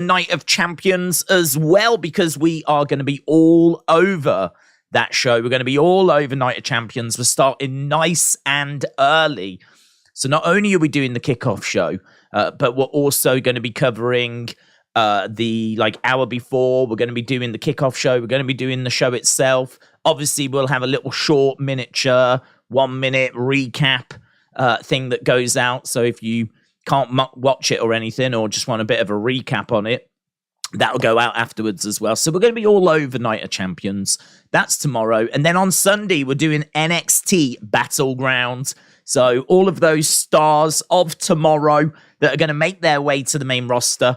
Night of Champions as well, because we are going to be all over that show. We're going to be all over Night of Champions. We're starting nice and early. So not only are we doing the kickoff show, but we're also going to be covering the hour before. We're going to be doing the kickoff show. We're going to be doing the show itself. Obviously, we'll have a little short miniature 1 minute recap thing that goes out. So if you can't watch it or anything, or just want a bit of a recap on it, that'll go out afterwards as well. So we're going to be all over Night of Champions. That's tomorrow. And then on Sunday, we're doing NXT Battleground. So all of those stars of tomorrow that are going to make their way to the main roster,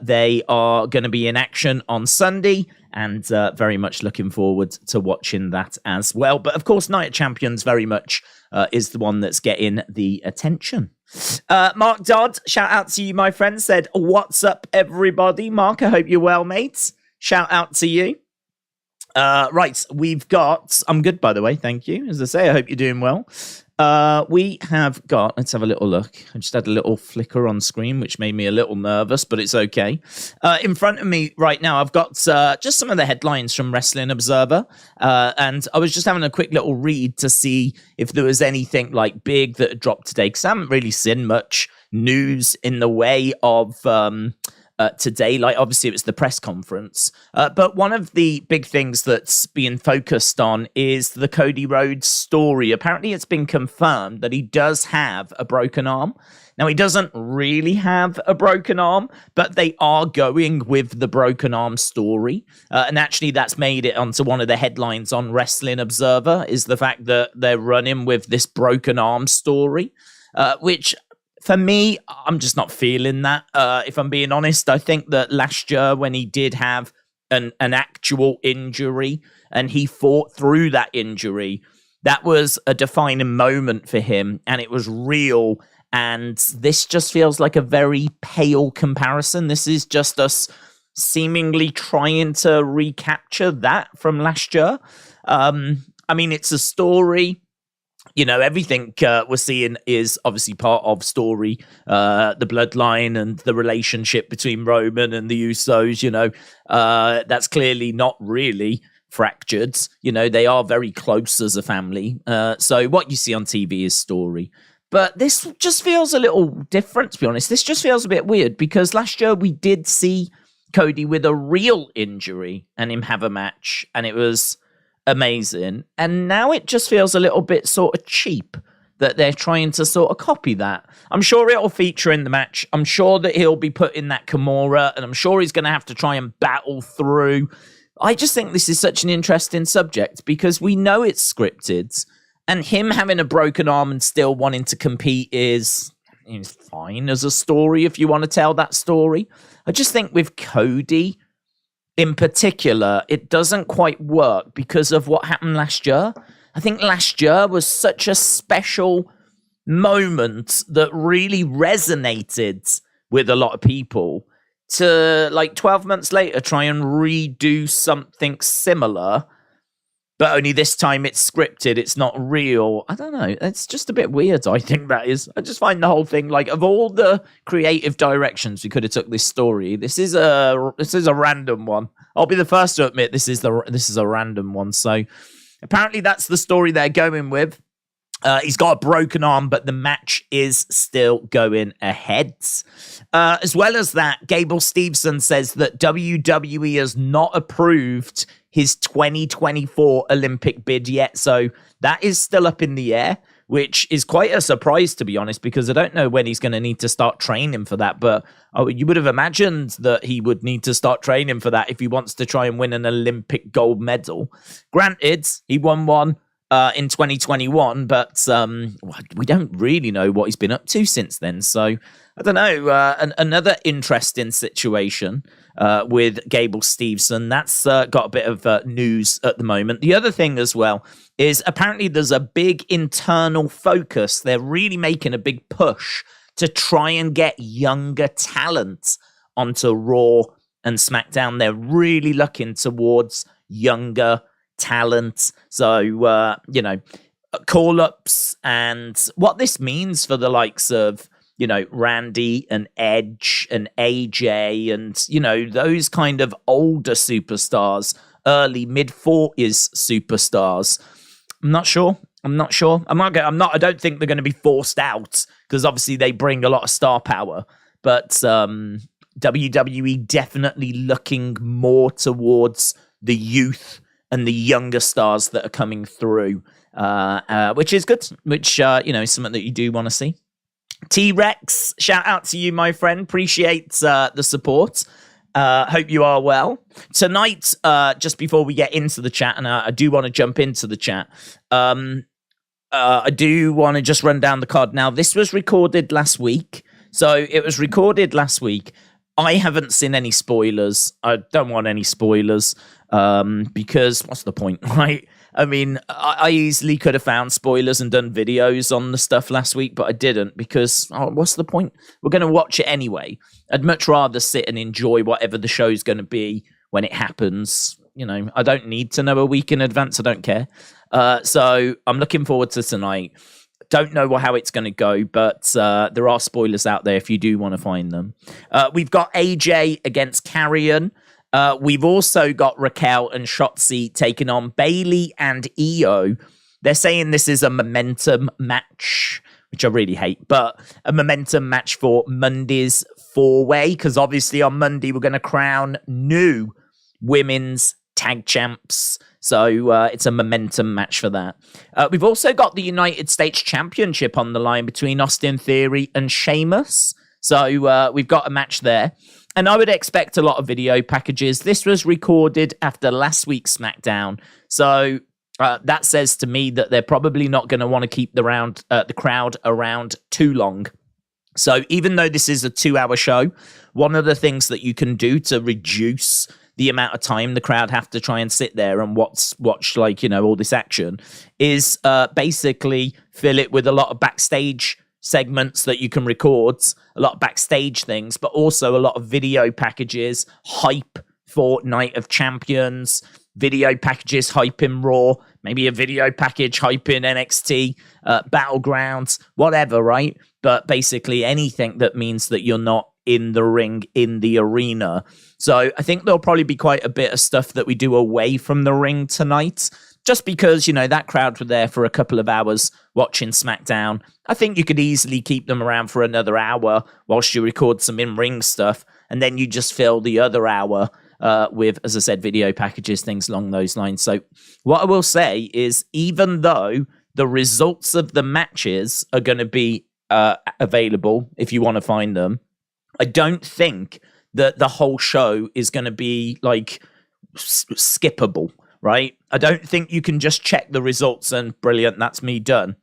they are going to be in action on Sunday, and very much looking forward to watching that as well. But of course, Night of Champions very much is the one that's getting the attention. Mark Dodd, shout out to you, my friend, said, "What's up, everybody?" Mark, I hope you're well, mate. Shout out to you. Right, we've got... I'm good, by the way, thank you. As I say, I hope you're doing well. We have got... Let's have a little look. I just had a little flicker on screen, which made me a little nervous, but it's okay. In front of me right now, I've got just some of the headlines from Wrestling Observer. And I was just having a quick little read to see if there was anything big that had dropped today, because I haven't really seen much news in the way of... today, obviously it was the press conference, but one of the big things that's being focused on is the Cody Rhodes story. Apparently it's been confirmed that he does have a broken arm. Now, he doesn't really have a broken arm, but they are going with the broken arm story. And actually that's made it onto one of the headlines on Wrestling Observer, is the fact that they're running with this broken arm story, which... For me, I'm just not feeling that. If I'm being honest, I think that last year when he did have an actual injury and he fought through that injury, that was a defining moment for him, and it was real. And this just feels like a very pale comparison. This is just us seemingly trying to recapture that from last year. I mean, it's a story. Everything we're seeing is obviously part of story, the bloodline and the relationship between Roman and the Usos, that's clearly not really fractured. They are very close as a family. So what you see on TV is story. But this just feels a little different, to be honest. This just feels a bit weird, because last year we did see Cody with a real injury and him have a match, and it was... amazing. And now it just feels a little bit sort of cheap that they're trying to sort of copy that. I'm sure it'll feature in the match. I'm sure that he'll be put in that Kimura, and I'm sure he's going to have to try and battle through. I just think this is such an interesting subject, because we know it's scripted, and him having a broken arm and still wanting to compete is fine as a story if you want to tell that story. I just think with Cody... in particular, it doesn't quite work because of what happened last year. I think last year was such a special moment that really resonated with a lot of people. To 12 months later try and redo something similar, but only this time it's scripted, it's not real. I don't know. It's just a bit weird, I think that is. I just find the whole thing, of all the creative directions we could have took this story, this is a random one. I'll be the first to admit this is a random one. So apparently that's the story they're going with. He's got a broken arm, but the match is still going ahead. As well as that, Gable Steveson says that WWE has not approved his 2024 Olympic bid yet. So that is still up in the air, which is quite a surprise, to be honest, because I don't know when he's going to need to start training for that. But you would have imagined that he would need to start training for that if he wants to try and win an Olympic gold medal. Granted, he won one in 2021, but we don't really know what he's been up to since then. So I don't know. Another interesting situation with Gable Steveson. That's got a bit of news at the moment. The other thing as well is apparently there's a big internal focus. They're really making a big push to try and get younger talent onto Raw and SmackDown. They're really looking towards younger talent. So, call-ups, and what this means for the likes of Randy and Edge and AJ and, those kind of older superstars, early mid-40s superstars. I'm not sure. I don't think they're going to be forced out because obviously they bring a lot of star power. But WWE definitely looking more towards the youth and the younger stars that are coming through, which is good, which, is something that you do want to see. T-Rex, shout out to you, my friend. Appreciate the support. Hope you are well. Tonight, just before we get into the chat, and I do want to jump into the chat, I do want to just run down the card. Now, this was recorded last week. So it was recorded last week. I haven't seen any spoilers. I don't want any spoilers because what's the point, right? I mean, I easily could have found spoilers and done videos on the stuff last week, but I didn't because what's the point? We're going to watch it anyway. I'd much rather sit and enjoy whatever the show's going to be when it happens. I don't need to know a week in advance. I don't care. So I'm looking forward to tonight. Don't know how it's going to go, but there are spoilers out there if you do want to find them. We've got AJ against Carrion. We've also got Raquel and Shotzi taking on Bailey and Io. They're saying this is a momentum match, which I really hate, but a momentum match for Monday's four-way, because obviously on Monday we're going to crown new women's tag champs. So it's a momentum match for that. We've also got the United States Championship on the line between Austin Theory and Sheamus. So we've got a match there. And I would expect a lot of video packages. This was recorded after last week's SmackDown. So that says to me that they're probably not going to want to keep the crowd around too long. So even though this is a 2-hour show, one of the things that you can do to reduce the amount of time the crowd have to try and sit there and watch all this action is basically fill it with a lot of backstage segments that you can record, a lot of backstage things, but also a lot of video packages, hype for Night of Champions, video packages hyping Raw, maybe a video package hyping NXT, Battlegrounds, whatever, right? But basically anything that means that you're not in the ring, in the arena. So I think there'll probably be quite a bit of stuff that we do away from the ring tonight, just because, that crowd were there for a couple of hours watching SmackDown. I think you could easily keep them around for another hour whilst you record some in-ring stuff, and then you just fill the other hour with, as I said, video packages, things along those lines. So what I will say is, even though the results of the matches are going to be available if you want to find them, I don't think that the whole show is going to be skippable, right? I don't think you can just check the results and brilliant, that's me done.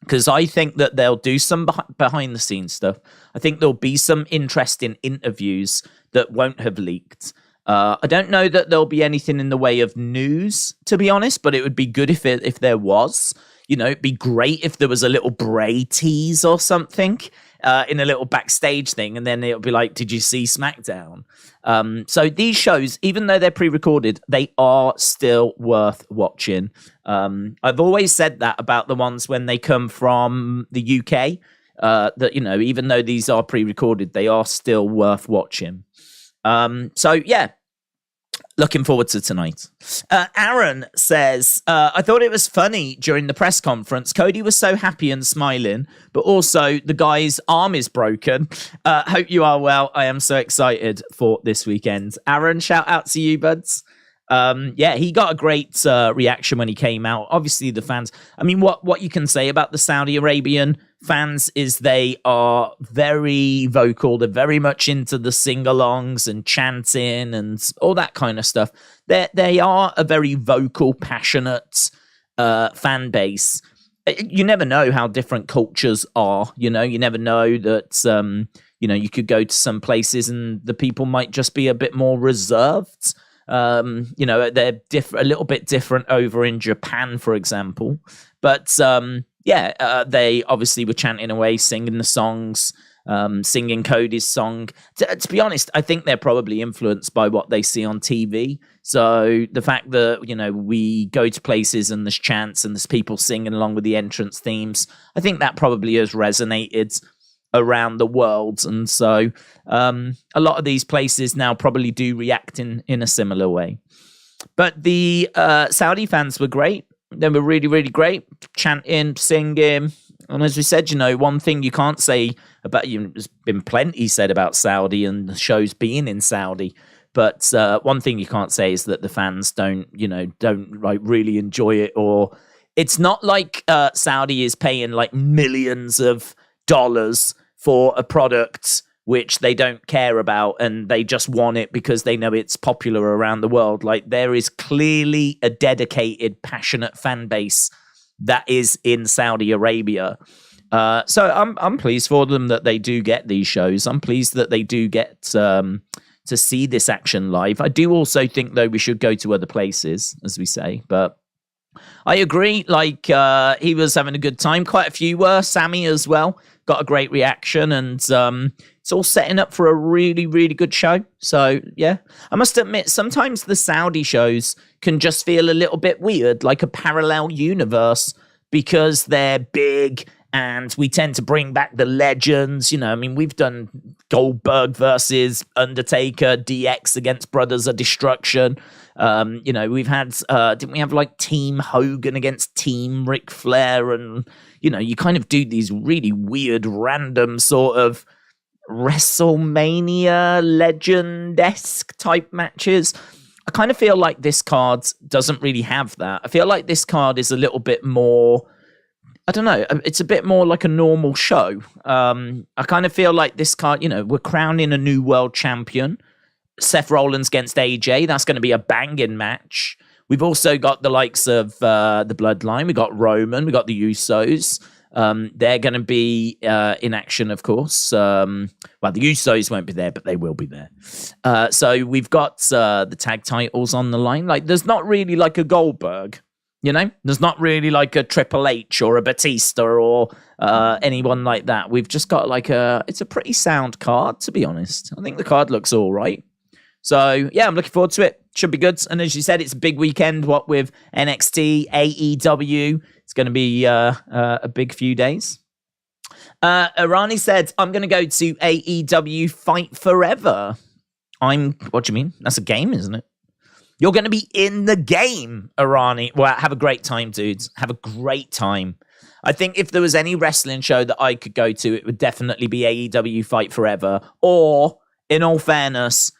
Because I think that they'll do some behind the scenes stuff. I think there'll be some interesting interviews that won't have leaked. I don't know that there'll be anything in the way of news, to be honest, but it would be good if there was. It'd be great if there was a little Bray tease or something in a little backstage thing, and then it'll be like, did you see SmackDown? So these shows, even though they're pre-recorded, they are still worth watching. I've always said that about the ones when they come from the UK, that, even though these are pre-recorded, they are still worth watching. So yeah, looking forward to tonight. Aaron says, I thought it was funny during the press conference. Cody was so happy and smiling, but also the guy's arm is broken. Hope you are well. I am so excited for this weekend. Aaron, shout out to you, buds. Yeah, he got a great reaction when he came out. Obviously, the fans, I mean, what you can say about the Saudi Arabian fans is they are very vocal. They're very much into the sing-alongs and chanting and all that kind of stuff. They are a very vocal, passionate fan base. You never know how different cultures are. You never know that, you could go to some places and the people might just be a bit more reserved. They're a little bit different over in Japan, for example. But they obviously were chanting away, singing the songs, singing Cody's song. To be honest, I think they're probably influenced by what they see on TV. So the fact that, we go to places and there's chants and there's people singing along with the entrance themes, I think that probably has resonated around the world. And so a lot of these places now probably do react in a similar way. But the Saudi fans were great. They were really, really great, chanting, singing. And as we said, one thing you can't say about, there's been plenty said about Saudi and the shows being in Saudi. But one thing you can't say is that the fans don't like really enjoy it, or it's not like Saudi is paying like millions of dollars for a product which they don't care about, and they just want it because they know it's popular around the world. Like, there is clearly a dedicated, passionate fan base that is in Saudi Arabia. So I'm pleased for them that they do get these shows. I'm pleased that they do get to see this action live. I do also think, though, we should go to other places, as we say, but I agree. Like, he was having a good time. Quite a few were. Sammy as well got a great reaction, and it's all setting up for a really, really good show. So, yeah, I must admit, sometimes the Saudi shows can just feel a little bit weird, like a parallel universe, because they're big and we tend to bring back the legends. We've done Goldberg versus Undertaker, DX against Brothers of Destruction. We've had, didn't we have like Team Hogan against Team Ric Flair? And, you kind of do these really weird, random sort of WrestleMania legend-esque type matches. I kind of feel like this card doesn't really have that. I feel like this card is a little bit more, I don't know, it's a bit more like a normal show. I kind of feel like this card, we're crowning a new world champion. Seth Rollins against AJ. That's going to be a banging match. We've also got the likes of the Bloodline. We got Roman. We got the Usos. They're going to be in action, of course. The Usos won't be there, but they will be there. So we've got the tag titles on the line. Like, there's not really like a Goldberg, There's not really like a Triple H or a Batista or anyone like that. We've just got like it's a pretty sound card, to be honest. I think the card looks all right. So, yeah, I'm looking forward to it. Should be good. And as you said, it's a big weekend, with NXT, AEW. It's going to be a big few days. Arani said, I'm going to go to AEW Fight Forever. What do you mean? That's a game, isn't it? You're going to be in the game, Arani. Well, have a great time, dudes. Have a great time. I think if there was any wrestling show that I could go to, it would definitely be AEW Fight Forever. Or, in all fairness,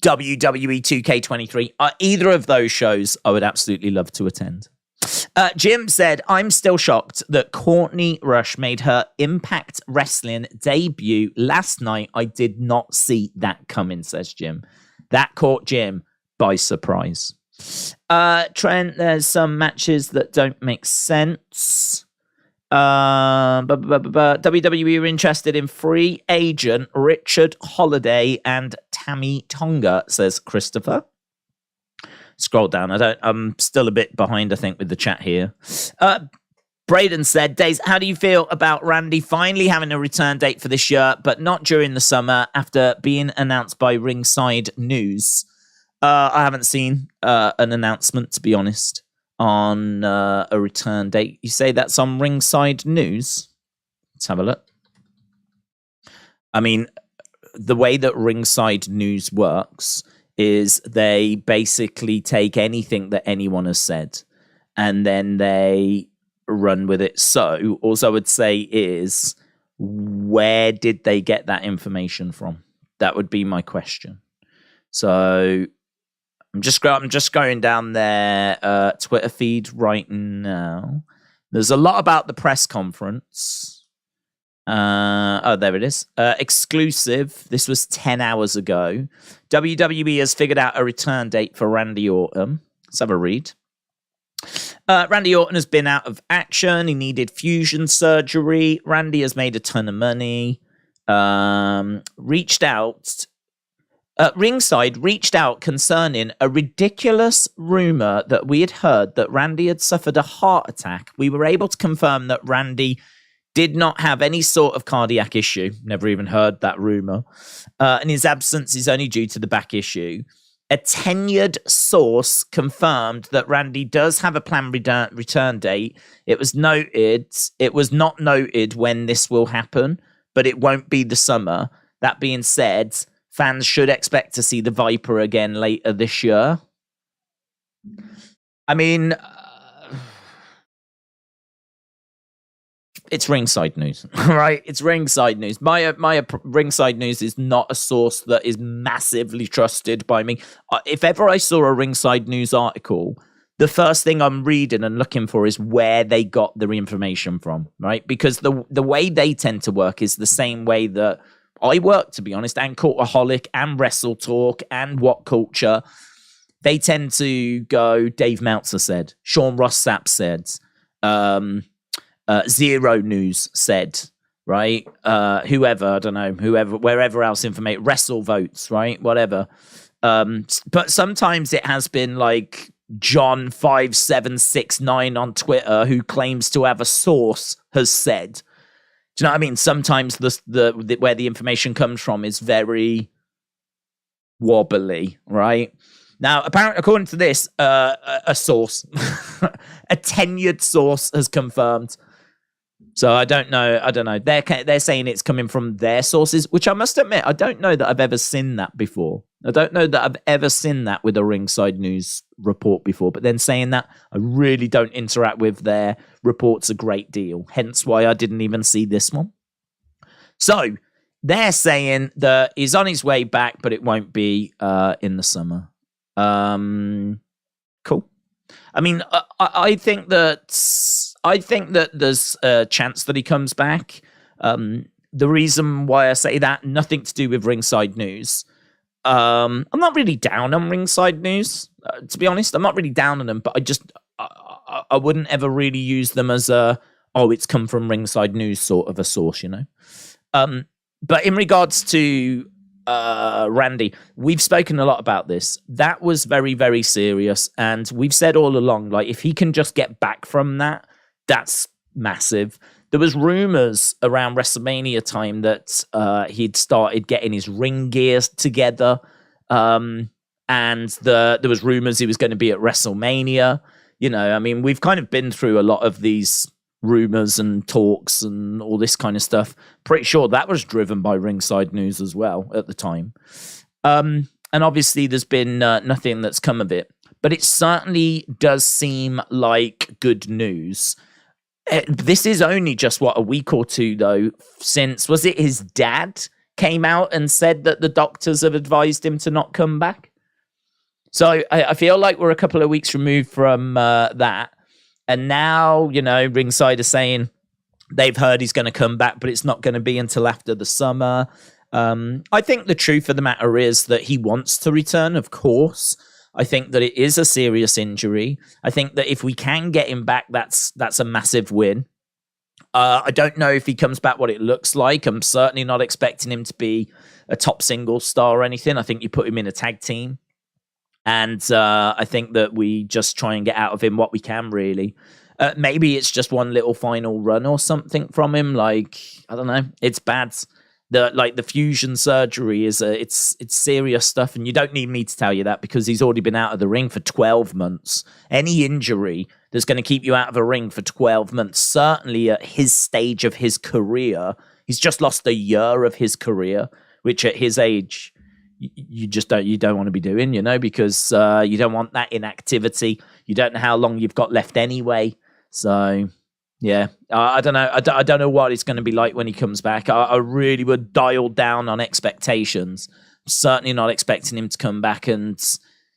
WWE 2K23. Either of those shows I would absolutely love to attend. Jim said, I'm still shocked that Courtney Rush made her Impact Wrestling debut last night. I did not see that coming, says Jim. That caught Jim by surprise. Trent, there's some matches that don't make sense. WWE are interested in free agent Richard Holiday and Tammy Tonga, says Christopher. Scroll down. I'm still a bit behind, I think, with the chat here. Braden said, Days, how do you feel about Randy finally having a return date for this year, but not during the summer after being announced by Ringside News? I haven't seen an announcement, to be honest, on a return date. You say that's on Ringside News? Let's have a look. I mean, the way that Ringside News works is they basically take anything that anyone has said and then they run with it. So all I would say is, where did they get that information from? That would be my question. So I'm just going down their Twitter feed right now. There's a lot about the press conference. There it is. Exclusive. This was 10 hours ago. WWE has figured out a return date for Randy Orton. Let's have a read. Randy Orton has been out of action. He needed fusion surgery. Randy has made a ton of money. Ringside reached out concerning a ridiculous rumor that we had heard that Randy had suffered a heart attack. We were able to confirm that Randy did not have any sort of cardiac issue. Never even heard that rumor. And his absence is only due to the back issue. A tenured source confirmed that Randy does have a planned return date. It was not noted when this will happen, but it won't be the summer. That being said, fans should expect to see the Viper again later this year. I mean, it's ringside news, right? It's ringside news. My ringside news is not a source that is massively trusted by me. If ever I saw a ringside news article, the first thing I'm reading and looking for is where they got the information from, right? Because the way they tend to work is the same way that I work, to be honest, and Cultaholic and Wrestle Talk and What Culture. They tend to go, Dave Meltzer said, Sean Ross Sapp said, Zero News said, right? Whoever, I don't know, wherever else information, Wrestle Votes, right? Whatever. But sometimes it has been like John5769 on Twitter, who claims to have a source, has said. Do you know what I mean? Sometimes the where the information comes from is very wobbly, right? Now, apparently, according to this, a source, a tenured source has confirmed. So I don't know. They're saying it's coming from their sources, which I must admit, I don't know that I've ever seen that before. I don't know that I've ever seen that with a ringside news report before. But then saying that, I really don't interact with their reports a great deal. Hence why I didn't even see this one. So they're saying that he's on his way back, but it won't be in the summer. Cool. I mean, I think that there's a chance that he comes back. The reason why I say that, nothing to do with ringside news. I'm not really down on ringside news, to be honest. I'm not really down on them, but I wouldn't ever really use them as it's come from ringside news sort of a source, you know. But in regards to Randy, we've spoken a lot about this. That was very, very serious. And we've said all along, like, if he can just get back from that, that's massive. There was rumors around WrestleMania time that he'd started getting his ring gear together. And there was rumors he was going to be at WrestleMania. You know, I mean, we've kind of been through a lot of these rumors and talks and all this kind of stuff. Pretty sure that was driven by ringside news as well at the time. And obviously there's been nothing that's come of it, but it certainly does seem like good news. This is only just a week or two though, since, was it his dad came out and said that the doctors have advised him to not come back? So I feel like we're a couple of weeks removed from that. And now, you know, ringside is saying they've heard he's going to come back, but it's not going to be until after the summer. I think the truth of the matter is that he wants to return, of course. I think that it is a serious injury. I think that if we can get him back, that's a massive win. I don't know if he comes back what it looks like. I'm certainly not expecting him to be a top single star or anything. I think you put him in a tag team. And I think that we just try and get out of him what we can, really. Maybe it's just one little final run or something from him. Like, I don't know. It's bad. The fusion surgery is it's serious stuff, and you don't need me to tell you that because he's already been out of the ring for 12 months. Any injury that's going to keep you out of a ring for 12 months, certainly at his stage of his career, he's just lost a year of his career, which at his age, you don't want to be doing, you know, because you don't want that inactivity. You don't know how long you've got left anyway. So, yeah, I don't know. I don't know what it's going to be like when he comes back. I really would dial down on expectations. I'm certainly not expecting him to come back and,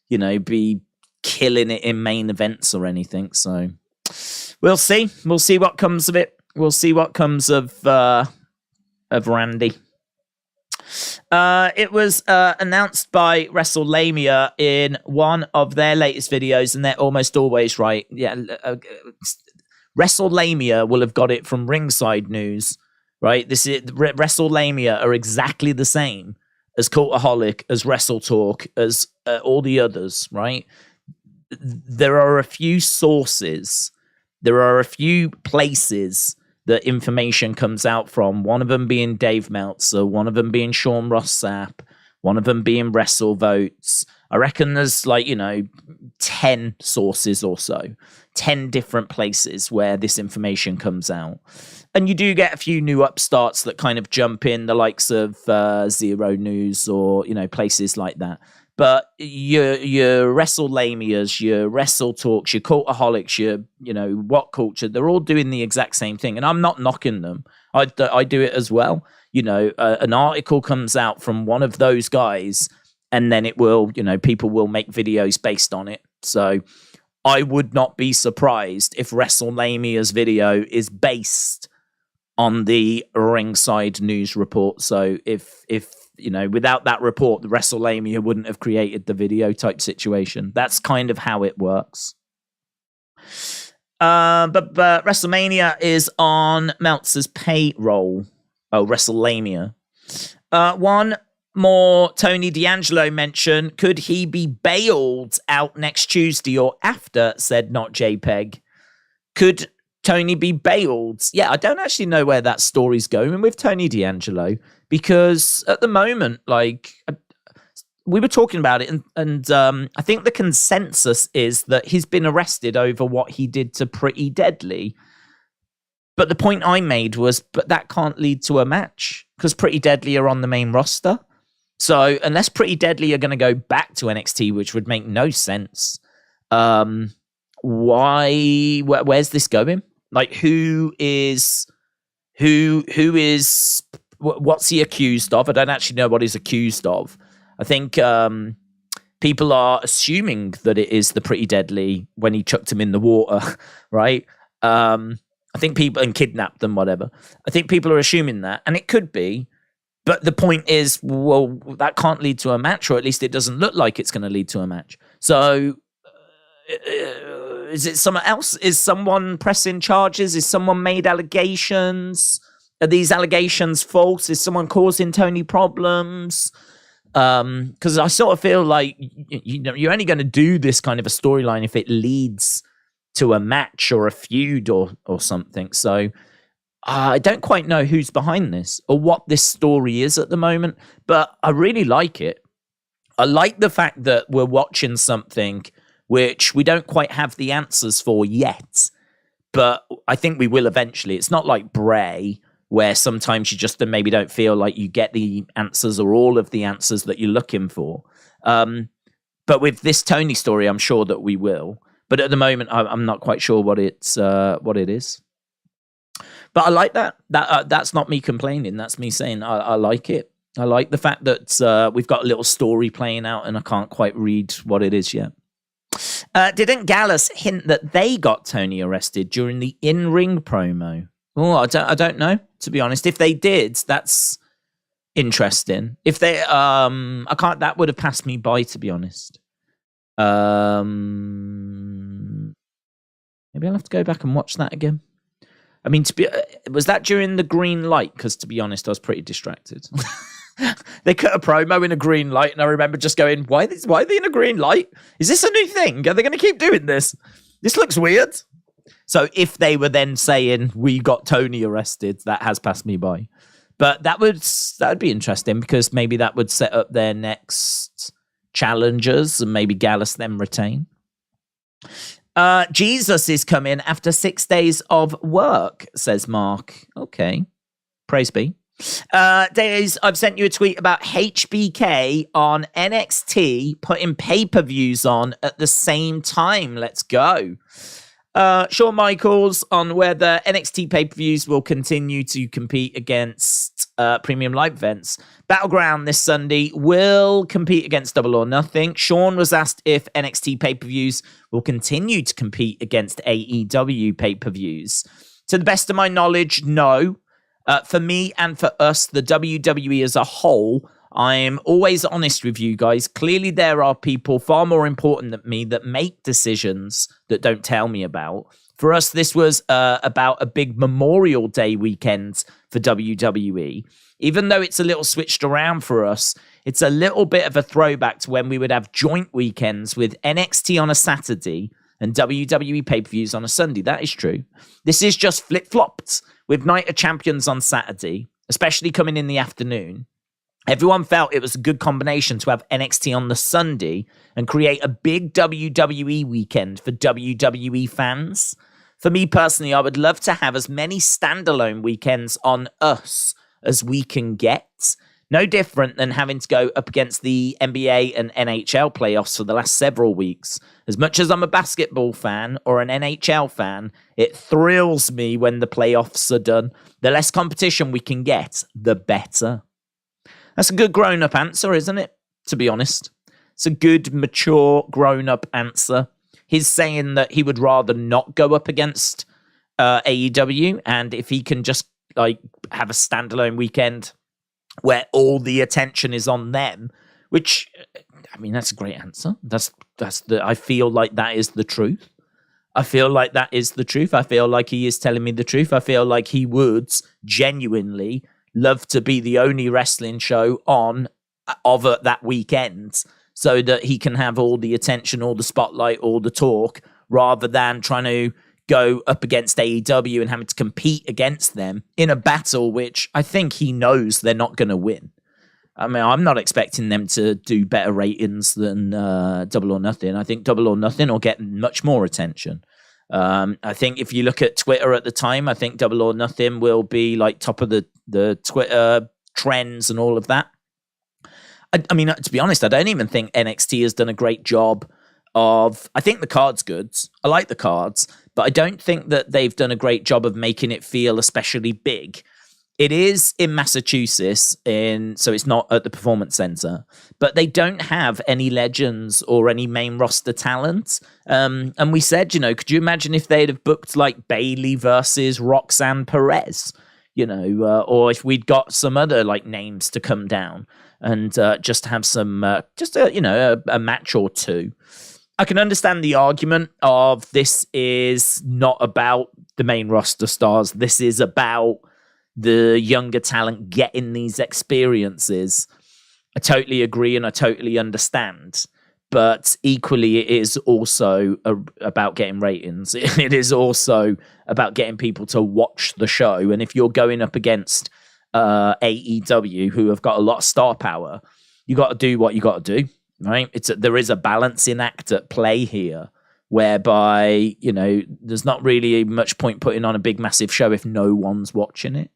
you know, be killing it in main events or anything. So we'll see. We'll see what comes of it. We'll see what comes of Randy. It was announced by WrestleLamia in one of their latest videos, and they're almost always right. Yeah, WrestleLamia will have got it from ringside news, right? This is WrestleLamia are exactly the same as Cultaholic, as Wrestle Talk, as all the others, right? There are a few sources, there are a few places that information comes out from, one of them being Dave Meltzer, one of them being Sean Ross Sapp, one of them being Wrestle Votes. I reckon there's 10 sources or so, 10 different places where this information comes out. And you do get a few new upstarts that kind of jump in, the likes of Zero News or, places like that. But your WrestleLamias, your Wrestle Talks, your Cultaholics, your, What Culture, they're all doing the exact same thing. And I'm not knocking them. I do it as well. An article comes out from one of those guys, and then it will, people will make videos based on it. So I would not be surprised if WrestleLamia's video is based on the Ringside News report. So if without that report, the WrestleLamia wouldn't have created the video type situation. That's kind of how it works. But WrestleMania is on Meltzer's payroll. Oh, WrestleLamia. One more Tony D'Angelo mention. Could he be bailed out next Tuesday or after, said Not JPEG. Could Tony be bailed? Yeah, I don't actually know where that story's going with Tony D'Angelo, because at the moment, we were talking about it, and I think the consensus is that he's been arrested over what he did to Pretty Deadly. But the point I made was, but that can't lead to a match because Pretty Deadly are on the main roster. So unless Pretty Deadly are going to go back to NXT, which would make no sense, where's this going? What's he accused of? I don't actually know what he's accused of. I think people are assuming that it is the Pretty Deadly when he chucked him in the water, right? I think people, and kidnapped them, whatever. I think people are assuming that, and it could be. But the point is, well, that can't lead to a match, or at least it doesn't look like it's going to lead to a match. So is it someone else? Is someone pressing charges? Is someone made allegations? Are these allegations false? Is someone causing Tony problems? Because I sort of feel like you're only going to do this kind of a storyline if it leads to a match or a feud or something. So I don't quite know who's behind this or what this story is at the moment, but I really like it. I like the fact that we're watching something which we don't quite have the answers for yet, but I think we will eventually. It's not like Bray, where sometimes you just maybe don't feel like you get the answers or all of the answers that you're looking for. But with this Tony story, I'm sure that we will. But at the moment, I'm not quite sure what it is. But I like that. That's not me complaining. That's me saying I like it. I like the fact that we've got a little story playing out, and I can't quite read what it is yet. Didn't Gallus hint that they got Tony arrested during the in-ring promo? Oh, I don't know, to be honest. If they did, that's interesting. If they, I can't. That would have passed me by, to be honest. Maybe I'll have to go back and watch that again. I mean, was that during the green light? Because to be honest, I was pretty distracted. They cut a promo in a green light, and I remember just going, why are they in a green light? Is this a new thing? Are they going to keep doing this? This looks weird. So if they were then saying, we got Tony arrested, that has passed me by. But that would be interesting, because maybe that would set up their next challengers, and maybe Gallus then retain. Jesus is coming after 6 days of work, says Mark. Okay. Praise be. Days, I've sent you a tweet about HBK on NXT putting pay-per-views on at the same time. Let's go. Shawn Michaels on whether NXT pay-per-views will continue to compete against premium live events. Battleground this Sunday will compete against Double or Nothing. Shawn was asked if NXT pay-per-views will continue to compete against AEW pay-per-views. To the best of my knowledge, no. For me and for us, the WWE as a whole, I'm always honest with you guys. Clearly, there are people far more important than me that make decisions that don't tell me about. For us, this was about a big Memorial Day weekend for WWE. Even though it's a little switched around for us, it's a little bit of a throwback to when we would have joint weekends with NXT on a Saturday and WWE pay-per-views on a Sunday. That is true. This is just flip-flopped with Night of Champions on Saturday, especially coming in the afternoon. Everyone felt it was a good combination to have NXT on the Sunday and create a big WWE weekend for WWE fans. For me personally, I would love to have as many standalone weekends on us as we can get. No different than having to go up against the NBA and NHL playoffs for the last several weeks. As much as I'm a basketball fan or an NHL fan, it thrills me when the playoffs are done. The less competition we can get, the better. That's a good grown-up answer, isn't it? To be honest. It's a good, mature, grown-up answer. He's saying that he would rather not go up against AEW, and if he can just like have a standalone weekend where all the attention is on them, which, I mean, that's a great answer. I feel like that is the truth. I feel like that is the truth. I feel like he is telling me the truth. I feel like he would genuinely love to be the only wrestling show on of that weekend so that he can have all the attention, all the spotlight, all the talk, rather than trying to go up against AEW and having to compete against them in a battle which I think he knows they're not going to win. I mean, I'm not expecting them to do better ratings than Double or Nothing. I think Double or Nothing will get much more attention. I think if you look at Twitter at the time, I think Double or Nothing will be like top of the Twitter trends and all of that. I mean, to be honest, I don't even think NXT has done a great job of... I think the card's good. I like the cards, but I don't think that they've done a great job of making it feel especially big. It is in Massachusetts, so it's not at the Performance Center, but they don't have any legends or any main roster talent. And we said, could you imagine if they'd have booked like Bayley versus Roxanne Perez, or if we'd got some other like names to come down and just have some, a match or two. I can understand the argument of this is not about the main roster stars. This is about the younger talent getting these experiences. I totally agree and I totally understand. But equally, it is also about getting ratings. It is also about getting people to watch the show. And if you're going up against AEW, who have got a lot of star power, you got to do what you got to do. Right? There is a balancing act at play here, whereby, there's not really much point putting on a big, massive show if no one's watching it.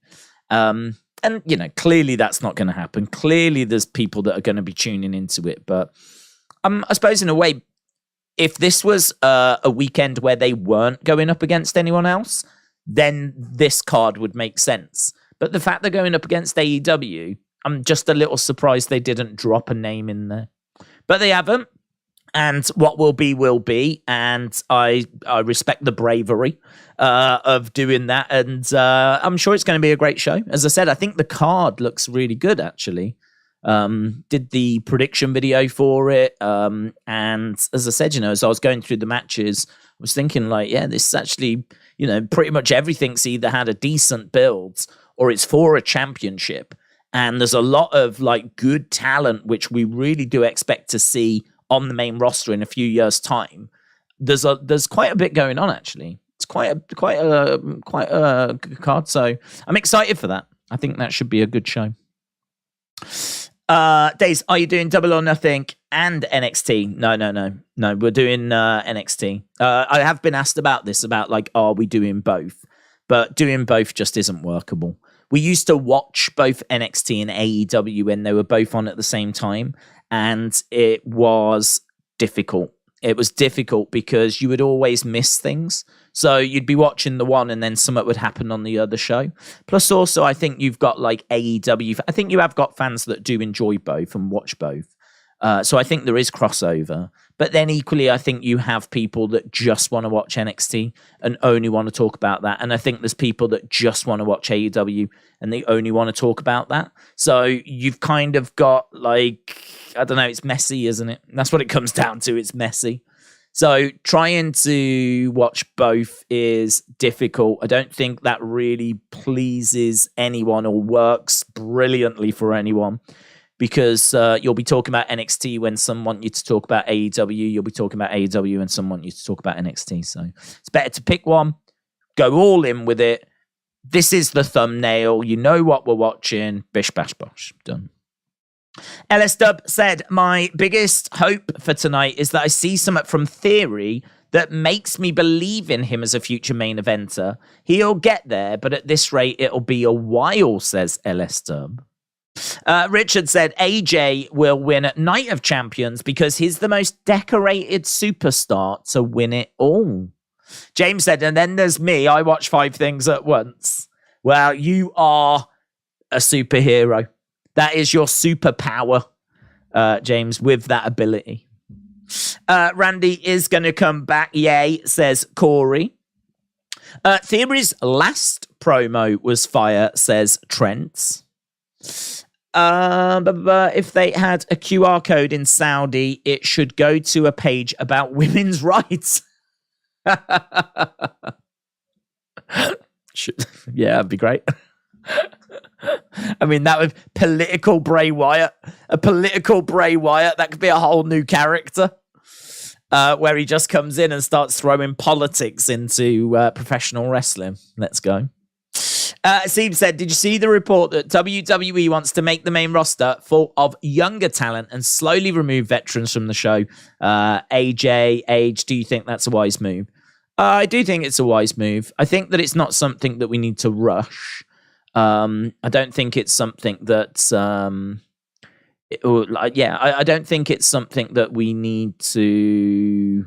And, clearly that's not going to happen. Clearly there's people that are going to be tuning into it. But I suppose in a way, if this was a weekend where they weren't going up against anyone else, then this card would make sense. But the fact they're going up against AEW, I'm just a little surprised they didn't drop a name in there. But they haven't, and what will be, and I respect the bravery of doing that, and I'm sure it's going to be a great show. As I said, I think the card looks really good, actually. Did the prediction video for it, and as I said, as I was going through the matches, I was thinking, like, yeah, this is actually, pretty much everything's either had a decent build, or it's for a championship. And there's a lot of like good talent, which we really do expect to see on the main roster in a few years' time. There's quite a bit going on, actually. It's quite a good card. So I'm excited for that. I think that should be a good show. Days, are you doing Double or Nothing and NXT? No. We're doing NXT. I have been asked about this, about like, are we doing both? But doing both just isn't workable. We used to watch both NXT and AEW when they were both on at the same time, and it was difficult. It was difficult because you would always miss things. So you'd be watching the one and then something would happen on the other show. Plus also, I think you've got like AEW. I think you have got fans that do enjoy both and watch both. So I think there is crossover. But then equally, I think you have people that just want to watch NXT and only want to talk about that. And I think there's people that just want to watch AEW and they only want to talk about that. So you've kind of got like, I don't know, it's messy, isn't it? That's what it comes down to. It's messy. So trying to watch both is difficult. I don't think that really pleases anyone or works brilliantly for anyone. Because you'll be talking about NXT when some want you to talk about AEW. You'll be talking about AEW when some want you to talk about NXT. So it's better to pick one, go all in with it. This is the thumbnail. You know what we're watching. Bish, bash, bosh. Done. LS Dub said, my biggest hope for tonight is that I see something from Theory that makes me believe in him as a future main eventer. He'll get there, but at this rate, it'll be a while, says LS Dub. Richard said, AJ will win at Night of Champions because he's the most decorated superstar to win it all. James said, and then there's me. I watch 5 things at once. Well, you are a superhero. That is your superpower, James, with that ability. Randy is going to come back. Yay, says Corey. Theory's last promo was fire, says Trent. If they had a QR code in Saudi, it should go to a page about women's rights. Yeah, that'd be great. I mean, that would political Bray Wyatt. A political Bray Wyatt. That could be a whole new character. Where he just comes in and starts throwing politics into professional wrestling. Let's go. Steve said, did you see the report that WWE wants to make the main roster full of younger talent and slowly remove veterans from the show? AJ, Age, do you think that's a wise move? I do think it's a wise move. I think that it's not something that we need to rush. I don't think it's something that... I don't think it's something that we need to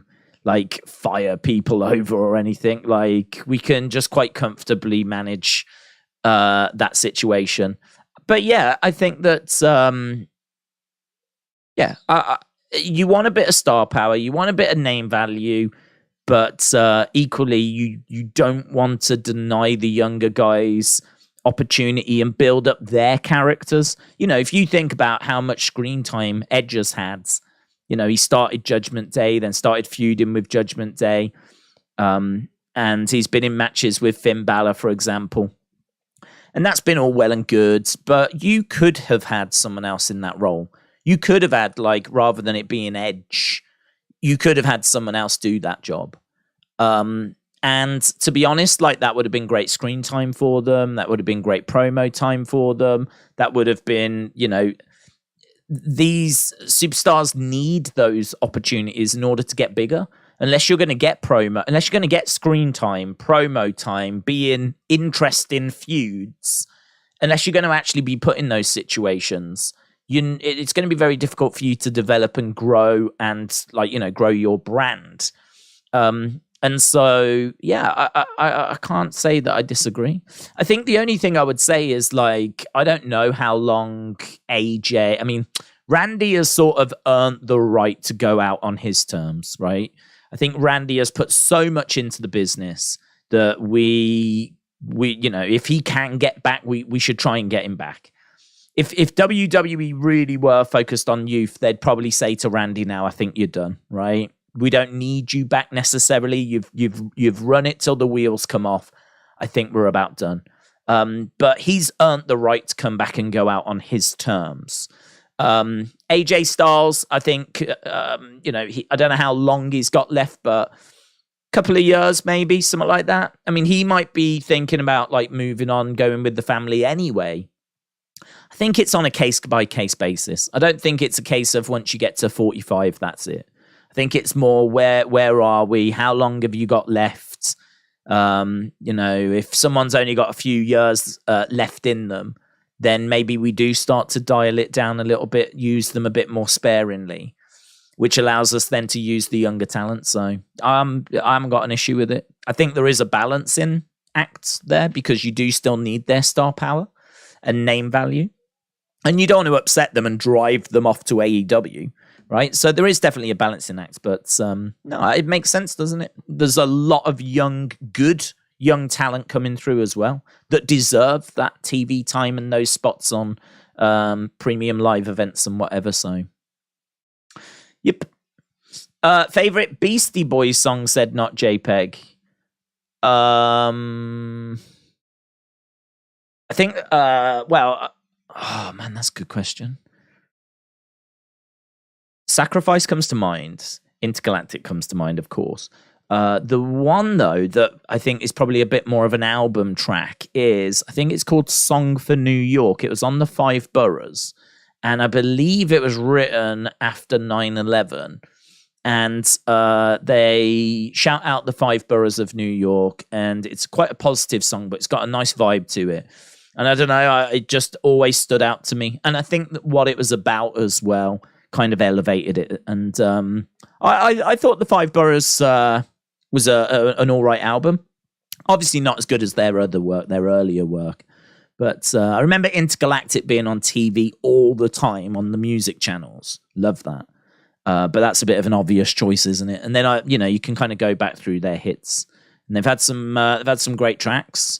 fire people over or anything. Like, we can just quite comfortably manage that situation. But yeah, I think that you want a bit of star power, you want a bit of name value, but equally you don't want to deny the younger guys opportunity and build up their characters. You know, if you think about how much screen time Edge has had, you know, he started Judgment Day, then started feuding with Judgment Day, and he's been in matches with Finn Balor, for example, and that's been all well and good, but you could have had someone else in that role. You could have had, rather than it being Edge, you could have had someone else do that job. And to be honest, that would have been great screen time for them. That would have been great promo time for them. That would have been, these superstars need those opportunities in order to get bigger. Unless you're going to get unless you're going to get screen time, promo time, be in interesting feuds, unless you're going to actually be put in those situations, it's going to be very difficult for you to develop and grow and grow your brand. And so, yeah, I can't say that I disagree. I think the only thing I would say is, I don't know how long AJ... I mean, Randy has sort of earned the right to go out on his terms, right? I think Randy has put so much into the business that we if he can get back, we should try and get him back. If WWE really were focused on youth, they'd probably say to Randy now, I think you're done, right? We don't need you back necessarily. You've run it till the wheels come off. I think we're about done. But he's earned the right to come back and go out on his terms. AJ Styles, I think, I don't know how long he's got left, but a couple of years maybe, something like that. I mean, he might be thinking about moving on, going with the family anyway. I think it's on a case-by-case basis. I don't think it's a case of once you get to 45, that's it. I think it's more where are we? How long have you got left? If someone's only got a few years left in them, then maybe we do start to dial it down a little bit, use them a bit more sparingly, which allows us then to use the younger talent. So I haven't got an issue with it. I think there is a balancing act there because you do still need their star power and name value. And you don't want to upset them and drive them off to AEW. Right, so there is definitely a balancing act, but no, it makes sense, doesn't it? There's a lot of good young talent coming through as well that deserve that TV time and those spots on premium live events and whatever. So, yep. Favorite Beastie Boys song, said Not JPEG. I think. Oh man, that's a good question. Sacrifice comes to mind. Intergalactic comes to mind, of course. The one, though, that I think is probably a bit more of an album track is, I think it's called Song for New York. It was on the 5 Boroughs. and I believe it was written after 9/11. And they shout out the 5 boroughs of New York, and it's quite a positive song, but it's got a nice vibe to it. And I don't know, it just always stood out to me. And I think that what it was about as well kind of elevated it. And I thought the 5 boroughs was an all right album. Obviously not as good as their other work, their earlier work. But I remember Intergalactic being on TV all the time on the music channels. Love that. But that's a bit of an obvious choice, isn't it? And then you can kind of go back through their hits, and they've had some great tracks.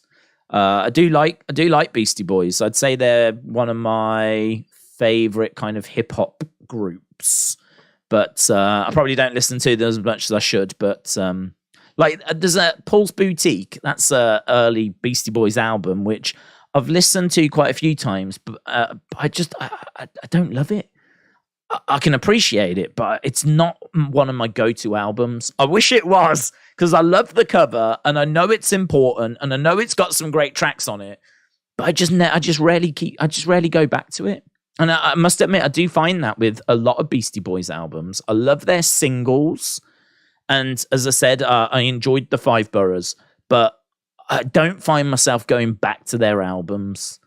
I do like Beastie Boys. I'd say they're one of my favorite kind of hip hop groups, but I probably don't listen to them as much as I should. But there's a Paul's Boutique. That's a early Beastie Boys album, which I've listened to quite a few times, but I don't love it. I can appreciate it, but it's not one of my go-to albums. I wish it was, because I love the cover, and I know it's important, and I know it's got some great tracks on it, but I just rarely go back to it. And I must admit, I do find that with a lot of Beastie Boys albums. I love their singles, and as I said, I enjoyed the 5 boroughs, but I don't find myself going back to their albums.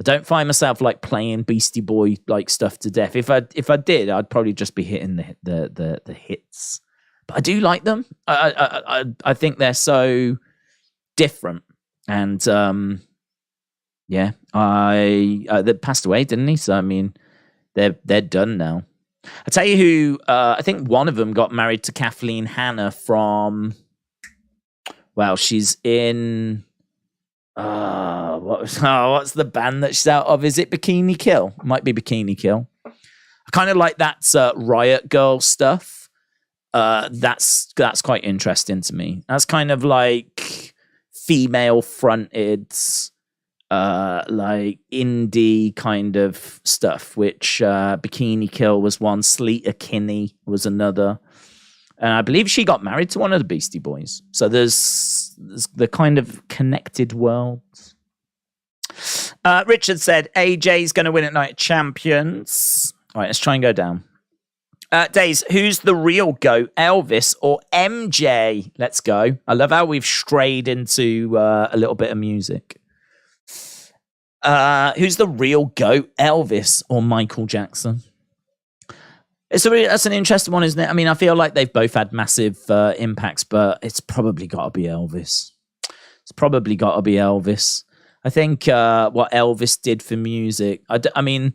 I don't find myself like playing Beastie Boy like stuff to death. If I did, I'd probably just be hitting the hits. But I do like them. I think they're so different. And they passed away, didn't he? So I mean, they're done now. I tell you who. I think one of them got married to Kathleen Hanna from. Well, she's in. What's the band that she's out of? Is it Bikini Kill? Might be Bikini Kill. I kind of like that Riot Girl stuff. That's quite interesting to me. That's kind of like female fronted, like indie kind of stuff. Which Bikini Kill was one. Sleater Kinney was another. And I believe she got married to one of the Beastie Boys. So there's the kind of connected worlds. Richard said AJ's going to win at Night of Champions. All right, let's try and go down. Days, who's the real GOAT, Elvis or MJ? Let's go. I love how we've strayed into a little bit of music. Who's the real GOAT, Elvis or Michael Jackson? That's an interesting one, isn't it? I mean, I feel like they've both had massive impacts, but it's probably got to be Elvis. I think what Elvis did for music. I mean,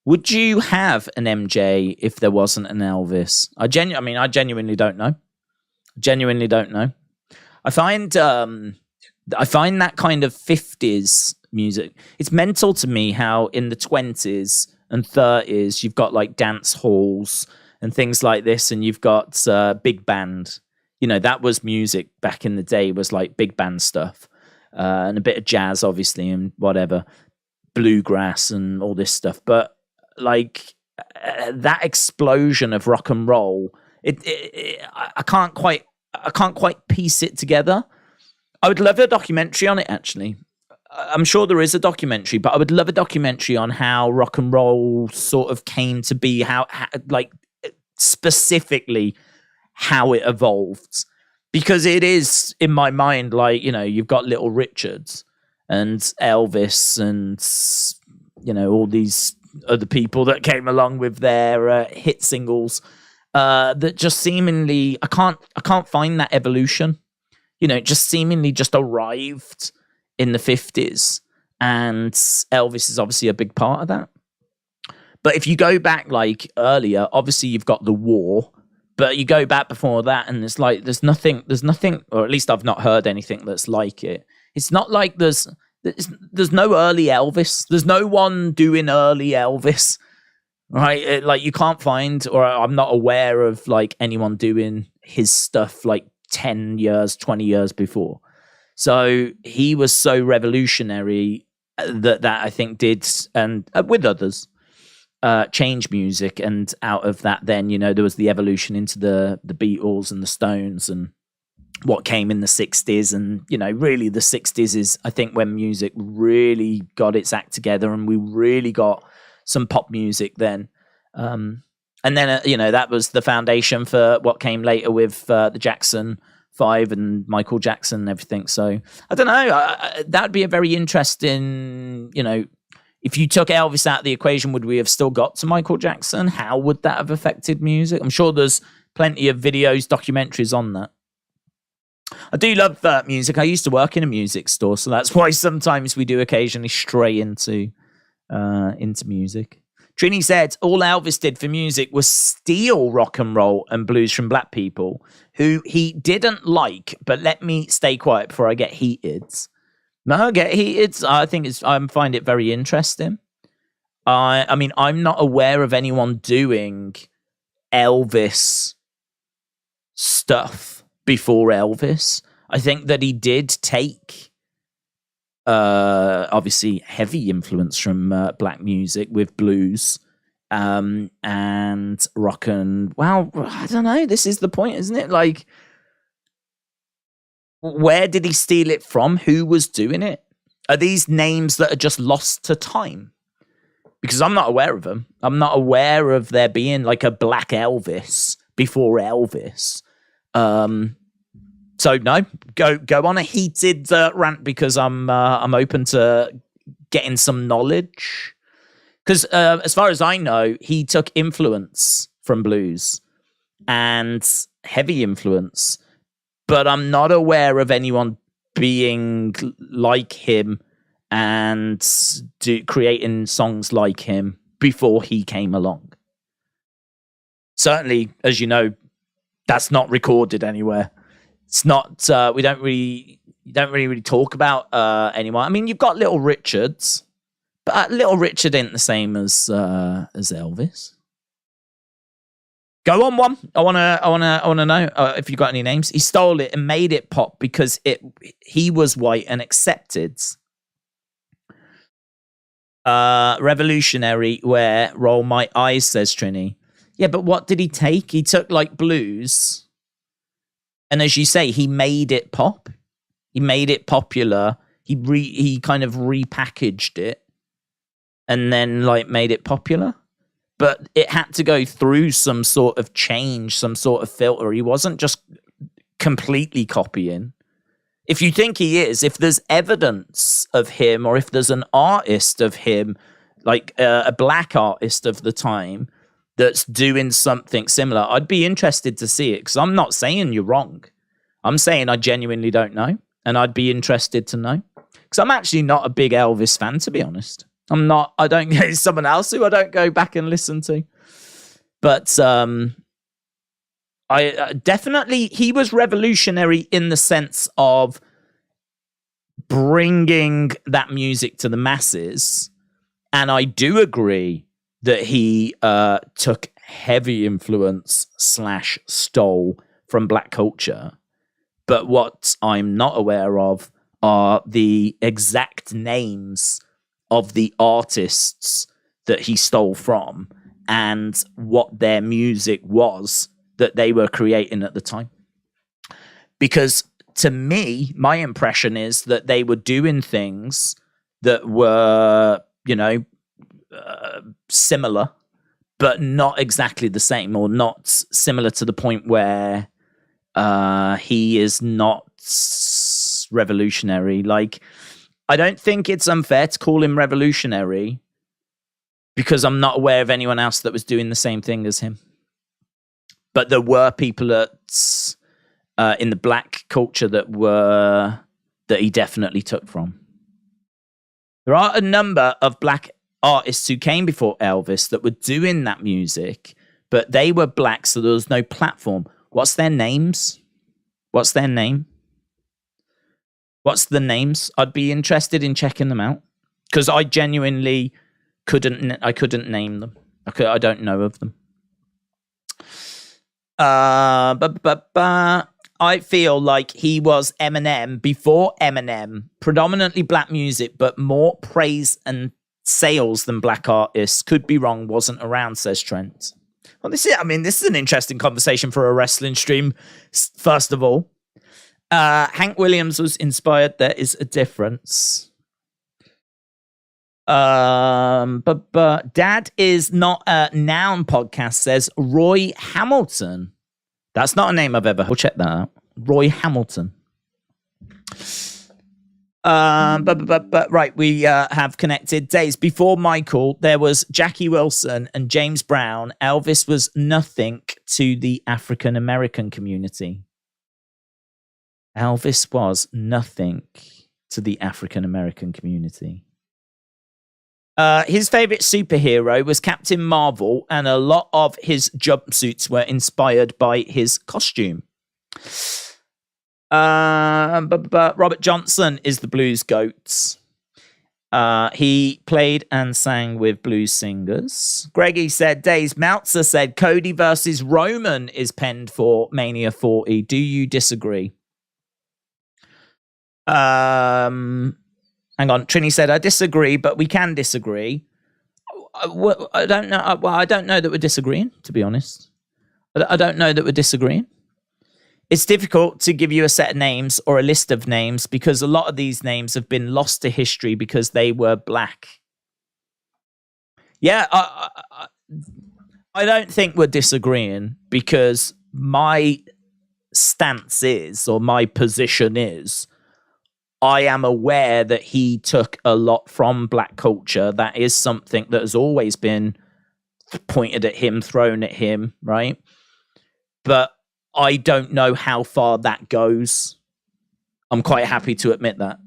would you have an MJ if there wasn't an Elvis? I genuinely don't know. I find that kind of 50s music. It's mental to me how in the 20s and 30s you've got like dance halls and things like this, and you've got big band. You know, that was music back in the day, was like big band stuff, and a bit of jazz obviously and whatever, bluegrass and all this stuff. But like that explosion of rock and roll, I can't quite piece it together. I would love a documentary on it, actually. I'm sure there is a documentary, but I would love a documentary on how rock and roll sort of came to be, how like specifically how it evolved. Because it is, in my mind, like, you know, you've got Little Richards and Elvis and, you know, all these other people that came along with their hit singles that just seemingly, I can't find that evolution. You know, it just seemingly just arrived in the 50s, and Elvis is obviously a big part of that. But if you go back like earlier, obviously you've got the war, but you go back before that and it's like there's nothing, or at least I've not heard anything that's like it. It's not like there's no early Elvis. There's no one doing early Elvis, right? Like you can't find, or I'm not aware of like anyone doing his stuff like 10 years, 20 years before. So he was so revolutionary that I think did, and with others, change music. And out of that, then, you know, there was the evolution into the Beatles and the Stones and what came in the 60s. And, you know, really the 60s is, I think, when music really got its act together and we really got some pop music then. And then, that was the foundation for what came later with the Jackson 5 and Michael Jackson and everything. So I don't know. That'd be a very interesting, if you took Elvis out of the equation, would we have still got to Michael Jackson? How would that have affected music? I'm sure there's plenty of videos, documentaries on that. I do love music. I used to work in a music store, so that's why sometimes we do occasionally stray into music. Trini said all Elvis did for music was steal rock and roll and blues from black people who he didn't like, but let me stay quiet before I get heated. No, get heated. I find it very interesting. I mean, I'm not aware of anyone doing Elvis stuff before Elvis. I think that he did take obviously heavy influence from black music with blues and rock and, well, I don't know. This is the point, isn't it? Like, where did he steal it from? Who was doing it? Are these names that are just lost to time? Because I'm not aware of them. I'm not aware of there being like a black Elvis before Elvis. So no, go on a heated rant because I'm open to getting some knowledge. Because as far as I know, he took influence from blues and heavy influence, but I'm not aware of anyone being like him and creating songs like him before he came along. Certainly, as you know, that's not recorded anywhere. It's not. We don't really talk about anyone. I mean, you've got Little Richards, but Little Richard ain't the same as Elvis. Go on, one. I wanna know if you got any names. He stole it and made it pop because he was white and accepted. Revolutionary, where roll my eyes, says Trini. Yeah, but what did he take? He took like blues. And as you say, he made it pop. He made it popular. He kind of repackaged it and then like made it popular. But it had to go through some sort of change, some sort of filter. He wasn't just completely copying. If you think he is, if there's evidence of him or if there's an artist of him, like a black artist of the time, that's doing something similar, I'd be interested to see it, because I'm not saying you're wrong. I'm saying I genuinely don't know, and I'd be interested to know. Because I'm actually not a big Elvis fan, to be honest. It's someone else who I don't go back and listen to. But I definitely, he was revolutionary in the sense of bringing that music to the masses. And I do agree that he took heavy influence / stole from black culture. But what I'm not aware of are the exact names of the artists that he stole from and what their music was that they were creating at the time. Because to me, my impression is that they were doing things that were, similar, but not exactly the same, or not similar to the point where he is not revolutionary. Like, I don't think it's unfair to call him revolutionary because I'm not aware of anyone else that was doing the same thing as him. But there were people in the black culture that he definitely took from. There are a number of black artists who came before Elvis that were doing that music, but they were black, so there was no platform. What's their names? What's their name? What's the names? I'd be interested in checking them out, because I genuinely couldn't name them. I don't know of them. I feel like he was Eminem before Eminem, predominantly black music, but more praise and sales than black artists. Could be wrong, wasn't around, says Trent. Well, this is an interesting conversation for a wrestling stream, first of all. Hank Williams was inspired. There is a difference. But Dad is not a noun podcast says Roy Hamilton. That's not a name I've ever heard. We'll check that out. Roy Hamilton. But right, we have connected days. Before Michael, there was Jackie Wilson and James Brown. Elvis was nothing to the African American community. Elvis was nothing to the African American community. His favorite superhero was Captain Marvel, and a lot of his jumpsuits were inspired by his costume. But Robert Johnson is the blues goat. He played and sang with blues singers. Greggy said, Days Meltzer said Cody versus Roman is penned for Mania 40. Do you disagree? Hang on. Trini said, I disagree, but we can disagree. I don't know. Well, I don't know that we're disagreeing, to be honest. I don't know that we're disagreeing. It's difficult to give you a set of names or a list of names because a lot of these names have been lost to history because they were black. Yeah, I don't think we're disagreeing because my stance is, or my position is, I am aware that he took a lot from black culture. That is something that has always been pointed at him, thrown at him, right? But I don't know how far that goes. I'm quite happy to admit that.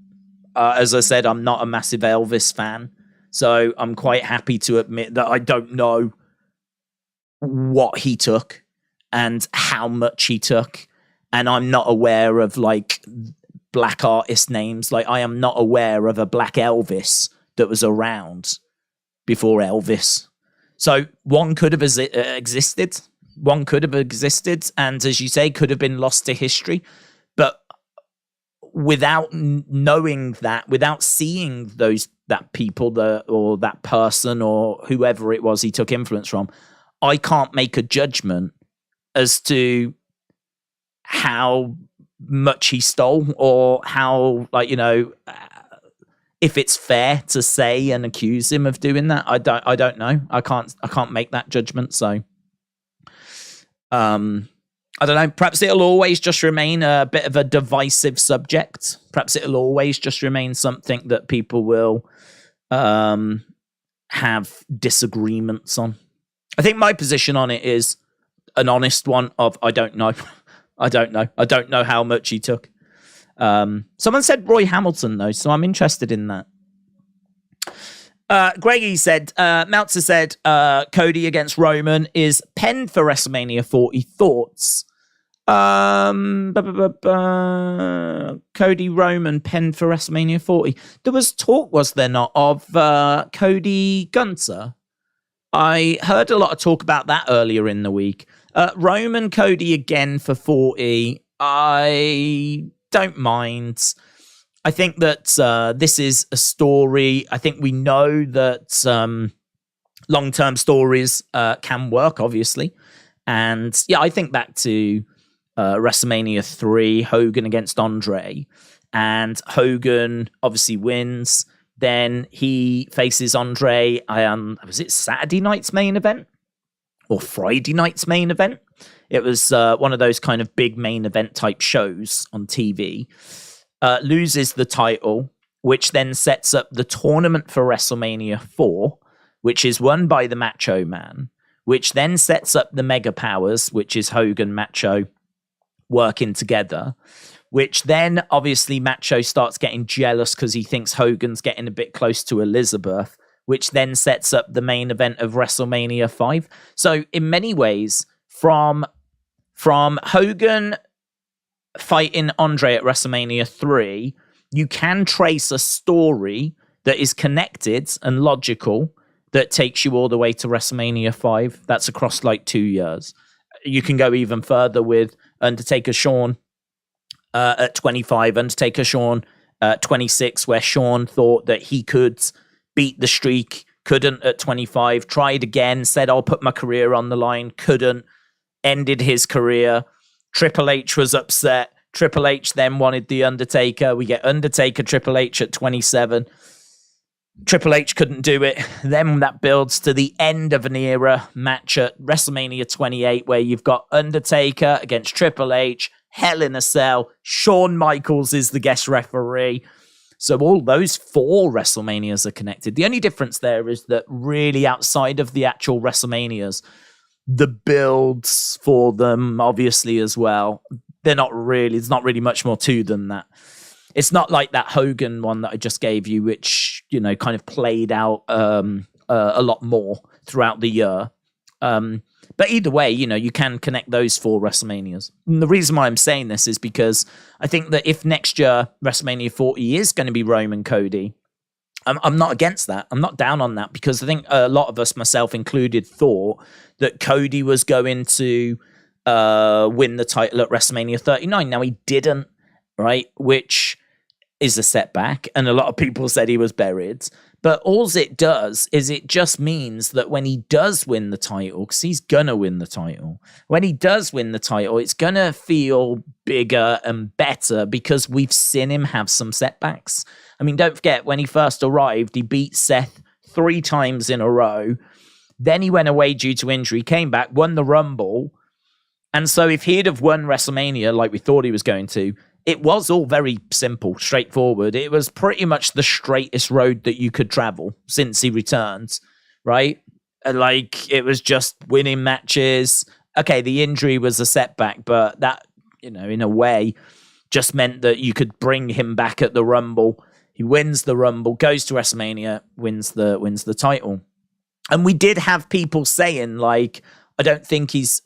As I said, I'm not a massive Elvis fan, so I'm quite happy to admit that I don't know what he took and how much he took, and I'm not aware of like black artist names. Like I am not aware of a black Elvis that was around before Elvis. So one could have existed. One could have existed, and as you say, could have been lost to history. But without knowing that, without seeing that people, or that person, or whoever it was he took influence from, I can't make a judgment as to how much he stole, or how, like, you know, if it's fair to say and accuse him of doing that. I don't know. I can't make that judgment. So I don't know. Perhaps it'll always just remain a bit of a divisive subject. Perhaps it'll always just remain something that people will have disagreements on. I think my position on it is an honest one of I don't know. I don't know. I don't know how much he took. Someone said Roy Hamilton, though, so I'm interested in that. Greggy said, Meltzer said, Cody against Roman is penned for WrestleMania 40. Thoughts? Cody Roman penned for WrestleMania 40. There was talk, was there not, of Cody Gunther? I heard a lot of talk about that earlier in the week. Roman Cody again for 40. I don't mind. I think that this is a story. I think we know that long-term stories can work, obviously. And yeah, I think back to WrestleMania 3, Hogan against Andre. And Hogan obviously wins. Then he faces Andre. Was it Saturday night's main event? Or Friday night's main event? It was one of those kind of big main event type shows on TV. Loses the title, which then sets up the tournament for WrestleMania 4, which is won by the Macho Man, which then sets up the Mega Powers, which is Hogan, Macho working together, which then obviously Macho starts getting jealous because he thinks Hogan's getting a bit close to Elizabeth, which then sets up the main event of WrestleMania 5. So in many ways, from Hogan fighting Andre at WrestleMania 3, you can trace a story that is connected and logical that takes you all the way to WrestleMania 5. That's across like 2 years. You can go even further with Undertaker Shawn at 25, Undertaker Shawn 26, where Shawn thought that he could beat the streak, couldn't at 25, tried again, said, I'll put my career on the line, couldn't, ended his career. Triple H was upset. Triple H then wanted The Undertaker. We get Undertaker Triple H at 27. Triple H couldn't do it. Then that builds to the end of an era match at WrestleMania 28, where you've got Undertaker against Triple H, Hell in a Cell. Shawn Michaels is the guest referee. So all those 4 WrestleManias are connected. The only difference there is that really outside of the actual WrestleManias, the builds for them, obviously, as well, there's not really much more to them than that. It's not like that Hogan one that I just gave you, which, you know, kind of played out a lot more throughout the year. But either way, you know, you can connect those 4 WrestleManias. And the reason why I'm saying this is because I think that if next year WrestleMania 40 is going to be Roman Cody, I'm not against that. I'm not down on that, because I think a lot of us, myself included, thought that Cody was going to win the title at WrestleMania 39. Now, he didn't, right? Which is a setback, and a lot of people said he was buried. But all it does is it just means that when he does win the title, because he's gonna win the title, when he does win the title, it's gonna feel bigger and better because we've seen him have some setbacks. I mean, don't forget, when he first arrived, he beat Seth 3 times in a row. Then he went away due to injury, came back, won the Rumble. And so if he'd have won WrestleMania like we thought he was going to, it was all very simple, straightforward. It was pretty much the straightest road that you could travel since he returned, right? Like, it was just winning matches. Okay, the injury was a setback, but that, you know, in a way, just meant that you could bring him back at the Rumble. He wins the Rumble, goes to WrestleMania, wins the title. And we did have people saying, like, I don't think he's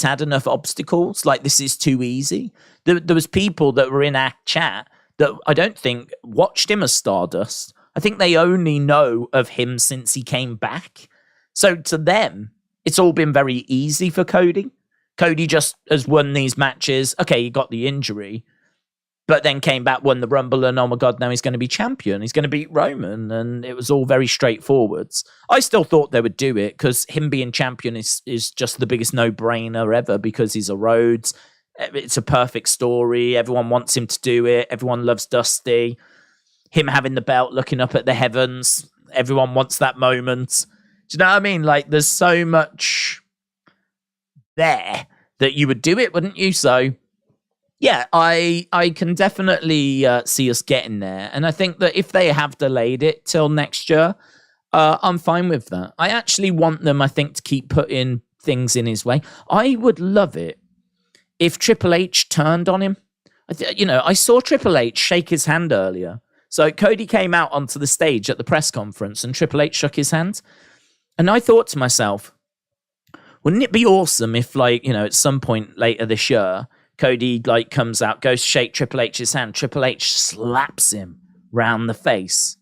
had enough obstacles. Like, this is too easy. There was people that were in our chat that I don't think watched him as Stardust. I think they only know of him since he came back. So to them, it's all been very easy for Cody. Cody just has won these matches. Okay, he got the injury, but then came back, won the Rumble, and oh my God, now he's going to be champion. He's going to beat Roman, and it was all very straightforward. I still thought they would do it, because him being champion is just the biggest no-brainer ever, because he's a Rhodes. It's a perfect story. Everyone wants him to do it. Everyone loves Dusty. Him having the belt, looking up at the heavens. Everyone wants that moment. Do you know what I mean? Like, there's so much there that you would do it, wouldn't you? So yeah, I can definitely see us getting there. And I think that if they have delayed it till next year, I'm fine with that. I actually want them, I think, to keep putting things in his way. I would love it if Triple H turned on him. I saw Triple H shake his hand earlier. So Cody came out onto the stage at the press conference and Triple H shook his hand. And I thought to myself, wouldn't it be awesome if, at some point later this year, Cody comes out, goes to shake Triple H's hand. Triple H slaps him round the face.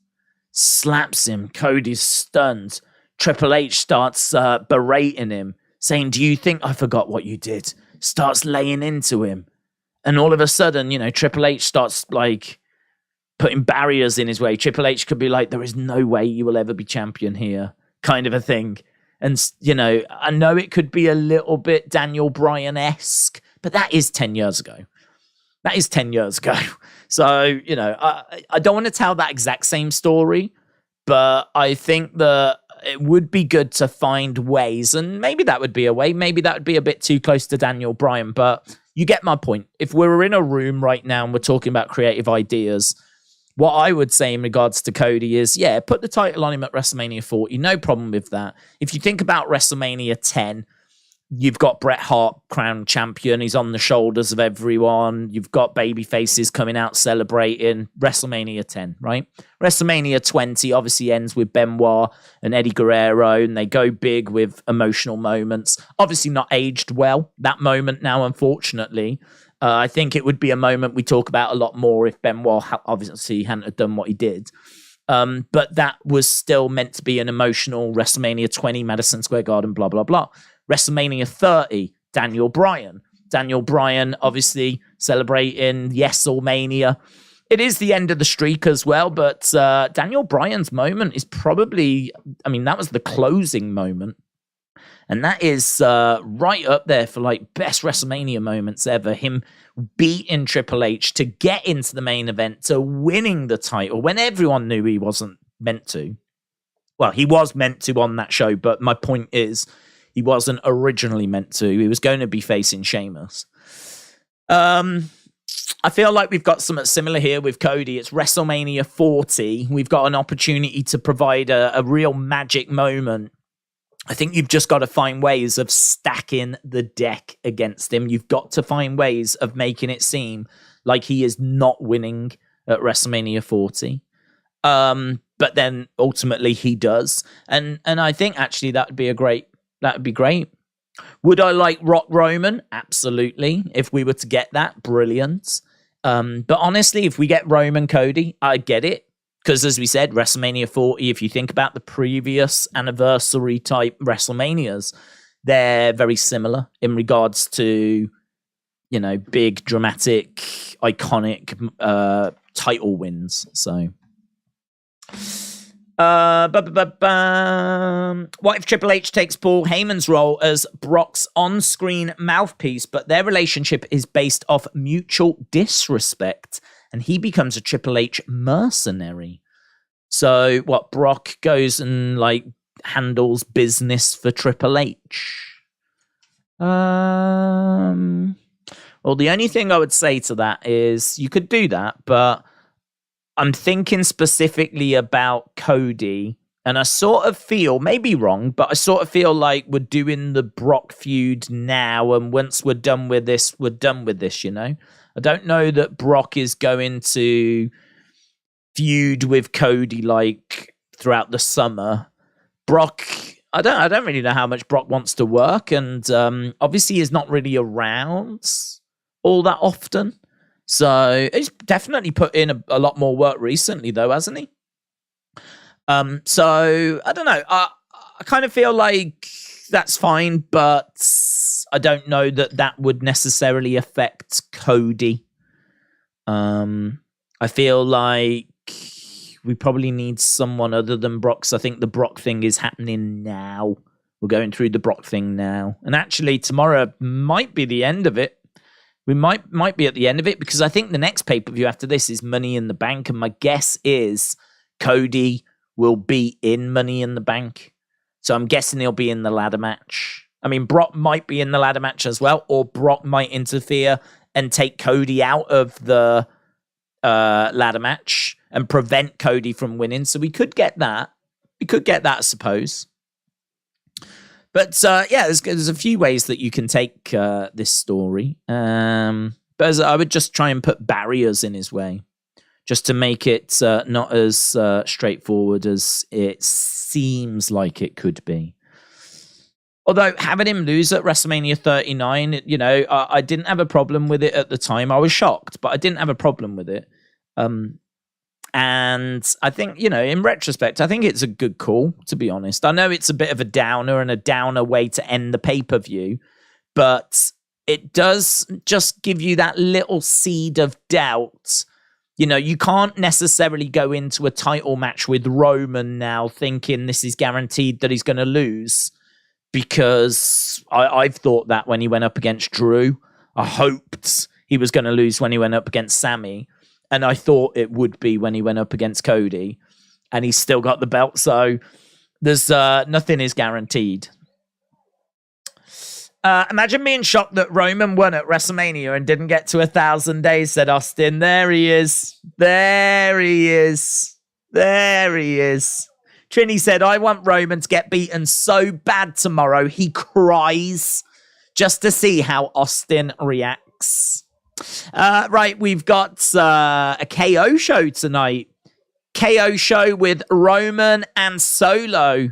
Slaps him. Cody's stunned. Triple H starts berating him, saying, "Do you think I forgot what you did?" Starts laying into him. And all of a sudden, Triple H starts putting barriers in his way. Triple H could be like, "There is no way you will ever be champion here," kind of a thing. And, I know it could be a little bit Daniel Bryan-esque, but that is 10 years ago. That is 10 years ago. So, I don't want to tell that exact same story, but I think that it would be good to find ways, and maybe that would be a way. Maybe that would be a bit too close to Daniel Bryan, but you get my point. If we're in a room right now and we're talking about creative ideas, what I would say in regards to Cody is, yeah, put the title on him at WrestleMania 40. No problem with that. If you think about WrestleMania 10, you've got Bret Hart crowned champion. He's on the shoulders of everyone. You've got baby faces coming out celebrating. WrestleMania 10, right? WrestleMania 20 obviously ends with Benoit and Eddie Guerrero, and they go big with emotional moments. Obviously not aged well, that moment now, unfortunately. I think it would be a moment we talk about a lot more if Benoit obviously hadn't have done what he did. But that was still meant to be an emotional WrestleMania 20, Madison Square Garden, blah, blah, blah. WrestleMania 30, Daniel Bryan. Daniel Bryan obviously celebrating Yes-Mania. It is the end of the streak as well, but Daniel Bryan's moment is probably, that was the closing moment. And that is right up there for best WrestleMania moments ever. Him beating Triple H to get into the main event, to winning the title when everyone knew he wasn't meant to. Well, he was meant to on that show, but my point is he wasn't originally meant to. He was going to be facing Sheamus. I feel like we've got something similar here with Cody. It's WrestleMania 40. We've got an opportunity to provide a real magic moment. I think you've just got to find ways of stacking the deck against him. You've got to find ways of making it seem like he is not winning at WrestleMania 40. But then ultimately he does. And I think actually that would be great. Would I like Rock Roman? Absolutely. If we were to get that, brilliant. But honestly, if we get Roman Cody, I get it. Because as we said, WrestleMania 40, if you think about the previous anniversary type WrestleManias, they're very similar in regards to, you know, big, dramatic, iconic title wins. So, what if Triple H takes Paul Heyman's role as Brock's on-screen mouthpiece, but their relationship is based off mutual disrespect, and he becomes a Triple H mercenary? So what, Brock goes and like handles business for Triple H? Well, the only thing I would say to that is you could do that, but I'm thinking specifically about Cody, and I sort of feel, maybe wrong, but I sort of feel like we're doing the Brock feud now, and once we're done with this, you know? I don't know that Brock is going to feud with Cody like throughout the summer. Brock, I don't really know how much Brock wants to work, and obviously he's not really around all that often. So he's definitely put in a lot more work recently, though, hasn't he? So I don't know. I kind of feel like that's fine, but I don't know that would necessarily affect Cody. I feel like we probably need someone other than Brock. I think the Brock thing is happening now. We're going through the Brock thing now. And actually, tomorrow might be the end of it. We might be at the end of it, because I think the next pay-per-view after this is Money in the Bank. And my guess is Cody will be in Money in the Bank. So I'm guessing he'll be in the ladder match. I mean, Brock might be in the ladder match as well, or Brock might interfere and take Cody out of the ladder match and prevent Cody from winning. So we could get that. I suppose. But yeah, there's a few ways that you can take this story. But I would just try and put barriers in his way, just to make it not as straightforward as it seems like it could be. Although having him lose at WrestleMania 39, you know, I didn't have a problem with it at the time. I was shocked, but I didn't have a problem with it. And I think, you know, in retrospect, I think it's a good call, to be honest. I know it's a bit of a downer and a downer way to end the pay-per-view, but it does just give you that little seed of doubt. You know, you can't necessarily go into a title match with Roman now thinking this is guaranteed that he's going to lose, because I've thought that when he went up against Drew. I hoped he was going to lose when he went up against Sammy. And I thought it would be when he went up against Cody, and he's still got the belt. So there's nothing is guaranteed. Imagine being shocked that Roman won at WrestleMania and didn't get to 1,000 days, said Austin. There he is. Trini said, I want Roman to get beaten so bad tomorrow he cries, just to see how Austin reacts. Right, we've got a KO show tonight. KO show with Roman and Solo.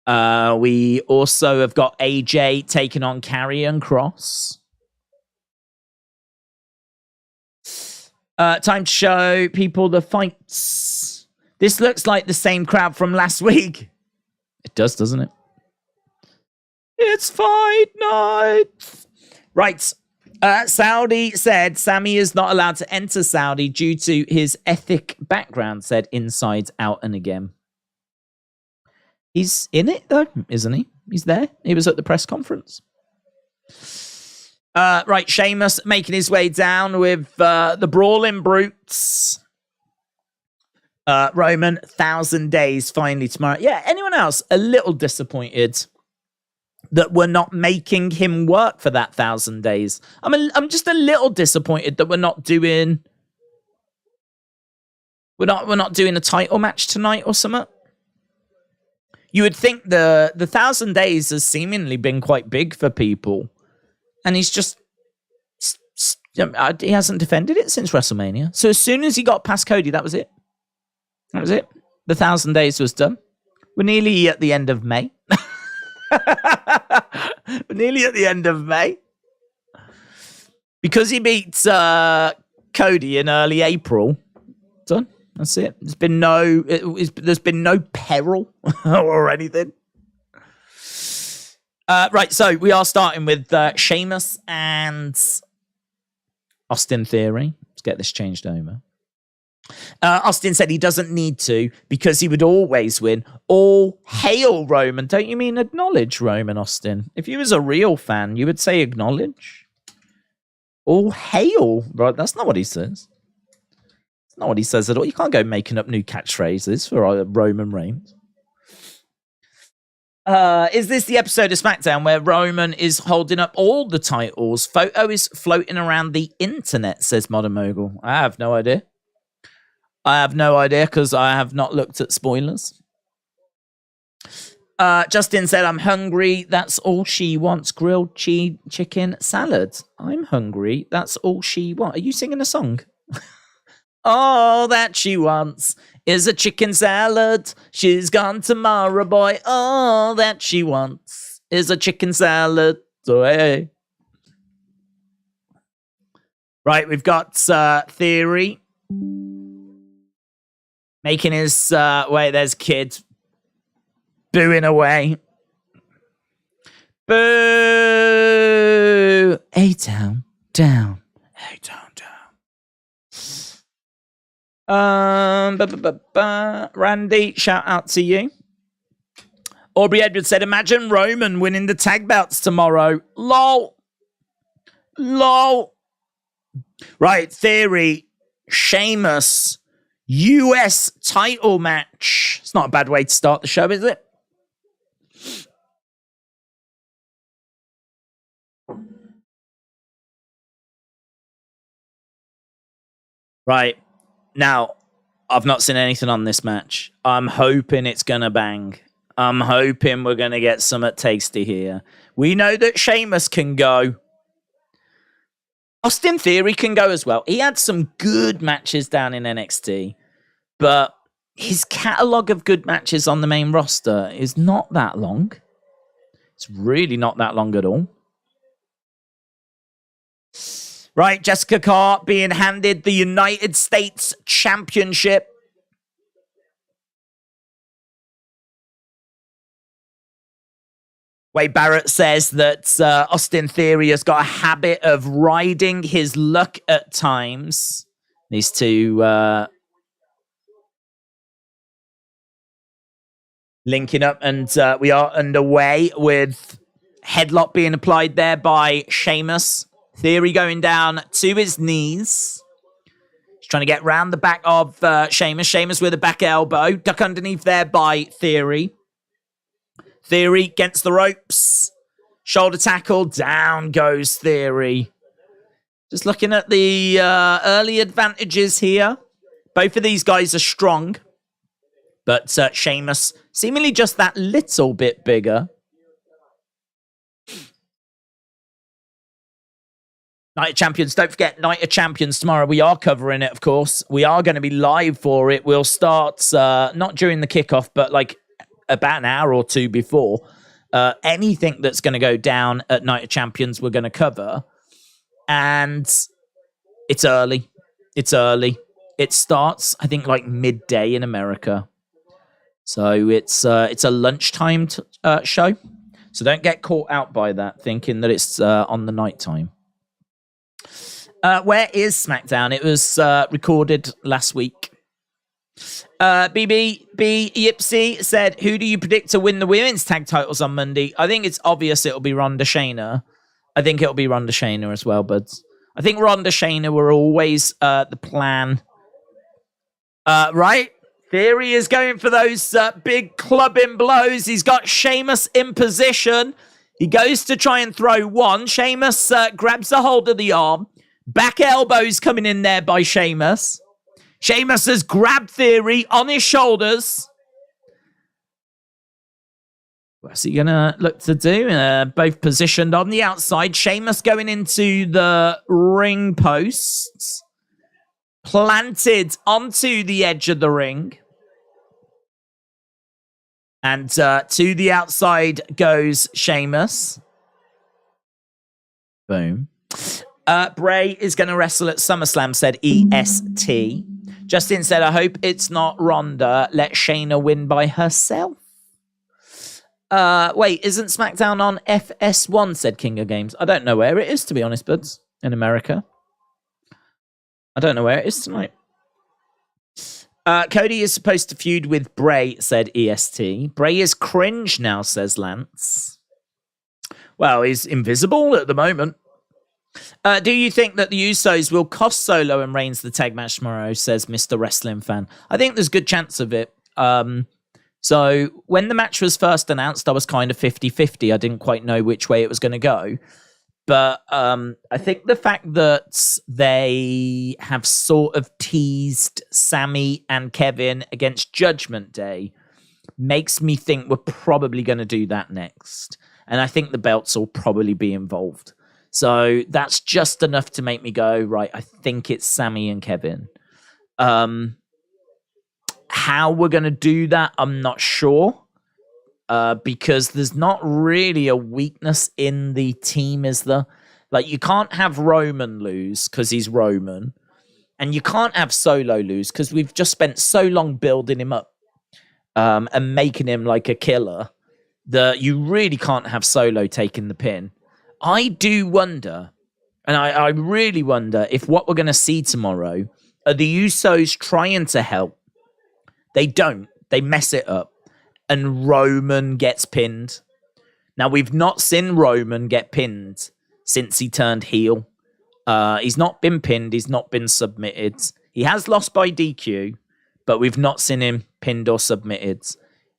We also have got AJ taking on Karrion Kross. Time to show people the fights. This looks like the same crowd from last week. It does, doesn't it? It's fight night. Right. Saudi said Sammy is not allowed to enter Saudi due to his ethnic background, said Inside Out and Again. He's in it, though, isn't he? He's there. He was at the press conference. Right, Sheamus making his way down with the Brawling Brutes. Roman, 1,000 days finally tomorrow. Yeah, anyone else a little disappointed that we're not making him work for that 1,000 days? I'm just a little disappointed that we're not doing a title match tonight or something. You would think the 1,000 days has seemingly been quite big for people, and he's just he hasn't defended it since WrestleMania. So as soon as he got past Cody, that was it. That was it. The 1,000 days was done. We're nearly at the end of May. We're nearly at the end of May. Because he beats Cody in early April. Done. That's it. There's been no peril or anything. Right, so we are starting with Sheamus and Austin Theory. Let's get this changed over. Austin said he doesn't need to because he would always win. All hail Roman. Don't you mean acknowledge Roman, Austin? If you was a real fan, you would say acknowledge. All hail. Right, that's not what he says. That's not what he says at all. You can't go making up new catchphrases for Roman Reigns. Is this the episode of SmackDown where Roman is holding up all the titles? Photo is floating around the internet, says Modern Mogul. I have no idea. Because I have not looked at spoilers. Justin said, I'm hungry. That's all she wants. Grilled chicken salad. I'm hungry. That's all she wants. Are you singing a song? All that she wants is a chicken salad. She's gone tomorrow, boy. All that she wants is a chicken salad. So, hey. Right, we've got Theory making his way. There's Kid booing away. Boo! A-Town, down. A-Town, down. Randy, shout out to you. Aubrey Edwards said, imagine Roman winning the tag belts tomorrow. Lol. Right, Theory, Sheamus, US title match. It's not a bad way to start the show, is it? Right. Now, I've not seen anything on this match. I'm hoping it's going to bang. I'm hoping we're going to get something tasty here. We know that Sheamus can go. Austin Theory can go as well. He had some good matches down in NXT, but his catalogue of good matches on the main roster is not that long. It's really not that long at all. Right, Jessica Carr being handed the United States Championship. Wade Barrett says that Austin Theory has got a habit of riding his luck at times. Needs to linking up, and we are underway with headlock being applied there by Sheamus. Theory going down to his knees. He's trying to get round the back of Sheamus. Sheamus with a back elbow. Duck underneath there by Theory. Theory against the ropes. Shoulder tackle. Down goes Theory. Just looking at the early advantages here. Both of these guys are strong. But Sheamus seemingly just that little bit bigger. Night of Champions. Don't forget, Night of Champions tomorrow. We are covering it, of course. We are going to be live for it. We'll start, not during the kickoff, but like about an hour or two before. Anything that's going to go down at Night of Champions, we're going to cover. And it's early. It's early. It starts, I think, like midday in America. So it's a lunchtime show. So don't get caught out by that, thinking that it's on the nighttime. Where is SmackDown? It was recorded last week. BB Yipsy said, who do you predict to win the women's tag titles on Monday? I think it's obvious it'll be Ronda Shayna. I think it'll be Ronda Shayna as well, buds. I think Ronda Shayna were always the plan. Right? Theory is going for those big clubbing blows. He's got Sheamus in position. He goes to try and throw one. Sheamus grabs a hold of the arm. Back elbows coming in there by Sheamus. Sheamus has grabbed Theory on his shoulders. What's he going to look to do? Both positioned on the outside. Sheamus going into the ring posts. Planted onto the edge of the ring. And to the outside goes Sheamus. Boom. Bray is going to wrestle at SummerSlam, said EST. Justin said, I hope it's not Ronda. Let Shayna win by herself. Wait, isn't SmackDown on FS1, said King of Games. I don't know where it is, to be honest, buds, in America. I don't know where it is tonight. Cody is supposed to feud with Bray, said EST. Bray is cringe now, says Lance. Well, he's invisible at the moment. Do you think that the Usos will cost Solo and Reigns the tag match tomorrow, says Mr. Wrestling Fan? I think there's a good chance of it. So when the match was first announced, I was kind of 50-50. I didn't quite know which way it was going to go. But I think the fact that they have sort of teased Sami and Kevin against Judgment Day makes me think we're probably going to do that next. And I think the belts will probably be involved. So that's just enough to make me go, right, I think it's Sami and Kevin. How we're going to do that, I'm not sure. Because there's not really a weakness in the team, is there? Like, you can't have Roman lose because he's Roman. And you can't have Solo lose because we've just spent so long building him up and making him like a killer that you really can't have Solo taking the pin. I do wonder, and I really wonder if what we're going to see tomorrow are the Usos trying to help. They don't. They mess it up. And Roman gets pinned. Now, we've not seen Roman get pinned since he turned heel. He's not been pinned. He's not been submitted. He has lost by DQ, but we've not seen him pinned or submitted.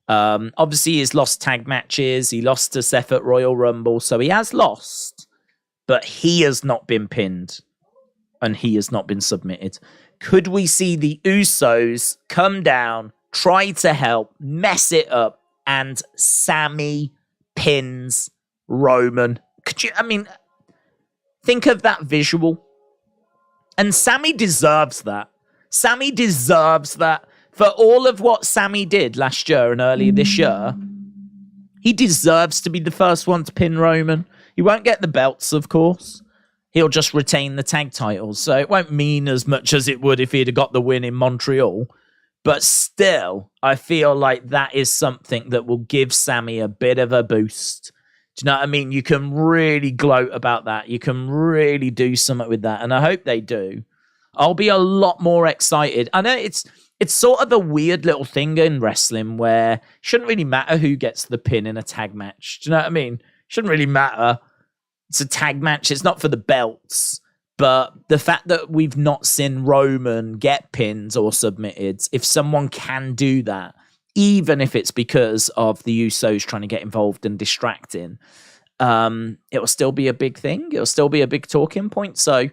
Obviously, he's lost tag matches. He lost to Seth at Royal Rumble, so he has lost. But he has not been pinned, and he has not been submitted. Could we see the Usos come down, try to help, mess it up, and Sami pins Roman? Could you, think of that visual. And Sami deserves that. Sami deserves that. For all of what Sami did last year and earlier this year, he deserves to be the first one to pin Roman. He won't get the belts, of course. He'll just retain the tag titles. So it won't mean as much as it would if he'd have got the win in Montreal. But still, I feel like that is something that will give Sami a bit of a boost. Do you know what I mean? You can really gloat about that. You can really do something with that. And I hope they do. I'll be a lot more excited. I know it's sort of a weird little thing in wrestling where it shouldn't really matter who gets the pin in a tag match. Do you know what I mean? It shouldn't really matter. It's a tag match. It's not for the belts. But the fact that we've not seen Roman get pins or submitted, if someone can do that, even if it's because of the Usos trying to get involved and distracting, it will still be a big thing. It will still be a big talking point. So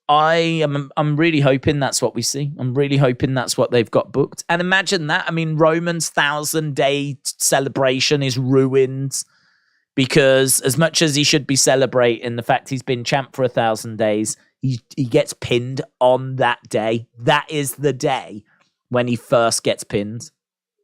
I'm really hoping that's what we see. I'm really hoping that's what they've got booked. And imagine that. Roman's 1,000-day celebration is ruined. Because as much as he should be celebrating the fact he's been champ for 1,000 days, he gets pinned on that day. That is the day when he first gets pinned.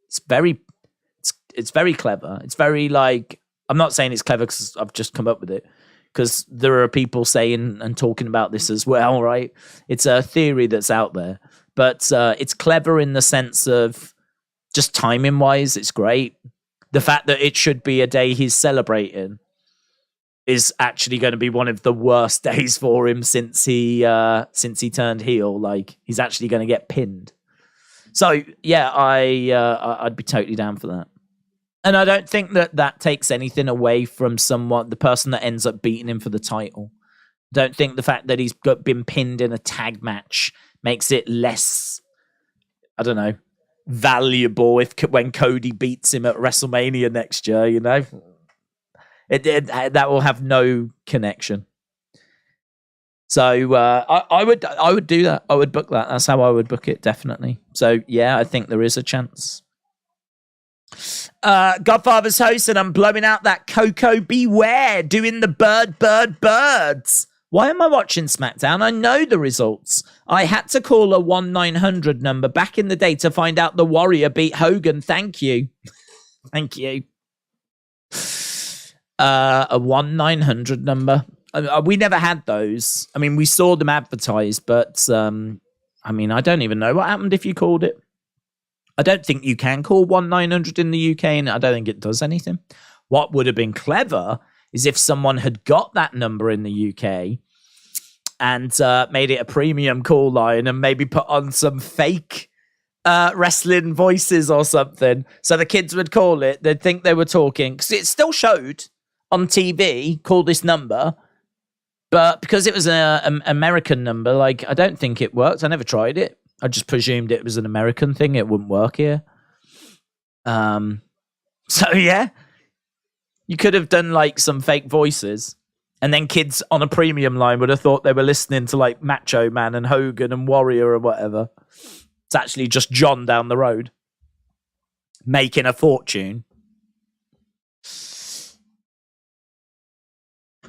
It's very clever. It's very I'm not saying it's clever because I've just come up with it. Because there are people saying and talking about this as well, right? It's a theory that's out there. But it's clever in the sense of just timing-wise, it's great. The fact that it should be a day he's celebrating is actually going to be one of the worst days for him since he turned heel. He's actually going to get pinned. So yeah, I'd be totally down for that. And I don't think that takes anything away from the person that ends up beating him for the title. Don't think the fact that he's been pinned in a tag match makes it less, I don't know, valuable when Cody beats him at WrestleMania next year. You know, that will have no connection. So I would do that. I would book that. That's how I would book it, definitely. So yeah, I think there is a chance. Godfather's host, and I'm blowing out that Coco Beware, doing the birds. Why am I watching SmackDown? I know the results. I had to call a 1-900 number back in the day to find out the Warrior beat Hogan. Thank you. Thank you. A 1-900 number. We never had those. I mean, we saw them advertised, but I mean, I don't even know what happened if you called it. I don't think you can call 1-900 in the UK, and I don't think it does anything. What would have been clever is if someone had got that number in the UK and made it a premium call line and maybe put on some fake wrestling voices or something. So the kids would call it. They'd think they were talking, because it still showed on TV, call this number. But because it was an American number, like, I don't think it worked. I never tried it. I just presumed it was an American thing. It wouldn't work here. So yeah, you could have done like some fake voices, and then kids on a premium line would have thought they were listening to like Macho Man and Hogan and Warrior or whatever. It's actually just John down the road making a fortune.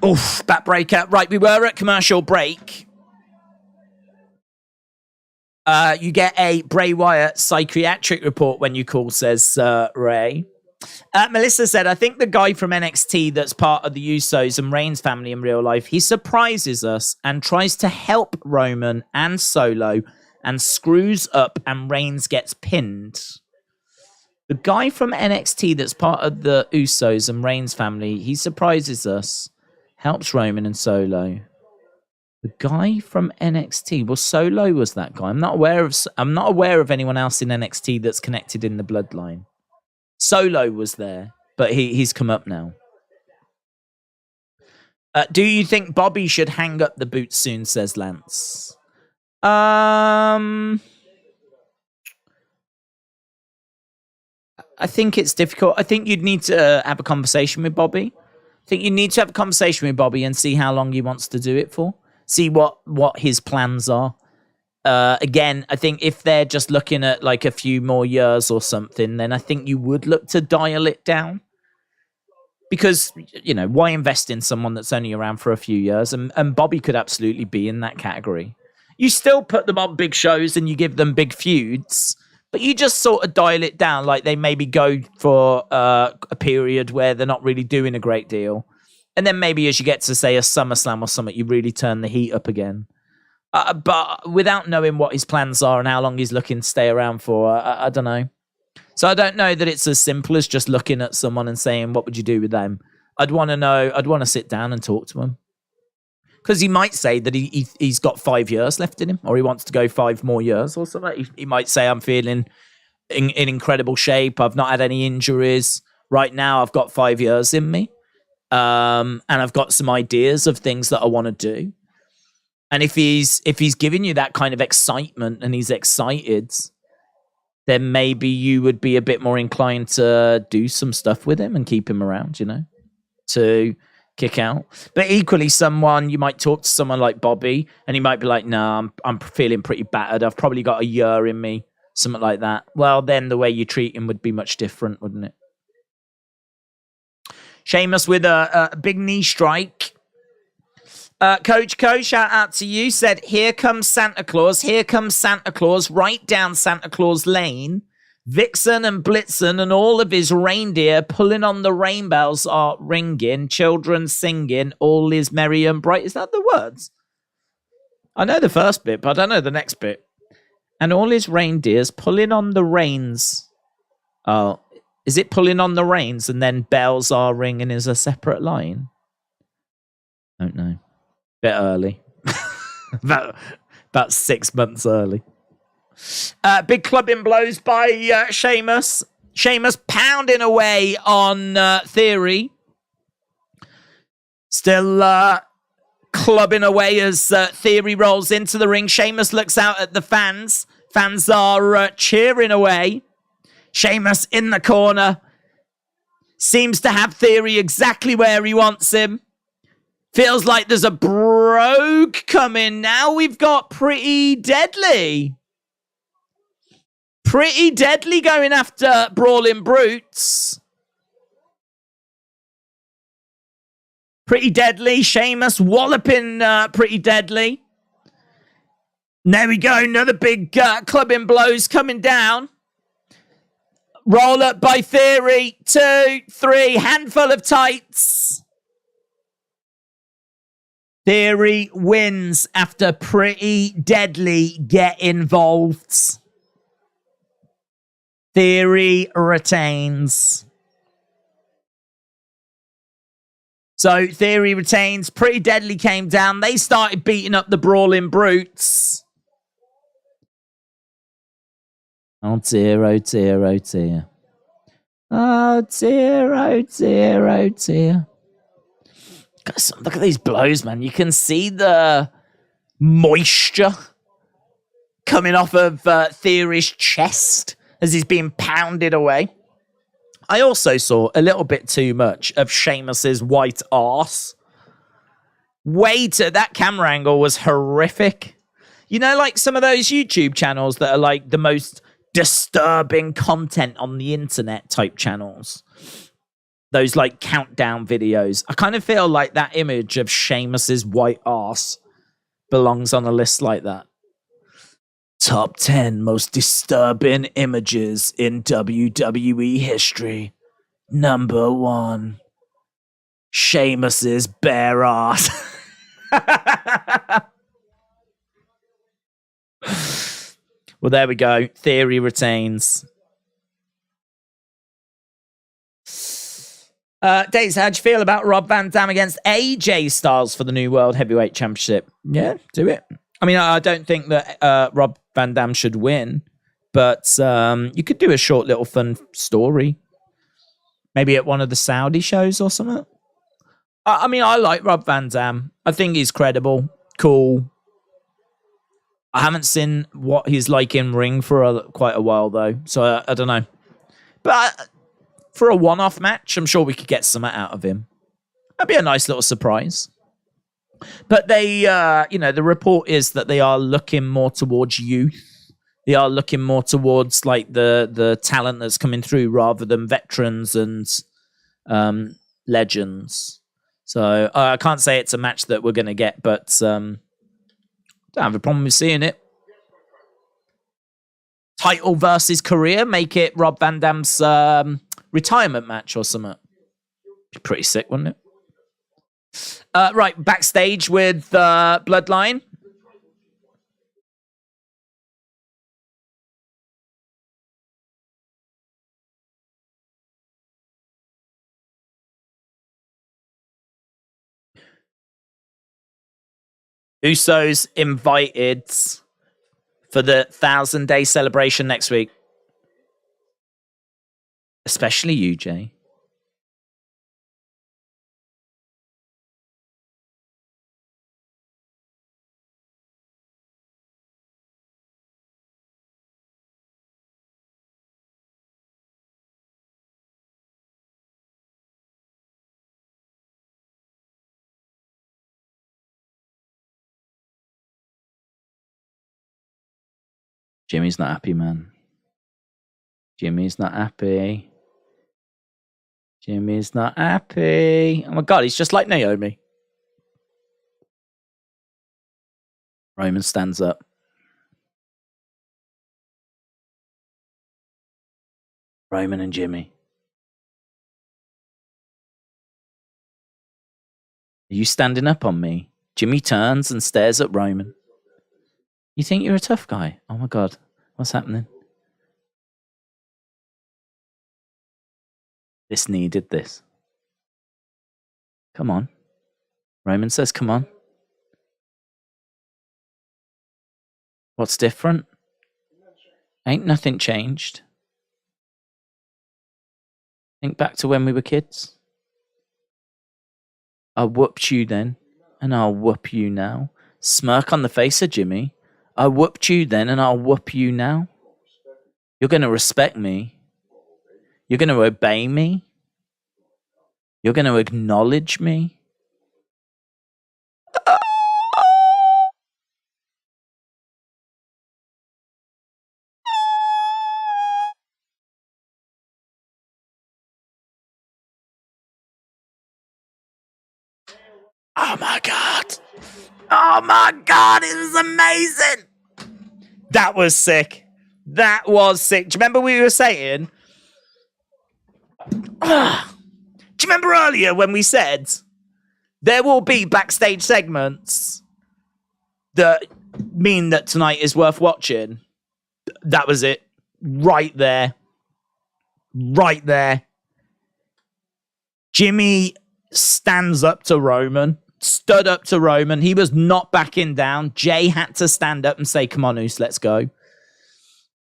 Oof, backbreaker. Right, we were at commercial break. You get a Bray Wyatt psychiatric report when you call, says Ray. Melissa said, I think the guy from NXT that's part of the Usos and Reigns family in real life, he surprises us and tries to help Roman and Solo and screws up and Reigns gets pinned. The guy from NXT that's part of the Usos and Reigns family, he surprises us, helps Roman and Solo. The guy from NXT. Well, Solo was that guy. I'm not aware of anyone else in NXT that's connected in the bloodline. Solo was there, but he's come up now. Do you think Bobby should hang up the boots soon, says Lance? I think it's difficult. I think you'd need to have a conversation with Bobby. I think you need to have a conversation with Bobby and see how long he wants to do it for. See what his plans are. Again, I think if they're just looking at like a few more years or something, then I think you would look to dial it down. Because, you know, why invest in someone that's only around for a few years? And Bobby could absolutely be in that category. You still put them on big shows and you give them big feuds, but you just sort of dial it down. Like they maybe go for a period where they're not really doing a great deal. And then maybe as you get to, say, a SummerSlam or something, you really turn the heat up again. But without knowing what his plans are and how long he's looking to stay around for, I don't know. So I don't know that it's as simple as just looking at someone and saying, what would you do with them? I'd want to know. I'd want to sit down and talk to him. Because he might say that he's got 5 years left in him, or he wants to go 5 more years or something. He might say, I'm feeling in incredible shape. I've not had any injuries. Right now, I've got 5 years in me. And I've got some ideas of things that I want to do. And if he's giving you that kind of excitement and he's excited, then maybe you would be a bit more inclined to do some stuff with him and keep him around, you know, to kick out. But equally, you might talk to someone like Bobby and he might be like, no, I'm feeling pretty battered. I've probably got a year in me, something like that. Well, then the way you treat him would be much different, wouldn't it? Sheamus with a big knee strike. Coach Co, shout out to you, said, here comes Santa Claus, right down Santa Claus Lane. Vixen and Blitzen and all of his reindeer pulling on the rain bells are ringing, children singing, all is merry and bright. Is that the words? I know the first bit, but I don't know the next bit. And all his reindeers pulling on the reins. Oh, is it pulling on the reins and then bells are ringing is a separate line? Don't know. Bit early. about 6 months early. Big clubbing blows by Sheamus. Sheamus pounding away on Theory. Still clubbing away as Theory rolls into the ring. Sheamus looks out at the fans. Fans are cheering away. Sheamus in the corner. Seems to have Theory exactly where he wants him. Feels like there's a brogue coming now. We've got Pretty Deadly. Pretty Deadly going after Brawling Brutes. Pretty Deadly. Sheamus walloping Pretty Deadly. There we go. Another big clubbing blows coming down. Roll up by Theory. 2, 3. Handful of tights. Theory wins after Pretty Deadly get involved. Theory retains. So Theory retains. Pretty Deadly came down. They started beating up the Brawling Brutes. Oh dear, oh dear, oh dear. Oh dear, oh dear, oh dear. Look at these blows, man. You can see the moisture coming off of Theory's chest as he's being pounded away. I also saw a little bit too much of Sheamus's white arse. That camera angle was horrific. You know, like some of those YouTube channels that are like the most disturbing content on the internet type channels. Those like countdown videos. I kind of feel like that image of Sheamus's white arse belongs on a list like that. Top 10 most disturbing images in WWE history. Number 1. Sheamus's bare ass. Well, there we go. Theory retains. Dates, how'd you feel about Rob Van Dam against AJ Styles for the new World Heavyweight Championship? Yeah, do it. I mean, I don't think that Rob Van Dam should win, but you could do a short little fun story. Maybe at one of the Saudi shows or something. I mean, I like Rob Van Dam. I think he's credible, cool. I haven't seen what he's like in ring for quite a while, though, so I don't know. But for a one-off match, I'm sure we could get something out of him. That'd be a nice little surprise. But they, the report is that they are looking more towards youth. They are looking more towards like the talent that's coming through rather than veterans and legends. So I can't say it's a match that we're going to get, but don't have a problem with seeing it. Title versus career, make it Rob Van Dam's retirement match or something. Be pretty sick, wouldn't it? Right, backstage with Bloodline. Usos invited for the 1,000-day celebration next week. Especially you, Jay. Jimmy's not happy, man. Jimmy's not happy. Jimmy's not happy. Oh my God, he's just like Naomi. Roman stands up. Roman and Jimmy. Are you standing up on me? Jimmy turns and stares at Roman. You think you're a tough guy? Oh my God, what's happening? This needed this. Come on. Roman says, come on. What's different? Ain't nothing changed. Think back to when we were kids. I whooped you then, and I'll whoop you now. Smirk on the face of Jimmy. I whooped you then, and I'll whoop you now. You're going to respect me. You're going to obey me? You're going to acknowledge me? Oh my God. Oh my God, it was amazing. That was sick. That was sick. Do you remember we were saying? Do you remember earlier when we said there will be backstage segments that mean that tonight is worth watching? That was it. Right there. Right there. Jimmy stands up to Roman. Stood up to Roman. He was not backing down. Jay had to stand up and say, come on, Us, let's go.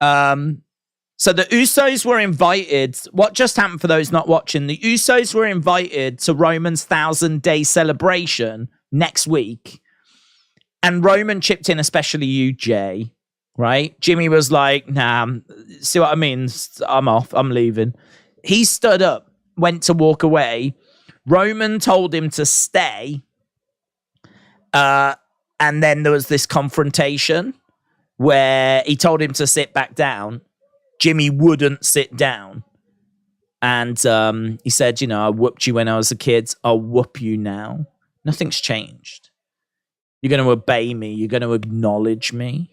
So the Usos were invited. What just happened for those not watching? The Usos were invited to Roman's 1,000-day celebration next week. And Roman chipped in, especially you, Jay. Right? Jimmy was like, nah, see what I mean? I'm off. I'm leaving. He stood up, went to walk away. Roman told him to stay. And then there was this confrontation where he told him to sit back down. Jimmy wouldn't sit down. And he said, you know, I whooped you when I was a kid. I'll whoop you now. Nothing's changed. You're going to obey me. You're going to acknowledge me.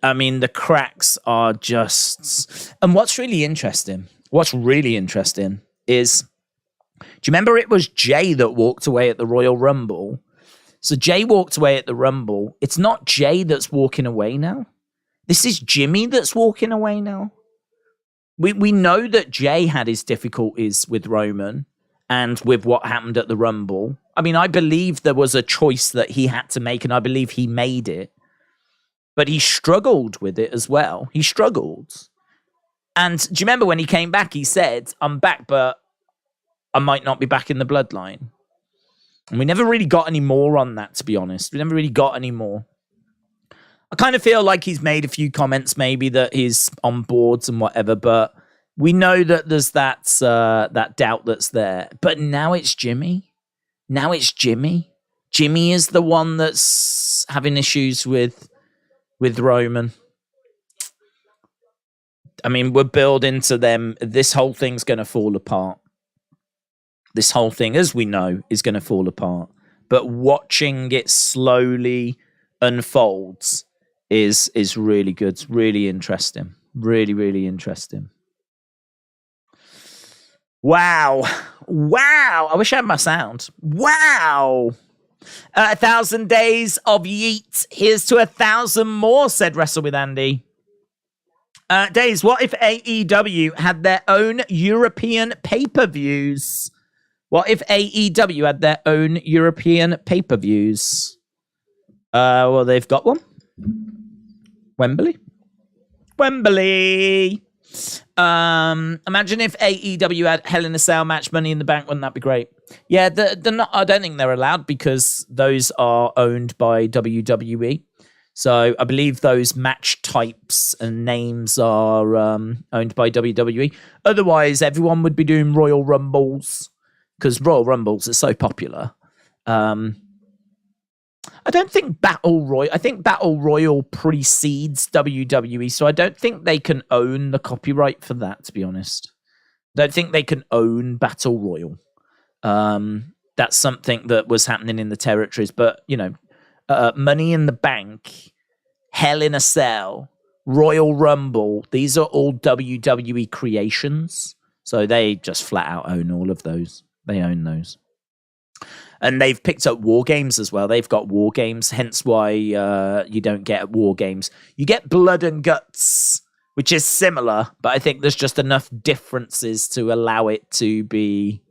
I mean, the cracks are just... And what's really interesting is... Do you remember it was Jay that walked away at the Royal Rumble? So Jay walked away at the Rumble. It's not Jay that's walking away now. This is Jimmy that's walking away now. We know that Jay had his difficulties with Roman and with what happened at the Rumble. I mean, I believe there was a choice that he had to make, and I believe he made it. But he struggled with it as well. He struggled. And do you remember when he came back, he said, I'm back, but I might not be back in the bloodline. And we never really got any more on that, to be honest. We never really got any more. I kind of feel like he's made a few comments maybe that he's on boards and whatever, but we know that there's that doubt that's there. But now it's Jimmy. Now it's Jimmy. Jimmy is the one that's having issues with Roman. I mean, we're building to them. This whole thing's going to fall apart. This whole thing, as we know, is going to fall apart. But watching it slowly unfolds is really good. It's really interesting. Really, really interesting. Wow. Wow. I wish I had my sound. Wow. 1,000 days of yeet. Here's to 1,000 more, said Wrestle with Andy. Days, what if AEW had their own European pay-per-views? What if AEW had their own European pay-per-views? Well, they've got one. Wembley. Imagine if AEW had Hell in a Cell match, Money in the Bank. Wouldn't that be great? Yeah, they're not. I don't think they're allowed because those are owned by WWE. So I believe those match types and names are owned by WWE. Otherwise, everyone would be doing Royal Rumbles because Royal Rumbles are so popular. I don't think Battle Royal. I think Battle Royal precedes WWE, so I don't think they can own the copyright for that. To be honest, I don't think they can own Battle Royal. That's something that was happening in the territories, but you know. Money in the Bank, Hell in a Cell, Royal Rumble, these are all WWE creations. So they just flat out own all of those. They own those. And they've picked up War Games as well. They've got War Games, hence why you don't get War Games. You get Blood and Guts, which is similar, but I think there's just enough differences to allow it to be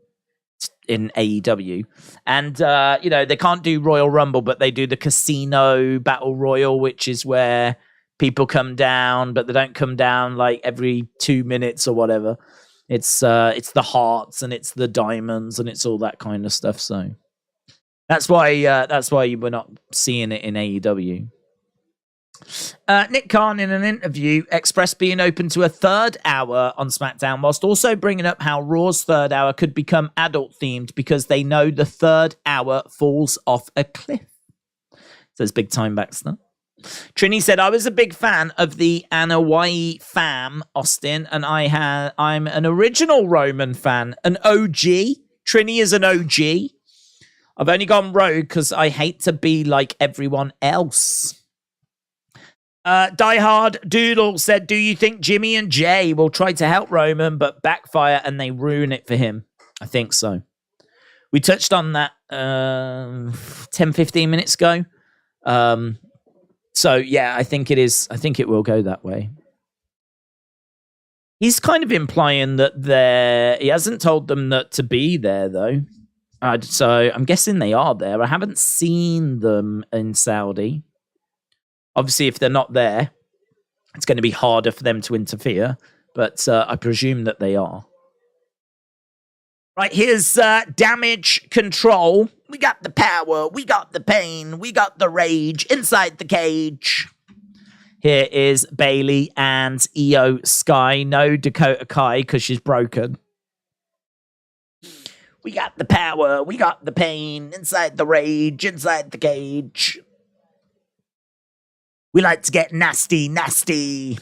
in AEW. And you know, they can't do Royal Rumble, but they do the Casino Battle Royal, which is where people come down, but they don't come down like every 2 minutes or whatever. It's the hearts and it's the diamonds and it's all that kind of stuff. So that's why we're not seeing it in AEW. Nick Khan, in an interview, expressed being open to a third hour on SmackDown, whilst also bringing up how Raw's third hour could become adult-themed because they know the third hour falls off a cliff. So there's big time Baxter. Trini said, I was a big fan of the Anawai fam, Austin, and I'm an original Roman fan, an OG. Trini is an OG. I've only gone rogue because I hate to be like everyone else. Die Hard Doodle said, do you think Jimmy and Jay will try to help Roman but backfire and they ruin it for him? I think so. We touched on that 10-15 minutes ago. So yeah, I think it is. I think it will go that way. He's kind of implying that he hasn't told them that to be there though. So I'm guessing they are there. I haven't seen them in Saudi. Obviously, if they're not there, it's going to be harder for them to interfere. But I presume that they are. Right, here's Damage Control. We got the power. We got the pain. We got the rage inside the cage. Here is Bailey and Io Sky. No Dakota Kai because she's broken. We got the power. We got the pain inside the rage inside the cage. We like to get nasty, nasty.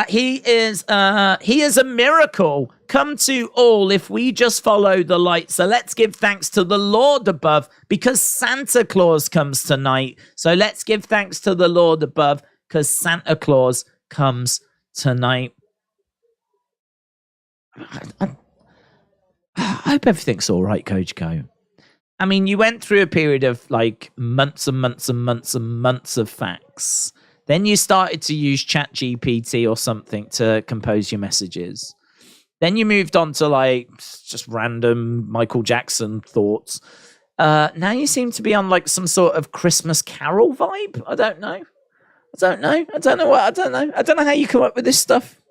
He is a miracle come to all if we just follow the light. So let's give thanks to the Lord above because Santa Claus comes tonight. So let's give thanks to the Lord above because Santa Claus comes tonight. I hope everything's all right, Coach Co. I mean, you went through a period of like months and months and months and months of facts. Then you started to use ChatGPT or something to compose your messages. Then you moved on to like just random Michael Jackson thoughts. Now you seem to be on like some sort of Christmas Carol vibe. I don't know. I don't know how you come up with this stuff.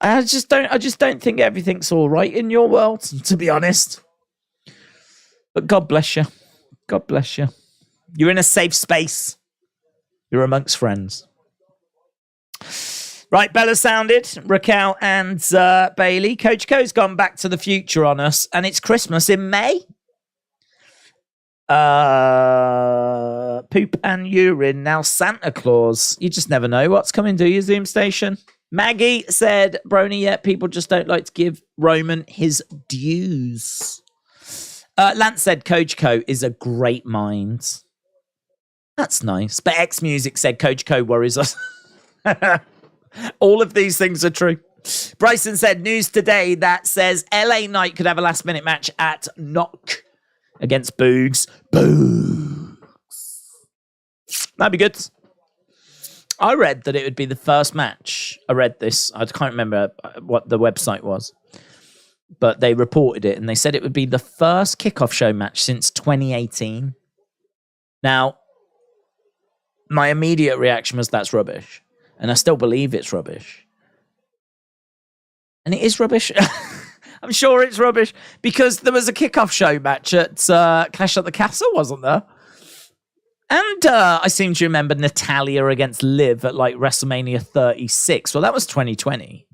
I just don't think everything's all right in your world, to be honest. But God bless you. God bless you. You're in a safe space. You're amongst friends. Right, Bella sounded. Raquel and Bailey. Coach Co's gone back to the future on us, and it's Christmas in May. Poop and urine. Now Santa Claus. You just never know what's coming, do you, Zoom Station? Maggie said, Brony, yet people just don't like to give Roman his dues. Lance said, Coach Co is a great mind. That's nice. But X Music said, Coach Co worries us. All of these things are true. Bryson said, news today that says LA Knight could have a last-minute match at Knock against Boogs. Boogs. That'd be good. I read that it would be the first match. I read this. I can't remember what the website was. But they reported it, and they said it would be the first kickoff show match since 2018. Now, my immediate reaction was that's rubbish. And I still believe it's rubbish. And it is rubbish. I'm sure it's rubbish. Because there was a kickoff show match at Clash at the Castle, wasn't there? And I seem to remember Natalya against Liv at like WrestleMania 36. Well, that was 2020.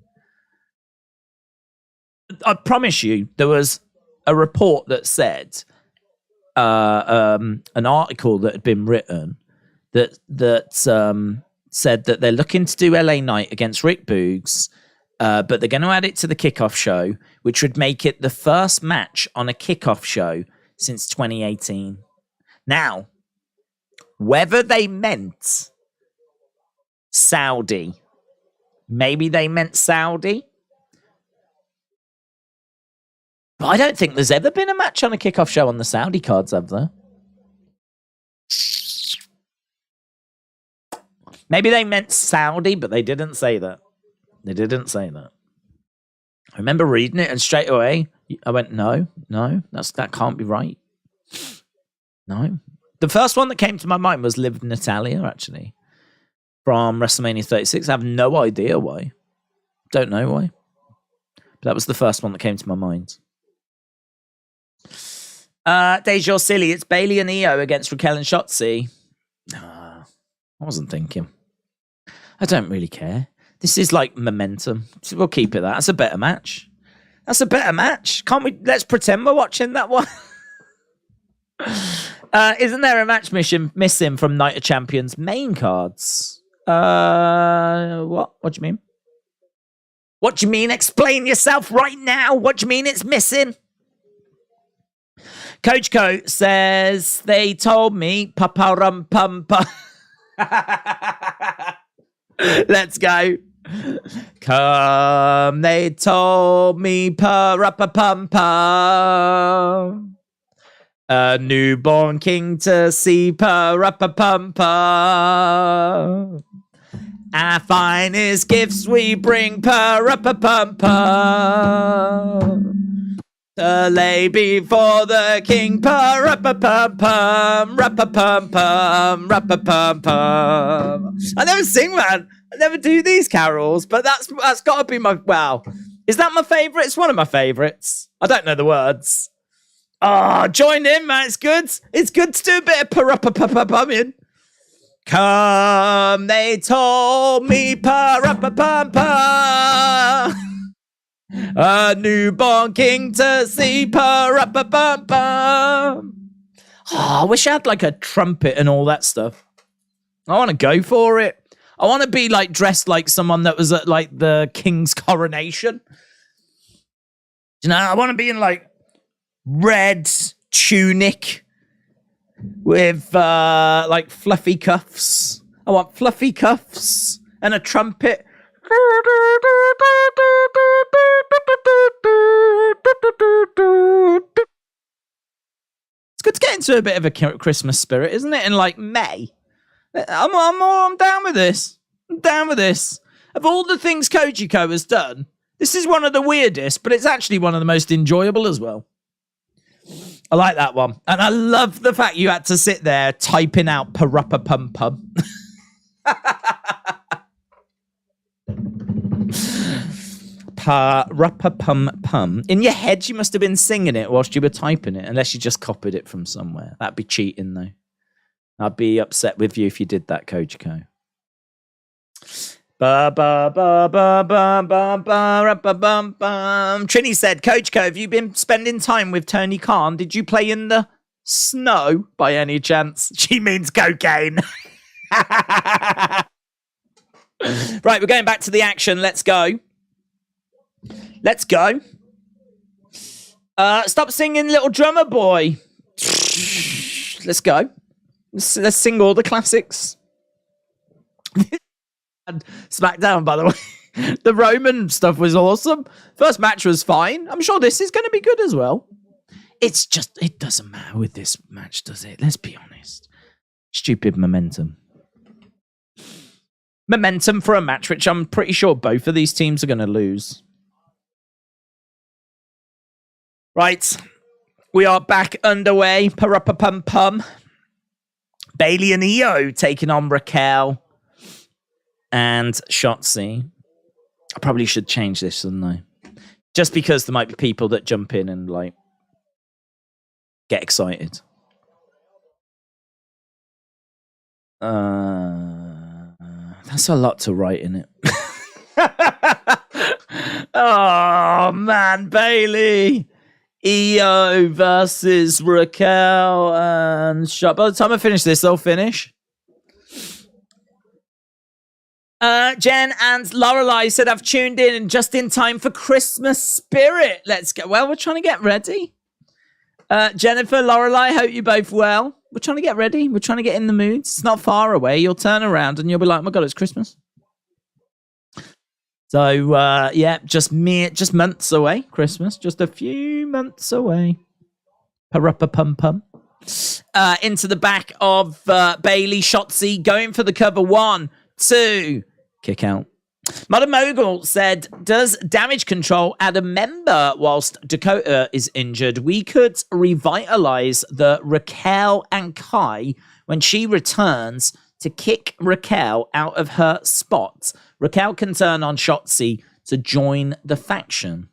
I promise you, there was a report that said an article that had been written that said that they're looking to do LA Knight against Rick Boogs, but they're going to add it to the kickoff show, which would make it the first match on a kickoff show since 2018. Now, whether they meant Saudi, maybe they meant Saudi, but I don't think there's ever been a match on a kickoff show on the Saudi cards, have there? Maybe they meant Saudi, but they didn't say that. They didn't say that. I remember reading it, and straight away, I went, no, that can't be right. No. The first one that came to my mind was Liv Natalya, actually, from WrestleMania 36. I have no idea why. Don't know why. But that was the first one that came to my mind. Dej, you're silly. It's Bailey and Io against Raquel and Shotzi. I wasn't thinking. I don't really care. This is like momentum. So we'll keep it that. That's a better match. That's a better match. Can't we? Let's pretend we're watching that one. Isn't there a match missing from Night of Champions main cards? What? What do you mean? What do you mean? Explain yourself right now. What do you mean it's missing? Coach Co says they told me pa-pa-rum pum pa. Let's go. Come, they told me pa-ra-pa-pum-pum. A newborn king to see pa-ra-pa-pum-pum. Our finest gifts we bring pa-ra-pa-pum-pum. To lay before the king pa-ra-pa-pum-pum. Ra-pa-pum-pum. Ra-pa-pum-pum. I never sing, man. I never do these carols, but that's got to be my... Wow. Is that my favourite? It's one of my favourites. I don't know the words. Oh, join in, man. It's good. It's good to do a bit of pa-ra-pa-pum-pum-in. Come, they told me pa-ra-pa-pum-pum. A newborn king to see pa-ra-pa-pum-pum. Oh, I wish I had like a trumpet and all that stuff. I want to go for it. I want to be like dressed like someone that was at like the king's coronation. You know, I want to be in like red tunic with like fluffy cuffs. I want fluffy cuffs and a trumpet. It's good to get into a bit of a Christmas spirit, isn't it? In like May. I'm down with this. I'm down with this. Of all the things Kojiko has done, this is one of the weirdest, but it's actually one of the most enjoyable as well. I like that one. And I love the fact you had to sit there typing out pa-ra-pa-pum-pum. Pa-ra-pa-pum-pum. In your head, you must have been singing it whilst you were typing it, unless you just copied it from somewhere. That'd be cheating, though. I'd be upset with you if you did that, Kojiko. Trini said, Kojiko, have you been spending time with Tony Khan? Did you play in the snow by any chance? She means cocaine. Right, we're going back to the action. Let's go. Let's go. Stop singing, little drummer boy. Let's go. Let's sing all the classics. And Smackdown, by the way. The Roman stuff was awesome. First match was fine. I'm sure this is going to be good as well. It's just, it doesn't matter with this match, does it? Let's be honest. Stupid momentum. Momentum for a match, which I'm pretty sure both of these teams are going to lose. Right. We are back underway. Pa-ra-pa-pum-pum. Bailey and Io taking on Raquel and Shotzi. I probably should change this, shouldn't I? Just because there might be people that jump in and like get excited. That's a lot to write in it. Oh man, Bailey. Io versus Raquel and Shot. By the time I finish this, they'll finish. Jen and Lorelei said, I've tuned in just in time for Christmas spirit. Let's go. Well, we're trying to get ready. Jennifer, Lorelei, hope you're both well. We're trying to get ready. We're trying to get in the mood. It's not far away. You'll turn around and you'll be like, oh my God, it's Christmas. So, yeah, just months away. Christmas, just a few months away. Pa-ra-pa-pum-pum. Into the back of Bailey, Shotzi, going for the cover. 1, 2, kick out. Mother Mogul said, does damage control add a member whilst Dakota is injured? We could revitalize the Raquel and Kai when she returns to kick Raquel out of her spot. Raquel can turn on Shotzi to join the faction.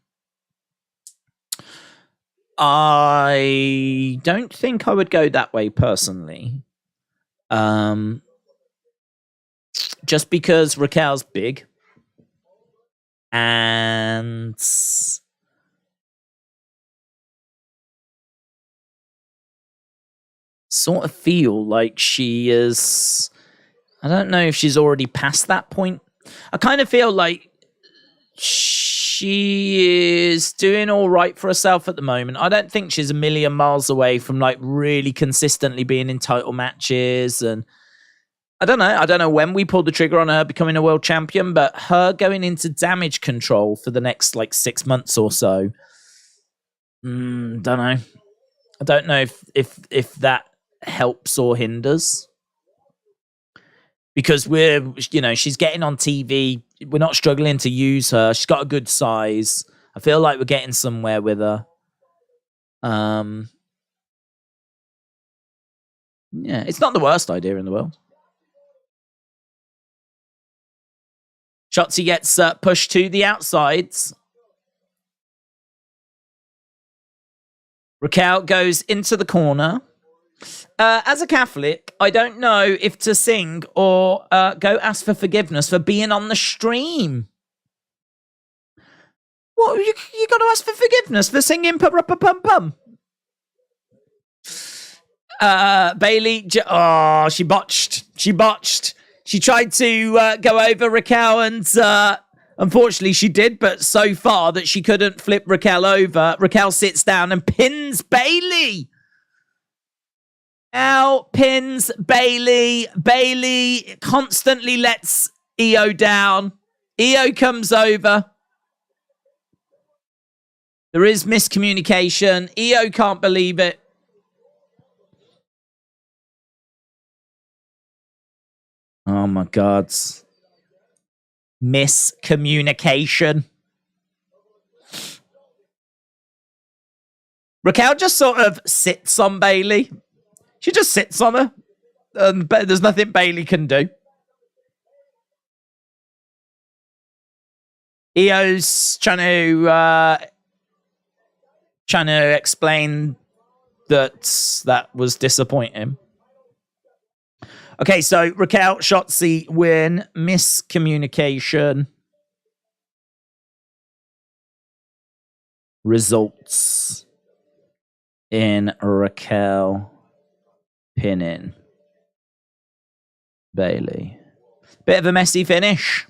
I don't think I would go that way personally. just because Raquel's big and sort of feel like she is, I don't know if she's already past that point. I kind of feel like she is doing all right for herself at the moment. I don't think she's a million miles away from like really consistently being in title matches. And I don't know when we pull the trigger on her becoming a world champion, but her going into Damage Control for the next like 6 months or so. Don't know. I don't know if that helps or hinders, because she's getting on TV. We're not struggling to use her. She's got a good size. I feel like we're getting somewhere with her. Yeah, it's not the worst idea in the world. Shotzi gets pushed to the outsides. Raquel goes into the corner. As a Catholic, I don't know if to sing or go ask for forgiveness for being on the stream. What, you got to ask for forgiveness for singing pum. Bailey, she botched. She tried to go over Raquel, and unfortunately she did, but so far that she couldn't flip Raquel over. Raquel sits down and pins Bailey. Now pins Bailey. Bailey constantly lets Io down. Io comes over. There is miscommunication. Io can't believe it. Oh my God. Miscommunication. Raquel just sort of sits on Bailey. She just sits on her. And there's nothing Bailey can do. Io's trying to explain that was disappointing. Okay, so Raquel, Shotzi win. Miscommunication. Results in Raquel pinning Bailey. Bit of a messy finish.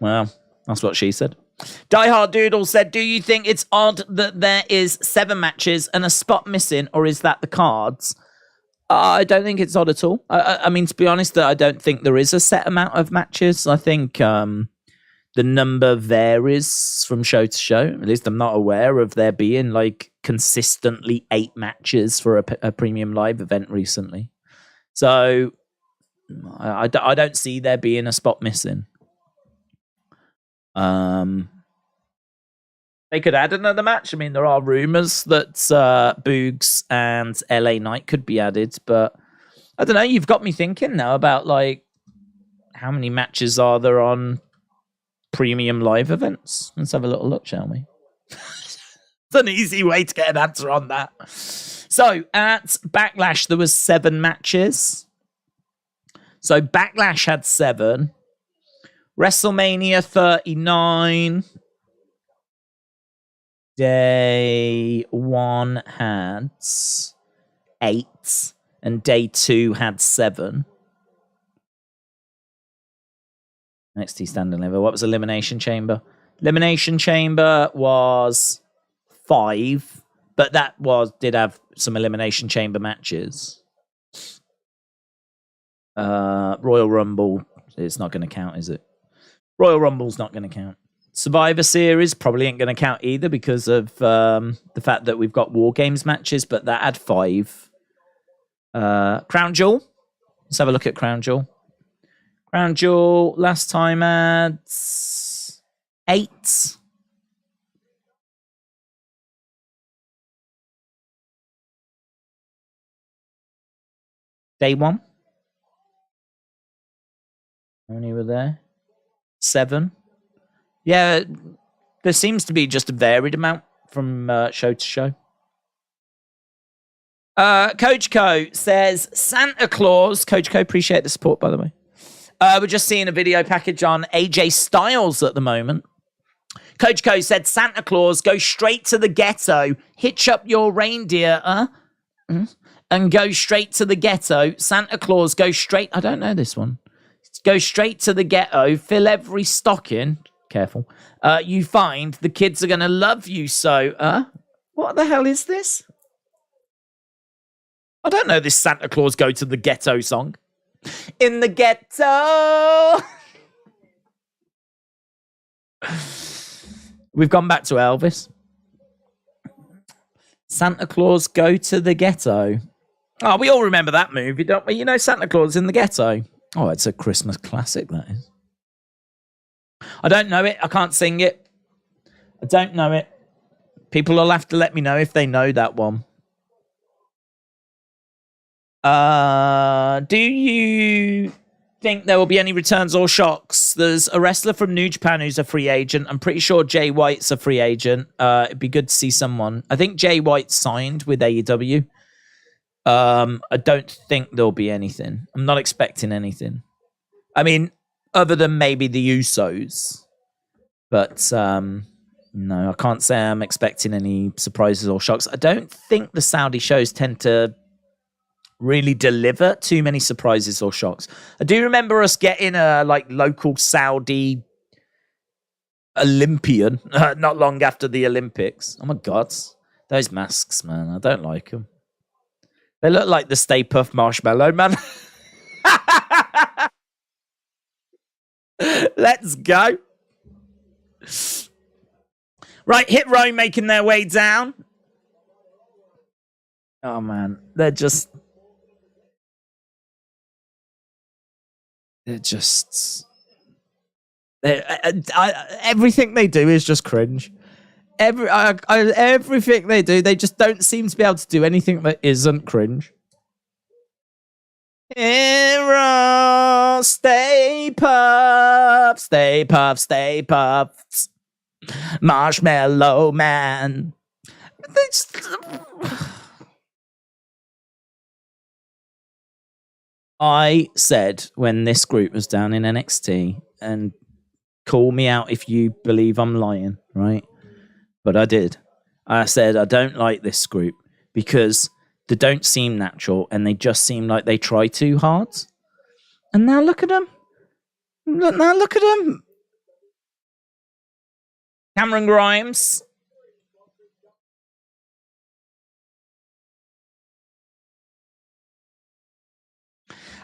Well, that's what she said. Die Hard Doodle said, do you think it's odd that there is 7 matches and a spot missing, or is that the cards? I don't think it's odd at all. I mean, to be honest, I don't think there is a set amount of matches. I think the number varies from show to show. At least I'm not aware of there being like consistently 8 matches for a premium live event recently. So I don't see there being a spot missing. They could add another match. I mean, there are rumors that Boogs and LA Knight could be added, but I don't know. You've got me thinking now about like how many matches are there on premium live events. Let's have a little look, shall we? It's an easy way to get an answer on that. So at Backlash, there was 7 matches. So Backlash had 7. WrestleMania 39. Day 1 had 8. And day 2 had 7. NXT Standing Level. What was Elimination Chamber? Elimination Chamber was 5. But that did have some Elimination Chamber matches. Royal Rumble, it's not going to count, is it? Royal Rumble's not going to count. Survivor Series probably ain't going to count either because of the fact that we've got War Games matches, but that had 5. Crown Jewel. Let's have a look at Crown Jewel. Crown Jewel last time had 8. Day 1. How many were there? 7. Yeah, there seems to be just a varied amount from show to show. Coach Co says Santa Claus. Coach Co, appreciate the support, by the way. We're just seeing a video package on AJ Styles at the moment. Coach Co said, Santa Claus, go straight to the ghetto, hitch up your reindeer, and go straight to the ghetto. Santa Claus, go straight. I don't know this one. Go straight to the ghetto, fill every stocking. Careful. You find the kids are going to love you so. What the hell is this? I don't know this Santa Claus go to the ghetto song. In the ghetto. We've gone back to Elvis. Santa Claus go to the ghetto. Oh, we all remember that movie, don't we? You know Santa Claus in the ghetto. Oh, it's a Christmas classic, that is. I don't know it. I can't sing it. I don't know it. People will have to let me know if they know that one. Do you think there will be any returns or shocks? There's a wrestler from New Japan who's a free agent. I'm pretty sure Jay White's a free agent. It'd be good to see someone. I think Jay White signed with AEW. I don't think there'll be anything. I'm not expecting anything. I mean, other than maybe the Usos. But no, I can't say I'm expecting any surprises or shocks. I don't think the Saudi shows tend to really deliver too many surprises or shocks. I do remember us getting a local Saudi Olympian not long after the Olympics. Oh my God, those masks, man, I don't like them. They look like the Stay Puft Marshmallow Man. Let's go. Right, Hit Row making their way down. Oh man, they're just everything they do is just cringe. Everything they do, they just don't seem to be able to do anything that isn't cringe. Hero, stay puft, stay puft, stay puft. Marshmallow Man. I said when this group was down in NXT, and call me out if you believe I'm lying, right? But I did. I said I don't like this group because they don't seem natural and they just seem like they try too hard. And now look at them. Now look at them. Cameron Grimes.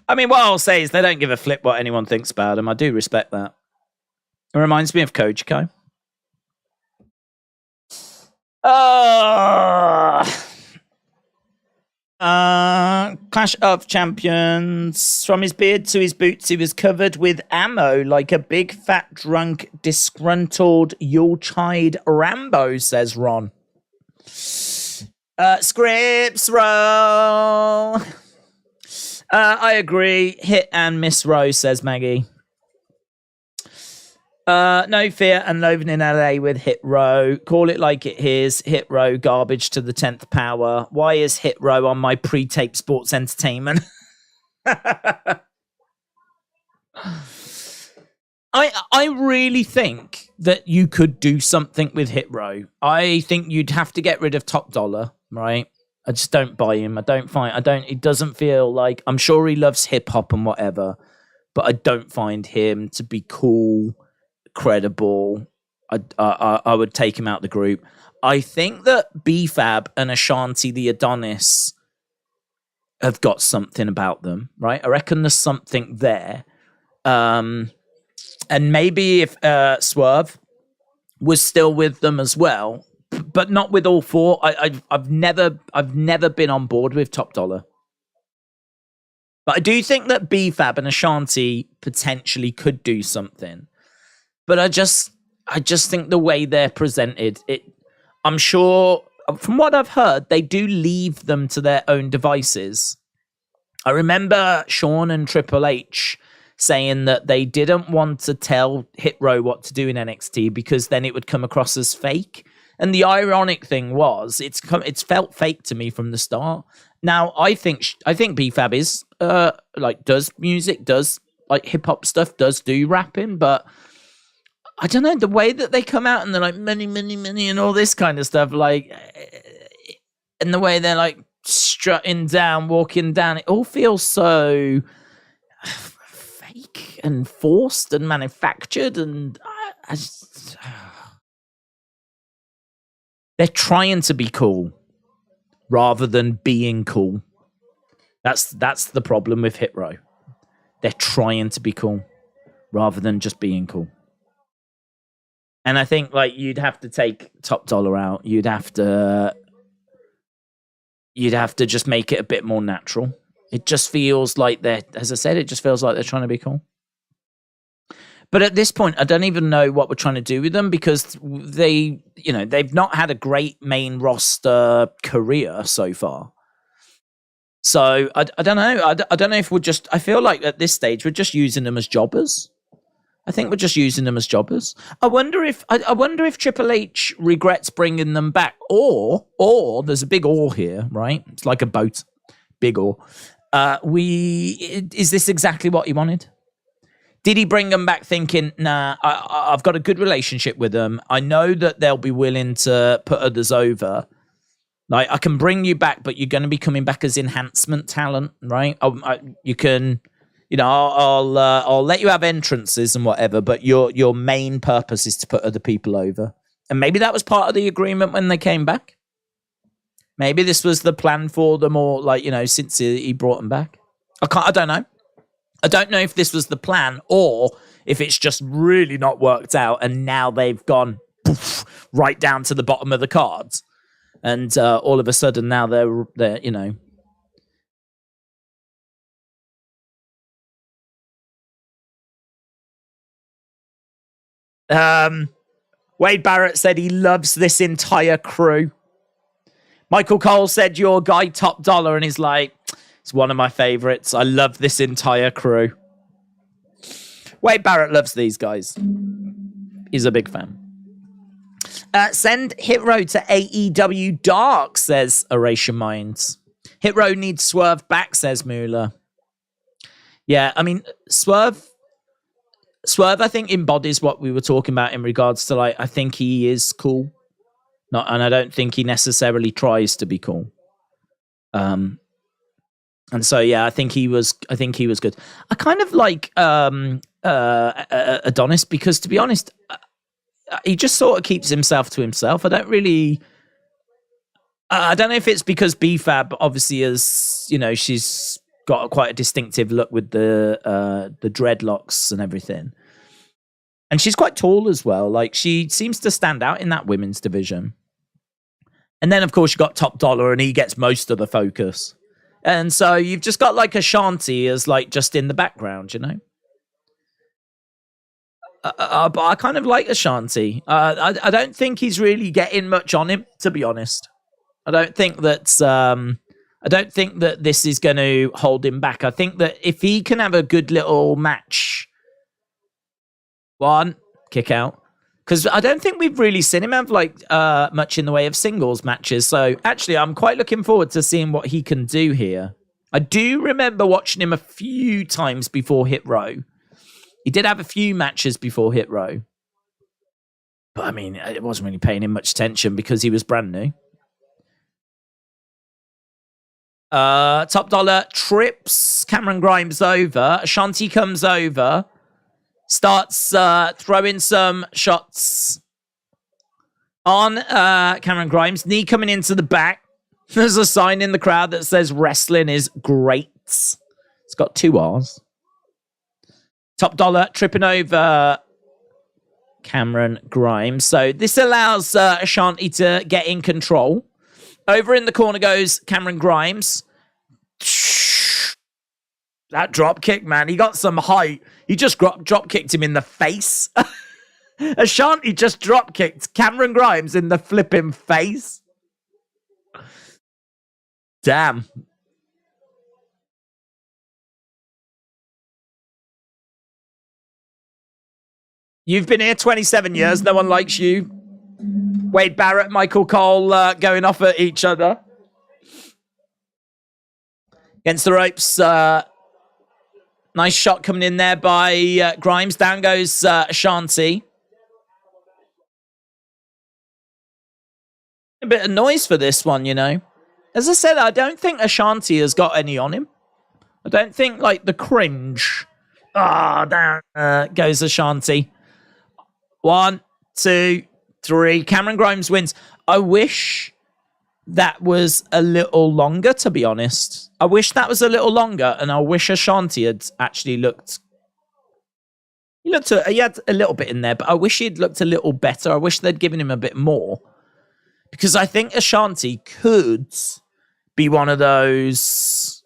I mean, what I'll say is they don't give a flip what anyone thinks about them. I do respect that. It reminds me of Coach Co. Clash of Champions. From his beard to his boots, he was covered with ammo like a big, fat, drunk, disgruntled Yuletide Rambo, says Ron. Scripts roll. I agree. Hit and miss Rose, says Maggie. No fear and loathing in LA with Hit Row. Call it like it is. Hit Row garbage to the 10th power. Why is Hit Row on my pre-tape sports entertainment? I really think that you could do something with Hit Row. I think you'd have to get rid of Top Dollar, right? I just don't buy him. It doesn't feel like, I'm sure he loves hip hop and whatever, but I don't find him to be cool, credible. I would take him out the group. I think that B-Fab and Ashanti the Adonis have got something about them, right? I reckon there's something there. And maybe if Swerve was still with them as well, but not with all four. I've never been on board with Top Dollar. But I do think that B-Fab and Ashanti potentially could do something. But I just think the way they're presented, I'm sure, from what I've heard, they do leave them to their own devices. I remember Shawn and Triple H saying that they didn't want to tell Hit Row what to do in NXT because then it would come across as fake. And the ironic thing was, it's felt fake to me from the start. Now, I think B-Fab is does music, does like hip hop stuff does do rapping, but I don't know, the way that they come out and they're like money, money, money, and all this kind of stuff, like, and the way they're like strutting down, walking down, it all feels so fake and forced and manufactured, and I just, they're trying to be cool rather than being cool. That's the problem with Hit Row. They're trying to be cool rather than just being cool. And I think like you'd have to take Top Dollar out. You'd have to just make it a bit more natural. It just feels like they're, as I said, it just feels like they're trying to be cool. But at this point, I don't even know what we're trying to do with them, because they've not had a great main roster career so far. So I don't know. I don't know if I feel like at this stage, we're just using them as jobbers. I think we're just using them as jobbers. I wonder if Triple H regrets bringing them back, or there's a big or here, right? It's like a boat, big or. Is this exactly what he wanted? Did he bring them back thinking, nah, I've got a good relationship with them. I know that they'll be willing to put others over. Like, I can bring you back, but you're going to be coming back as enhancement talent, right? You can, I'll let you have entrances and whatever, but your main purpose is to put other people over. And maybe that was part of the agreement when they came back. Maybe this was the plan for them, or like, since he brought them back. I don't know. I don't know if this was the plan, or if it's just really not worked out and now they've gone poof, right down to the bottom of the cards. And all of a sudden now they're. Wade Barrett said he loves this entire crew. Michael Cole said your guy Top Dollar, and he's like, it's one of my favorites. I love this entire crew. Wade Barrett loves these guys. He's a big fan. Send Hit Row to AEW Dark, says Erasure Minds. Hit Row needs Swerve back, says Moolah. Yeah, I mean, Swerve, I think, embodies what we were talking about in regards to, like, I think he is cool. And I don't think he necessarily tries to be cool. And so, yeah, I think he was good. I kind of like Adonis, because, to be honest, he just sort of keeps himself to himself. I don't know if it's because B-Fab obviously is, she's got quite a distinctive look with the dreadlocks and everything. And she's quite tall as well. Like, she seems to stand out in that women's division. And then, of course, you got Top Dollar, and he gets most of the focus. And so you've just got like Ashanti as like just in the background, But I kind of like Ashanti. I don't think he's really getting much on him, to be honest. I don't think that this is going to hold him back. I think that if he can have a good little match, kick out. Because I don't think we've really seen him have like much in the way of singles matches. So actually, I'm quite looking forward to seeing what he can do here. I do remember watching him a few times before Hit Row. He did have a few matches before Hit Row. But I mean, it wasn't really paying him much attention because he was brand new. Top Dollar trips Cameron Grimes over. Ashanti comes over. Starts throwing some shots on Cameron Grimes. Knee coming into the back. There's a sign in the crowd that says wrestling is great. It's got 2 R's. Top Dollar tripping over Cameron Grimes. So this allows Ashanti to get in control. Over in the corner goes Cameron Grimes. That drop kick, man. He got some height. He just drop kicked him in the face. Ashanti just drop kicked Cameron Grimes in the flipping face. Damn. You've been here 27 years. No one likes you. Wade Barrett, Michael Cole going off at each other. Against the ropes. Nice shot coming in there by Grimes. Down goes Ashanti. A bit of noise for this one, you know. As I said, I don't think Ashanti has got any on him. I don't think, like, the cringe. Down goes Ashanti. 1, 2, 3. Cameron Grimes wins. I wish that was a little longer, to be honest. I wish that was a little longer, and I wish Ashanti had actually looked... He had a little bit in there, but I wish he'd looked a little better. I wish they'd given him a bit more. Because I think Ashanti could be one of those...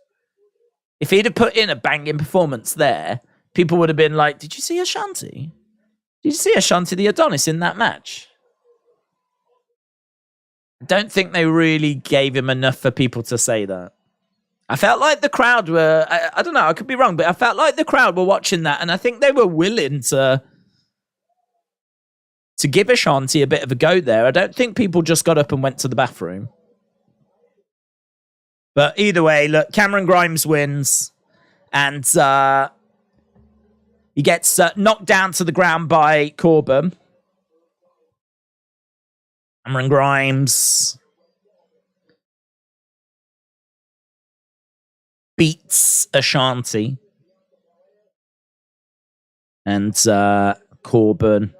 If he'd have put in a banging performance there, people would have been like, did you see Ashanti? Did you see Ashanti the Adonis in that match? I don't think they really gave him enough for people to say that. I felt like the crowd were... I don't know, I could be wrong, but I felt like the crowd were watching that, and I think they were willing to give Ashanti a bit of a go there. I don't think people just got up and went to the bathroom. But either way, look, Cameron Grimes wins. And he gets knocked down to the ground by Corbin. Cameron Grimes beats Ashanti. And Corbin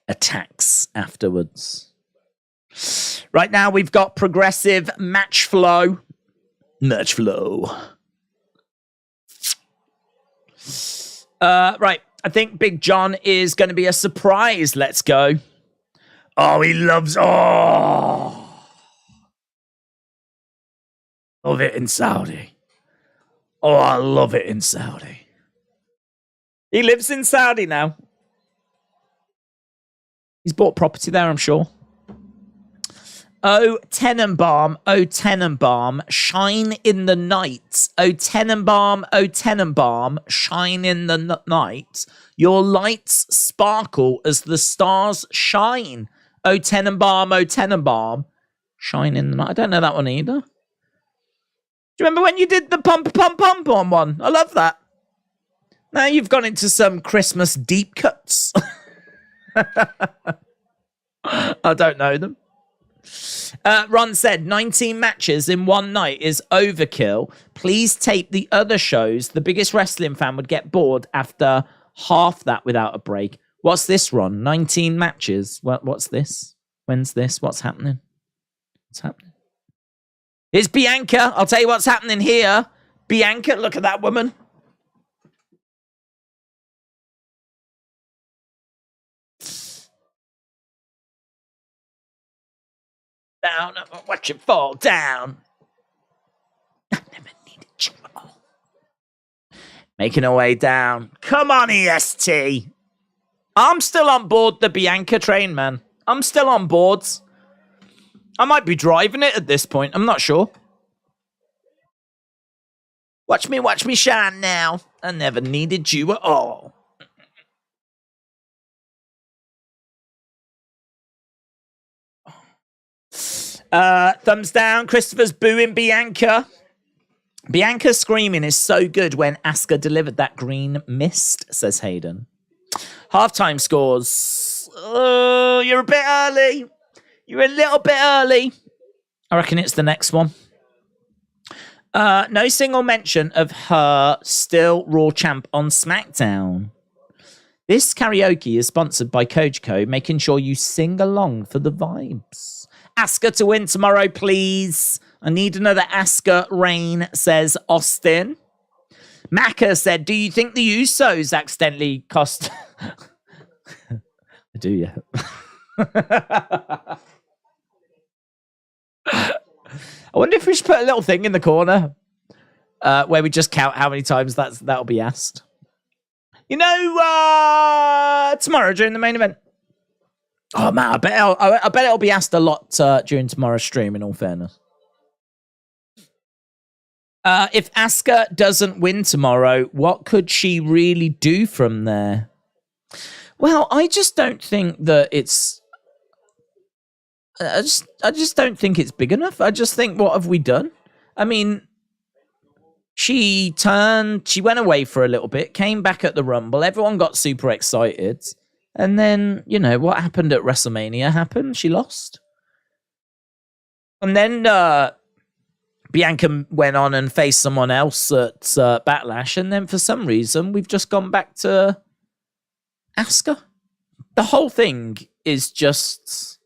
attacks afterwards. Right now, we've got progressive match flow. Match flow. Right. I think Big John is going to be a surprise. Let's go. Oh, he loves... Oh. Love it in Saudi. Oh, I love it in Saudi. He lives in Saudi now. He's bought property there, I'm sure. Oh, Tenenbaum, oh, Tenenbaum, shine in the night. Oh, Tenenbaum, oh, Tenenbaum, shine in the night. Your lights sparkle as the stars shine. Oh, Tenenbaum, shine in the night. I don't know that one either. Do you remember when you did the pump, pump, pump on one? I love that. Now you've gone into some Christmas deep cuts. I don't know them. Ron said 19 matches in one night is overkill. Please tape the other shows. The biggest wrestling fan would get bored after half that without a break. What's this, Ron? 19 matches. What's this? When's this? What's happening? What's happening? It's Bianca. I'll tell you what's happening here. Bianca, look at that woman. Down, watch it fall down. I never needed you at all. Making her way down. Come on, EST. I'm still on board the Bianca train, man. I'm still on board. I might be driving it at this point. I'm not sure. Watch me shine now. I never needed you at all. Thumbs down. Christopher's booing Bianca. Bianca's screaming is so good when Asuka delivered that green mist, says Hayden. Halftime scores. Oh, you're a bit early. You're a little bit early. I reckon it's the next one. No single mention of her still Raw champ on SmackDown. This karaoke is sponsored by Coachco, making sure you sing along for the vibes. Asuka to win tomorrow, please. I need another Asuka reign, says Austin. Macca said, do you think the Usos accidentally cost... I do, yeah. I wonder if we should put a little thing in the corner where we just count how many times that'll be asked. You know, tomorrow during the main event. Oh, man, I bet it'll be asked a lot during tomorrow's stream, in all fairness. If Asuka doesn't win tomorrow, what could she really do from there? Well, I just don't think that it's... I just don't think it's big enough. I just think, what have we done? I mean, She went away for a little bit, came back at the Rumble. Everyone got super excited. And then, what happened at WrestleMania happened. She lost. And then Bianca went on and faced someone else at Backlash. And then for some reason, we've just gone back to Asuka. The whole thing is just...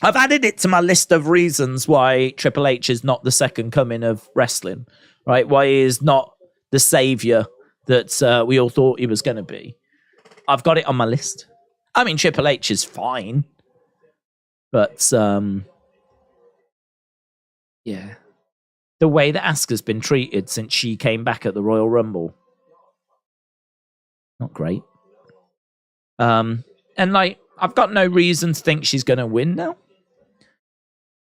I've added it to my list of reasons why Triple H is not the second coming of wrestling, right? Why he is not the savior that we all thought he was going to be. I've got it on my list. I mean, Triple H is fine, but yeah, the way that Asuka's been treated since she came back at the Royal Rumble, not great. And I've got no reason to think she's going to win now.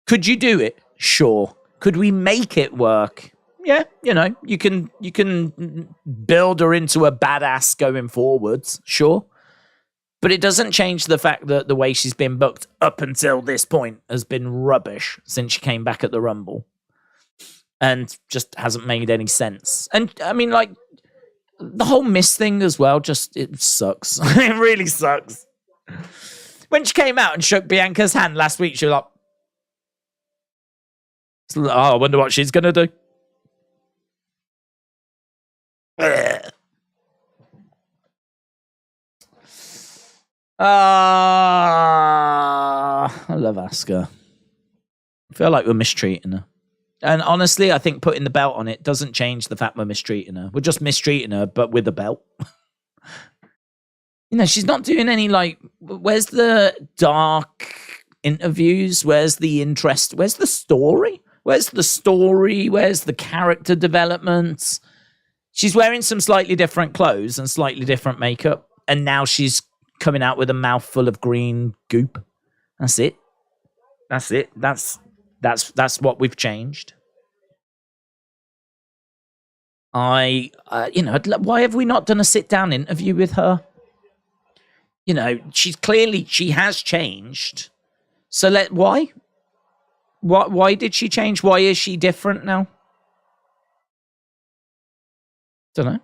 Could you do it? Sure. Could we make it work? Yeah, you can build her into a badass going forwards, sure. But it doesn't change the fact that the way she's been booked up until this point has been rubbish since she came back at the Rumble. And just hasn't made any sense. And, I mean, the whole Miss thing as well, it sucks. It really sucks. When she came out and shook Bianca's hand last week, she was like, oh, I wonder what she's going to do. I love Asuka. I feel like we're mistreating her. And honestly, I think putting the belt on it doesn't change the fact we're mistreating her. We're just mistreating her, but with a belt. She's not doing any, where's the dark interviews? Where's the interest? Where's the story? Where's the story? Where's the character development? She's wearing some slightly different clothes and slightly different makeup. And now she's coming out with a mouthful of green goop. That's it. That's it. That's what we've changed. Why have we not done a sit-down interview with her? She has changed. So why? Why did she change? Why is she different now? Don't know.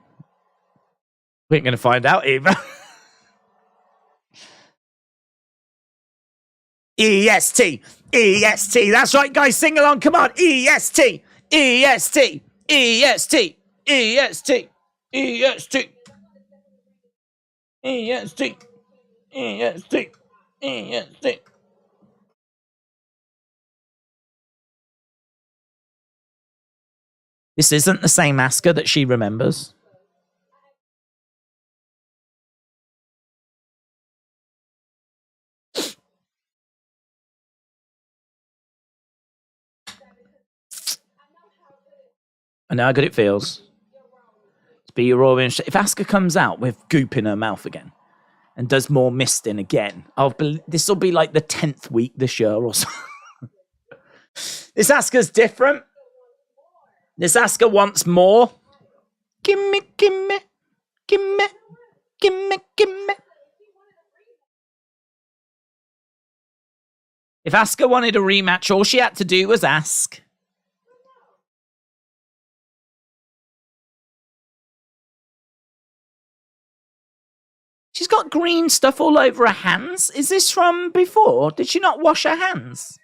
We ain't going to find out either. EST. EST. That's right, guys. Sing along. Come on. EST. EST. EST. EST. EST. EST. EST. EST. This isn't the same Asuka that she remembers. I know how good it feels to be your Raw. If Asuka comes out with goop in her mouth again and does more misting again, this will be like the 10th week this year or so. This Asuka's different. This Asuka wants more. Gimme, gimme, gimme, gimme, gimme. If Asuka wanted a rematch, all she had to do was ask. She's got green stuff all over her hands. Is this from before? Did she not wash her hands?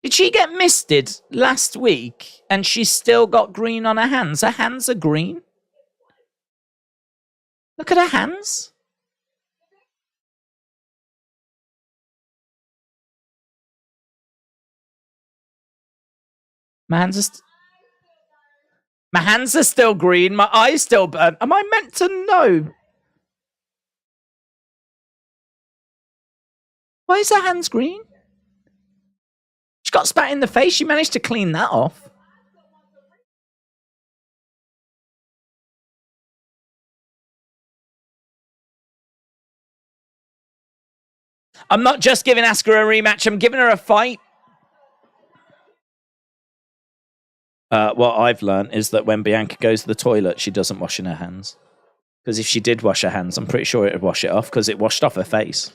Did she get misted last week and she's still got green on her hands? Her hands are green. Look at her hands. My hands are still green. My eyes still burn. Am I meant to know? Why is her hands green? She got spat in the face. She managed to clean that off. I'm not just giving Asuka a rematch. I'm giving her a fight. What I've learned is that when Bianca goes to the toilet, she doesn't wash in her hands. Because if she did wash her hands, I'm pretty sure it would wash it off because it washed off her face.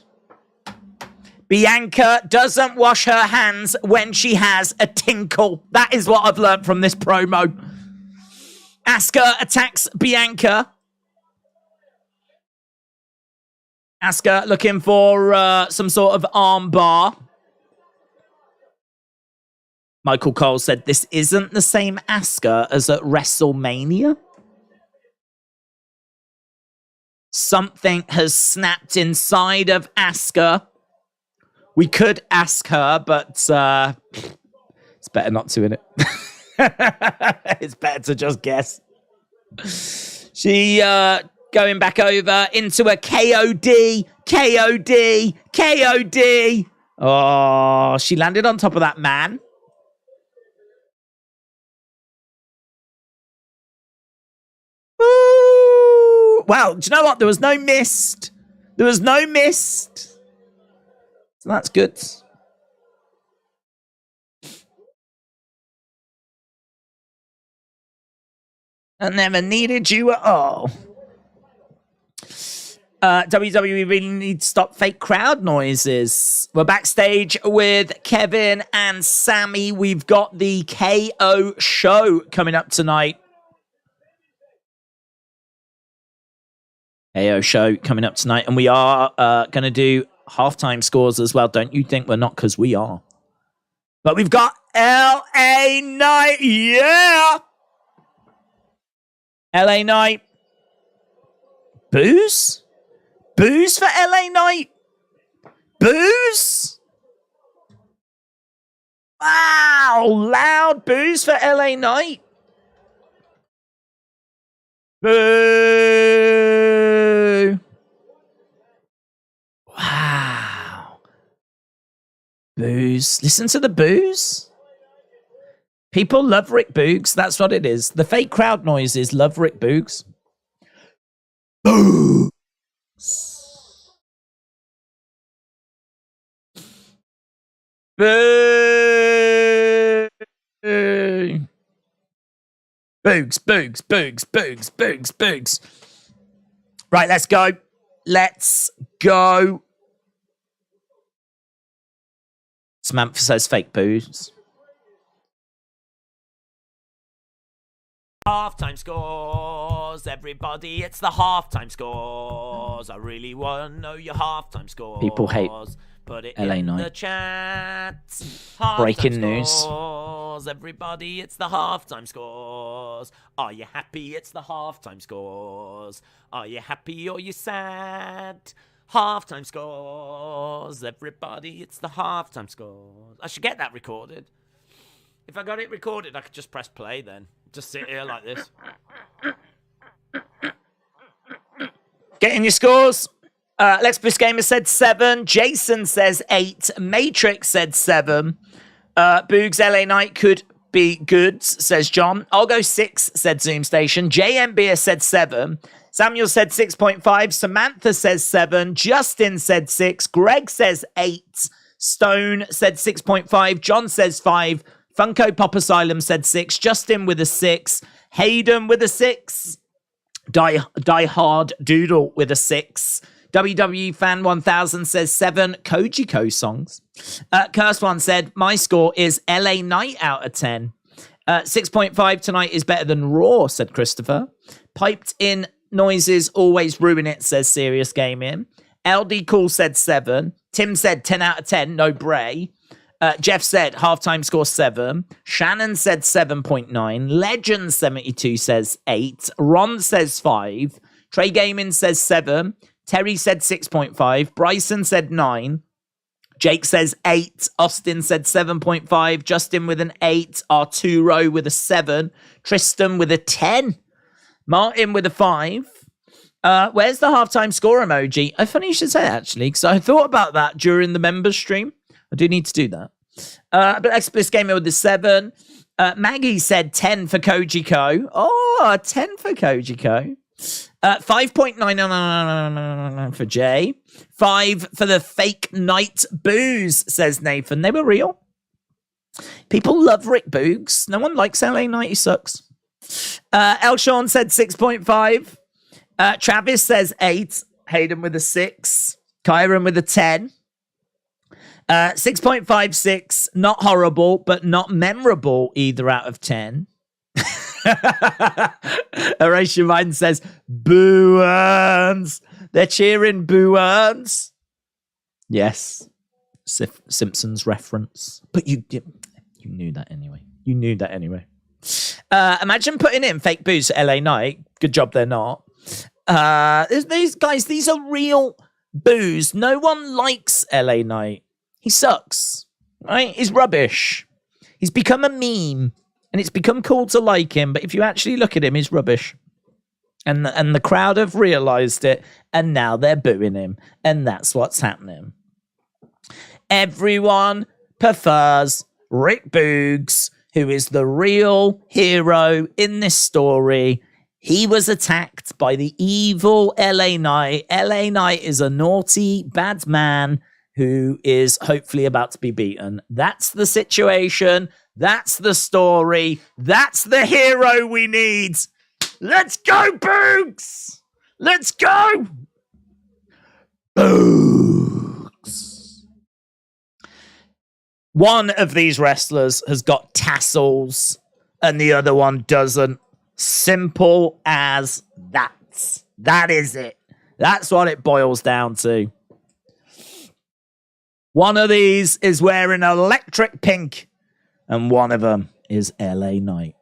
Bianca doesn't wash her hands when she has a tinkle. That is what I've learned from this promo. Asuka attacks Bianca. Asuka looking for some sort of arm bar. Michael Cole said, this isn't the same Asuka as at WrestleMania. Something has snapped inside of Asuka. We could ask her, but it's better not to, innit? It's better to just guess. She going back over into a KOD. Oh, she landed on top of that man. Ooh. Well, do you know what? There was no mist. So that's good. I never needed you at all. WWE really needs to stop fake crowd noises. We're backstage with Kevin and Sammy. We've got the KO show coming up tonight. KO show coming up tonight. And we are going to do halftime scores as well. Don't you think we're not? Because we are. But we've got LA Knight. Yeah. LA Knight. Booze? Booze for LA Knight? Booze? Wow. Loud booze for LA Knight. Boo. Wow. Booze. Listen to the booze. People love Rick Boogs. That's what it is. The fake crowd noises love Rick Boogs. Boo. Boo. Boogs. Right, let's go. Samantha says fake boos. Halftime scores, everybody, it's the halftime scores. I really want to know your halftime scores. People hate Put it LA in Knight. The chat. Breaking news. Scores. Everybody, it's the halftime scores. Are you happy? It's the halftime scores. Are you happy or you sad? Halftime scores. Everybody, it's the halftime scores. I should get that recorded. If I got it recorded, I could just press play then. Just sit here like this. Getting your scores. Lex Bliss Gamer said 7. Jason says 8. Matrix said 7. Boogs LA Knight could be good, says John. I'll go 6, said Zoom Station. JM Beer said 7. Samuel said 6.5. Samantha says 7. Justin said 6. Greg says 8. Stone said 6.5. John says 5. Funko Pop Asylum said 6. Justin with a 6. Hayden with a 6. Die Hard Doodle with a 6. WWE Fan 1000 says 7 Kojiko songs. Cursed One said, my score is LA Knight out of 10. 6.5 tonight is better than Raw, said Christopher. Piped in noises always ruin it, says Serious Gaming. LD Cool said 7. Tim said 10 out of 10, no Bray. Jeff said halftime score 7. Shannon said 7.9. Legend 72 says 8. Ron says 5. Trey Gaming says 7. Terry said 6.5. Bryson said 9. Jake says 8. Austin said 7.5. Justin with an 8. Arturo with a 7. Tristan with a 10. Martin with a 5. Where's the halftime score emoji? Funny you should say that, actually, because I thought about that during the members stream. I do need to do that. But Explicit Gamer with the 7. Maggie said 10 for Kojiko. Oh, 10 for Kojiko. 5.9 for Jay. 5 for the fake night booze, says Nathan. They were real. People love Rick Boogs. No one likes LA Knight. He sucks. Elshawn said 6.5. Travis says 8. Hayden with a 6. Kyron with a 10. 6.56, not horrible, but not memorable either out of 10. Horatio Biden says, Boo Earns. They're cheering Boo Earns. Yes. Simpsons reference. But you knew that anyway. You knew that anyway. Imagine putting in fake boos at LA Knight. Good job they're not. These guys, these are real boos. No one likes LA Knight. He sucks. Right? He's rubbish. He's become a meme. And it's become cool to like him. But if you actually look at him, he's rubbish. And the crowd have realised it. And now they're booing him. And that's what's happening. Everyone prefers Rick Boogs, who is the real hero in this story. He was attacked by the evil LA Knight. LA Knight is a naughty, bad man who is hopefully about to be beaten. That's the situation. That's the story. That's the hero we need. Let's go, Boogs! Let's go! Boogs. One of these wrestlers has got tassels and the other one doesn't. Simple as that. That is it. That's what it boils down to. One of these is wearing electric pink and one of them is LA Knight.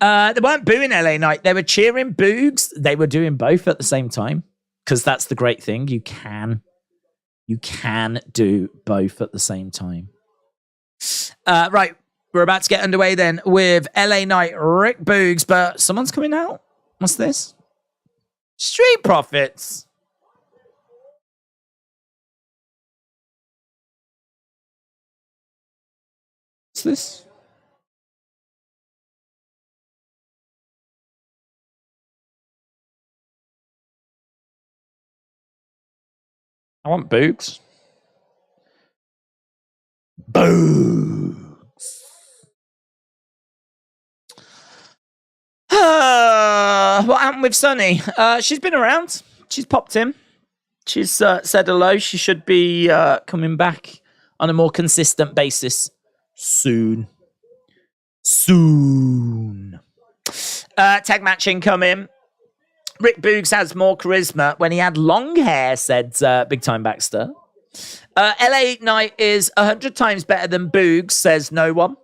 They weren't booing LA Knight. They were cheering Boogs. They were doing both at the same time because that's the great thing. You can do both at the same time. Right. We're about to get underway then with LA Knight, Rick Boogs, but someone's coming out. What's this? Street Profits. What's this? I want Boogs. Boogs. What happened with Sunny? She's been around. She's popped in. She's said hello. She should be coming back on a more consistent basis soon. Tag match incoming. Rick Boogs has more charisma when he had long hair, said Big Time Baxter. LA Knight is 100 times better than Boogs, says no one.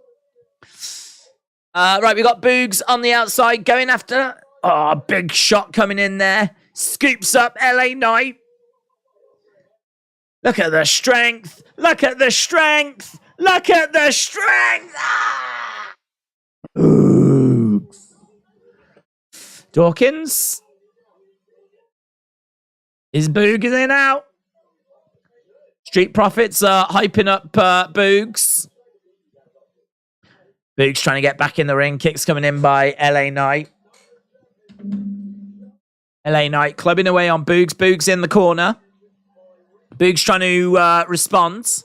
Right, we got Boogs on the outside going after. Oh, big shot coming in there. Scoops up LA Knight. Look at the strength. Look at the strength. Look at the strength. Ah! Boogs. Dawkins. Is Boogs in out? Street Profits are hyping up Boogs. Boogs trying to get back in the ring. Kicks coming in by LA Knight. LA Knight clubbing away on Boogs. Boogs in the corner. Boogs trying to respond.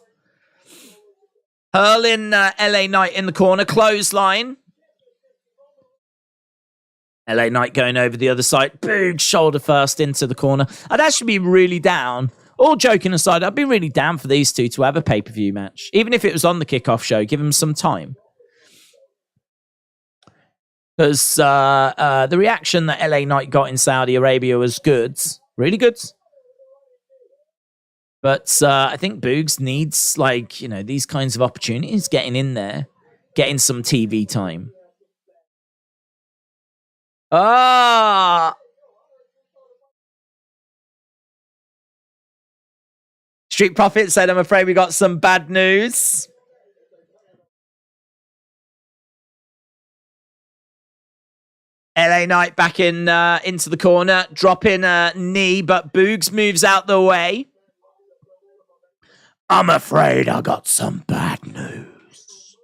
Hurling LA Knight in the corner. Clothesline. LA Knight going over the other side. Boogs shoulder first into the corner. I'd actually be really down. All joking aside, I'd be really down for these two to have a pay-per-view match. Even if it was on the kickoff show, give them some time. Because the reaction that LA Knight got in Saudi Arabia was good. Really good. But I think Boogs needs, like, you know, these kinds of opportunities, getting in there, getting some TV time. Ah! Street Profit said, I'm afraid we got some bad news. LA Knight back in into the corner, dropping a knee, but Boogs moves out the way. I'm afraid I got some bad news.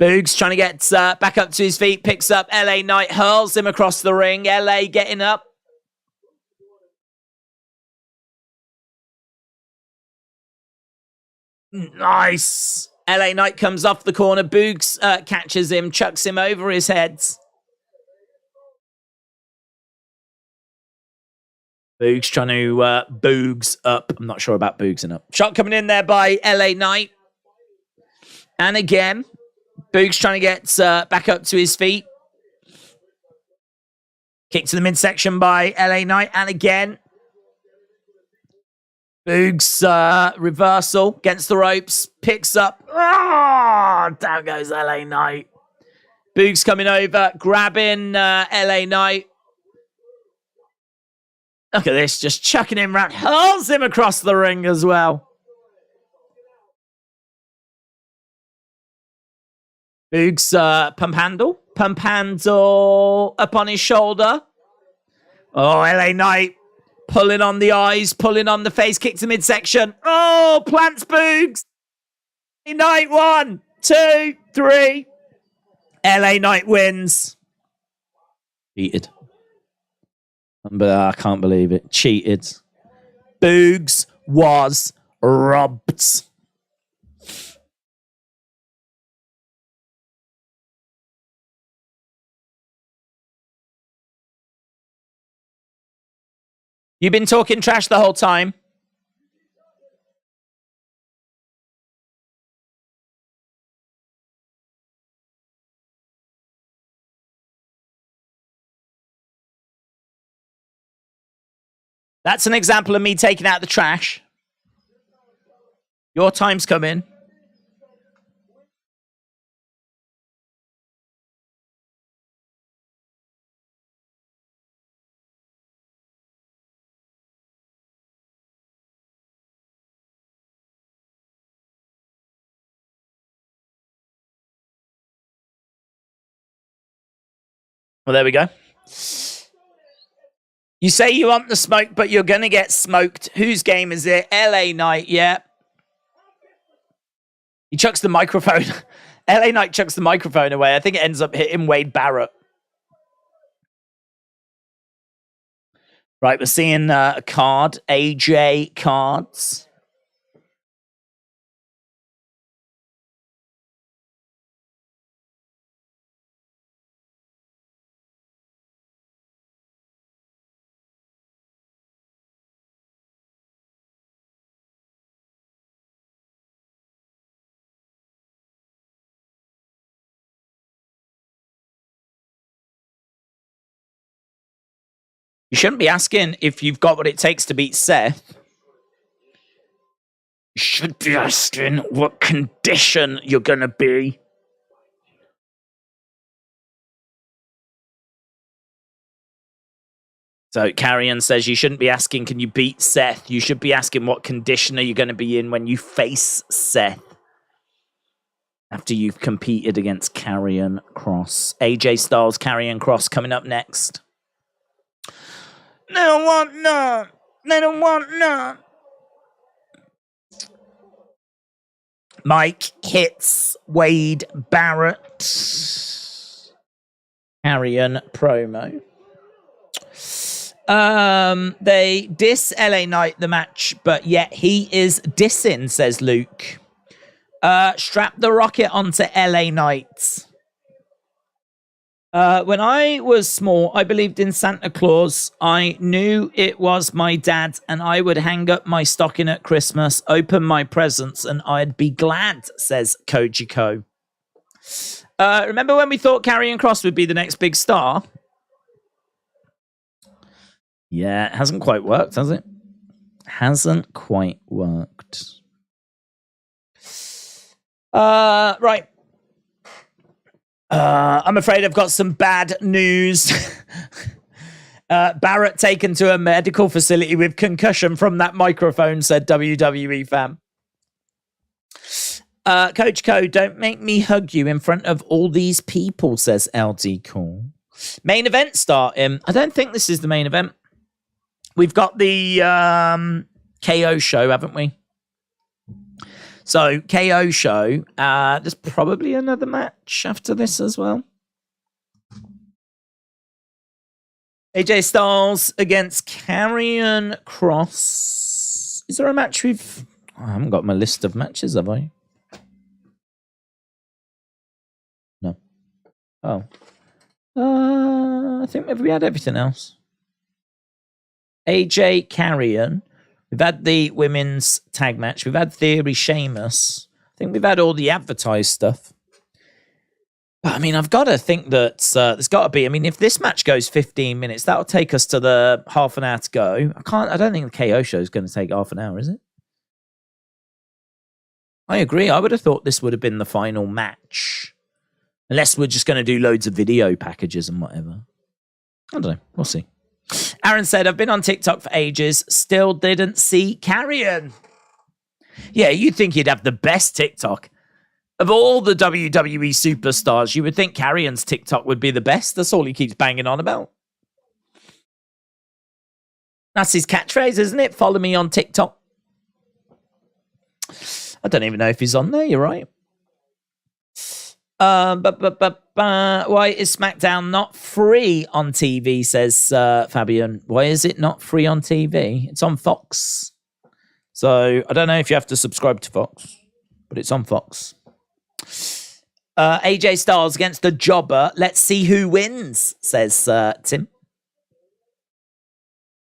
Boogs trying to get back up to his feet, picks up LA Knight, hurls him across the ring. LA getting up. Nice. LA Knight comes off the corner. Boogs catches him, chucks him over his head. Boogs trying to boogs up. I'm not sure about boogsing up. Shot coming in there by LA Knight. And again, Boogs trying to get back up to his feet. Kick to the midsection by LA Knight. And again, Boogs reversal against the ropes. Picks up. Oh, down goes LA Knight. Boogs coming over, grabbing LA Knight. Look at this, just chucking him around. Hurls him across the ring as well. Boogs pump handle up on his shoulder. Oh, LA Knight pulling on the eyes, pulling on the face, kick to midsection. Oh, plants Boogs. LA Knight 1, 2, 3. LA Knight wins. Cheated. But I can't believe it. Cheated. Boogs was robbed. You've been talking trash the whole time. That's an example of me taking out the trash. Your time's coming. Well, there we go. You say you want the smoke, but you're going to get smoked. Whose game is it? LA Knight, yeah. He chucks the microphone. LA Knight chucks the microphone away. I think it ends up hitting Wade Barrett. Right, we're seeing a card. AJ cards. You shouldn't be asking if you've got what it takes to beat Seth. You should be asking what condition you're going to be. So Carrion says you shouldn't be asking, can you beat Seth? You should be asking what condition are you going to be in when you face Seth. After you've competed against Karrion Kross. AJ Styles, Karrion Kross coming up next. They don't want none. They don't want none. Mike hits Wade Barrett. Karrion promo. They diss LA Knight the match, but yet he is dissing, says Luke. Strap the rocket onto LA Knight. When I was small, I believed in Santa Claus. I knew it was my dad, and I would hang up my stocking at Christmas, open my presents, and I'd be glad, says Kojiko. Remember when we thought Karrion Kross would be the next big star? Yeah, it hasn't quite worked, has it? Hasn't quite worked. Right. I'm afraid I've got some bad news. Barrett taken to a medical facility with concussion from that microphone, said WWE fan. Coach Co, don't make me hug you in front of all these people, says LD Cool. Main event starting. I don't think this is the main event. We've got the KO show, haven't we? So, KO show. There's probably another match after this as well. AJ Styles against Karrion Kross. Is there a match with... Oh, I haven't got my list of matches, have I? No. Oh. I think maybe we had everything else. AJ Carrion. We've had the women's tag match. We've had Theory Sheamus. I think we've had all the advertised stuff. But, I mean, I've got to think that there's got to be... I mean, if this match goes 15 minutes, that'll take us to the half an hour to go. I don't think the KO show is going to take half an hour, is it? I agree. I would have thought this would have been the final match. Unless we're just going to do loads of video packages and whatever. I don't know. We'll see. Aaron said, I've been on TikTok for ages. Still didn't see Carrion. Yeah, you'd think he'd have the best TikTok. Of all the WWE superstars, you would think Carrion's TikTok would be the best. That's all he keeps banging on about. That's his catchphrase, isn't it? Follow me on TikTok. I don't even know if he's on there. You're right. Why is SmackDown not free on TV, says Fabian. Why is it not free on TV? It's on Fox. So I don't know if you have to subscribe to Fox, but it's on Fox. AJ Styles against the Jobber. Let's see who wins, says Tim.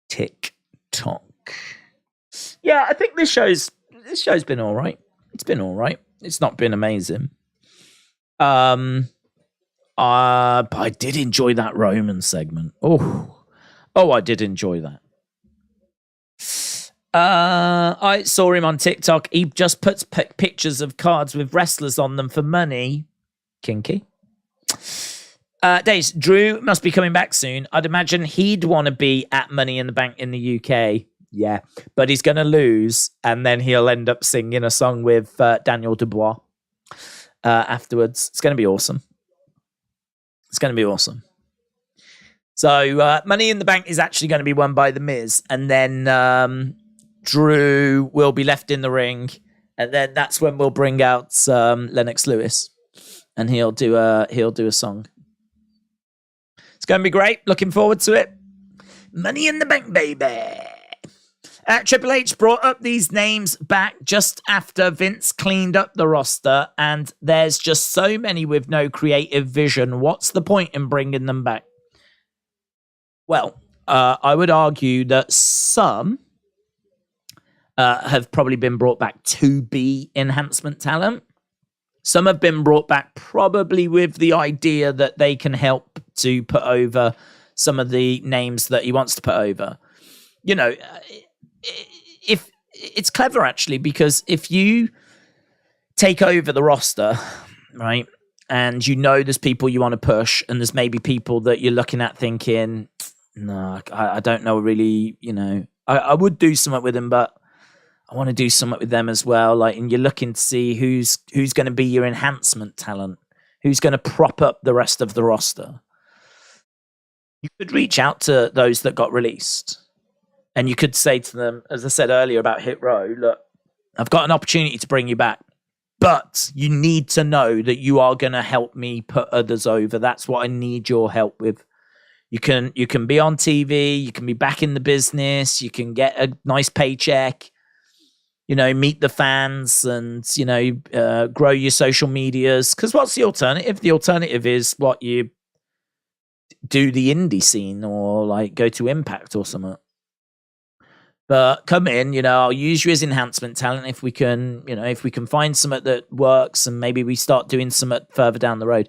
TikTok. Yeah, I think this show's been all right. It's been all right. It's not been amazing. But I did enjoy that Roman segment. Oh, I did enjoy that. I saw him on TikTok. He just puts pictures of cards with wrestlers on them for money. Kinky. Days, Drew must be coming back soon. I'd imagine he'd want to be at Money in the Bank in the UK. Yeah, but he's going to lose, and then he'll end up singing a song with Daniel Dubois afterwards. It's going to be awesome. It's going to be awesome. So Money in the Bank is actually going to be won by The Miz, and then Drew will be left in the ring, and then that's when we'll bring out Lennox Lewis, and he'll do a song. It's going to be great. Looking forward to it. Money in the Bank, baby. Triple H brought up these names back just after Vince cleaned up the roster, and there's just so many with no creative vision. What's the point in bringing them back? Well, I would argue that some have probably been brought back to be enhancement talent. Some have been brought back probably with the idea that they can help to put over some of the names that he wants to put over. You know, if it's clever actually, because if you take over the roster, right, and you know there's people you want to push, and there's maybe people that you're looking at thinking, no, I don't know really, you know, I would do something with them, but I want to do something with them as well. Like, and you're looking to see who's going to be your enhancement talent, who's going to prop up the rest of the roster. You could reach out to those that got released. And you could say to them, as I said earlier about Hit Row, look, I've got an opportunity to bring you back, but you need to know that you are going to help me put others over. That's what I need your help with. You can be on TV, you can be back in the business, you can get a nice paycheck, you know, meet the fans and, you know, grow your social medias. Because what's the alternative? The alternative is what you do the indie scene or like go to Impact or something. But come in, you know, I'll use you as enhancement talent if we can, you know, if we can find something that works and maybe we start doing something further down the road.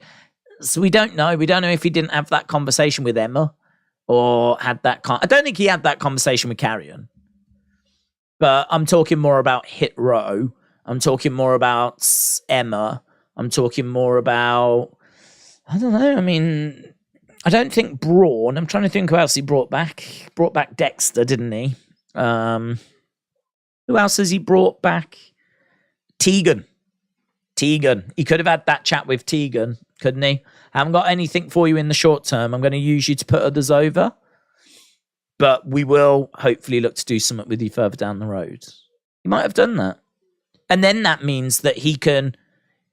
So we don't know. We don't know if he didn't have that conversation with Emma or had that. I don't think he had that conversation with Carrion. But I'm talking more about Hit Row. I'm talking more about Emma. I'm talking more about, I don't know. I mean, I don't think Braun. I'm trying to think who else he brought back. He brought back Dexter, didn't he? Who else has he brought back? Tegan. He could have had that chat with Tegan, couldn't he? I haven't got anything for you in the short term. I'm going to use you to put others over. But we will hopefully look to do something with you further down the road. He might have done that. And then that means that he can...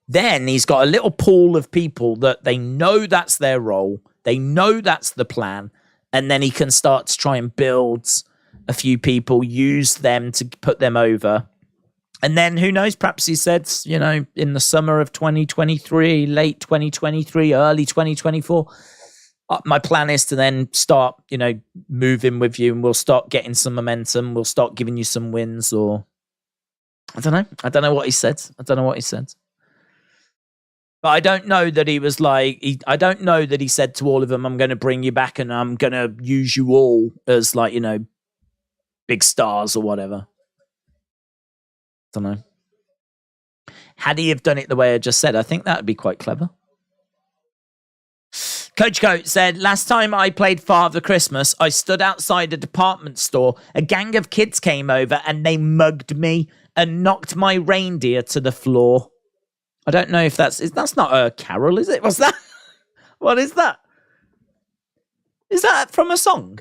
Then he's got a little pool of people that they know that's their role. They know that's the plan. And then he can start to try and build a few people, use them to put them over. And then who knows, perhaps he said, you know, in the summer of 2023, late 2023, early 2024, my plan is to then start, moving with you, and we'll start getting some momentum. We'll start giving you some wins, or I don't know. I don't know what he said. But I don't know that he was like, I don't know that he said to all of them, I'm going to bring you back and I'm going to use you all as like, big stars or whatever. Don't know. Had he have done it the way I just said, I think that would be quite clever. Coach Coat said, last time I played Father Christmas, I stood outside a department store. A gang of kids came over and they mugged me and knocked my reindeer to the floor. I don't know if that's not a carol, is it? What's that? What is that? Is that from a song?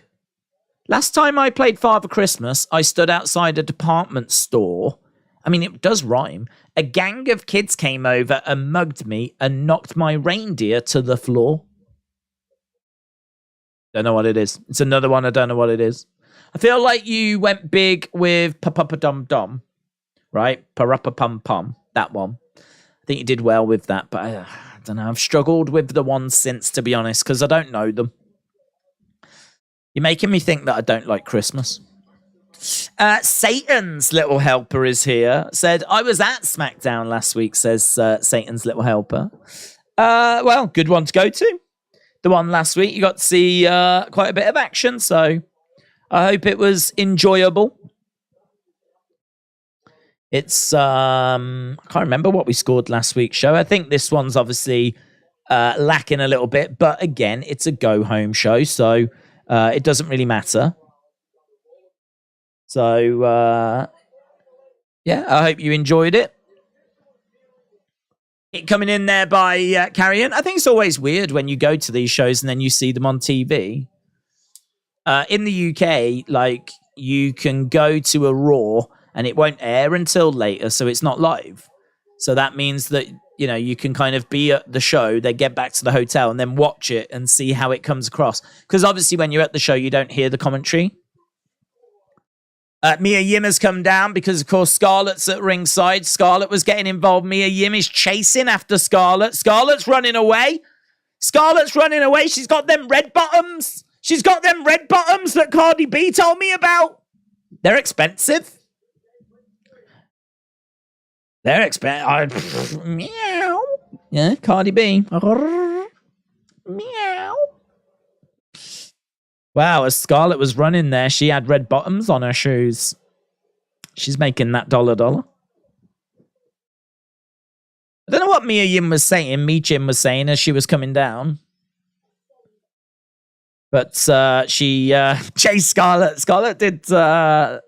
Last time I played Father Christmas, I stood outside a department store. I mean, it does rhyme. A gang of kids came over and mugged me and knocked my reindeer to the floor. Don't know what it is. It's another one. I don't know what it is. I feel like you went big with Pa-Pa-Pa-Dum-Dum, right? Pa-Ra-Pa-Pum-Pum, that one. I think you did well with that, but I don't know. I've struggled with the ones since, to be honest, because I don't know them. You're making me think that I don't like Christmas. Satan's Little Helper is here. Said, I was at Smackdown last week, says Satan's Little Helper. Well, good one to go to. The one last week, you got to see quite a bit of action, so I hope it was enjoyable. It's, I can't remember what we scored last week's show. I think this one's obviously lacking a little bit, but again, it's a go-home show, so it doesn't really matter. So, yeah, I hope you enjoyed it. It coming in there by Carrion. I think it's always weird when you go to these shows and then you see them on TV. In the UK, like, you can go to a Raw and it won't air until later, so it's not live. So that means that, you can kind of be at the show, then get back to the hotel and then watch it and see how it comes across. Because obviously when you're at the show, you don't hear the commentary. Mia Yim has come down because, of course, Scarlett's at ringside. Scarlett was getting involved. Mia Yim is chasing after Scarlett. Scarlett's running away. She's got them red bottoms. She's got them red bottoms that Cardi B told me about. They're expensive. Meow. Yeah, Cardi B. Meow. Wow, as Scarlett was running there, she had red bottoms on her shoes. She's making that $. I don't know what Mia Yim was saying. Mi Jim was saying as she was coming down. But she chased Scarlett. Scarlett did... I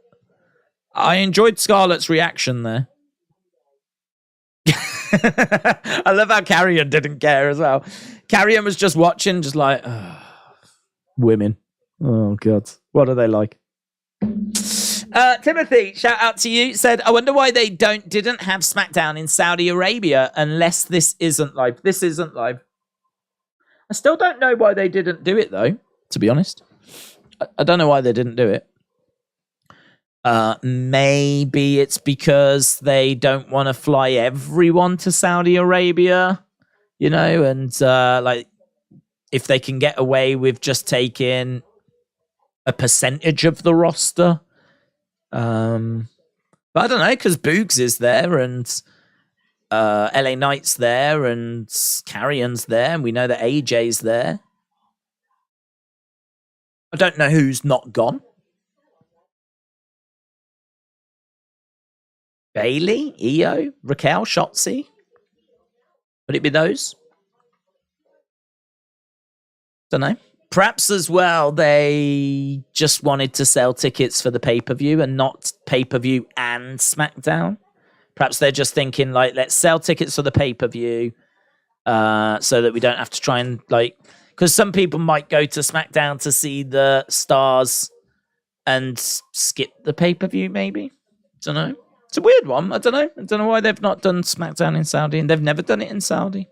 enjoyed Scarlett's reaction there. I love how Carrion didn't care as well. Carrion was just watching, just like... women. Oh, God. What are they like? Timothy, shout out to you, said, I wonder why they didn't have SmackDown in Saudi Arabia unless this isn't live. This isn't live. I still don't know why they didn't do it, though, to be honest. I don't know why they didn't do it. Maybe it's because they don't want to fly everyone to Saudi Arabia, and like if they can get away with just taking a percentage of the roster. But I don't know, because Boogs is there and LA Knight's there and Carrion's there, and we know that AJ's there. I don't know who's not gone. Bailey, Io, Raquel, Shotzi. Would it be those? Don't know. Perhaps as well, they just wanted to sell tickets for the pay-per-view and not pay-per-view and SmackDown. Perhaps they're just thinking, like, let's sell tickets for the pay-per-view so that we don't have to try and, like... Because some people might go to SmackDown to see the stars and skip the pay-per-view, maybe. Don't know. It's a weird one. I don't know. I don't know why they've not done SmackDown in Saudi, and they've never done it in Saudi.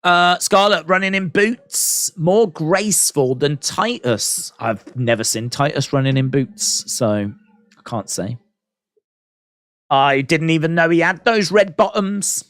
Scarlett running in boots, more graceful than Titus. I've never seen Titus running in boots, so I can't say. I didn't even know he had those red bottoms.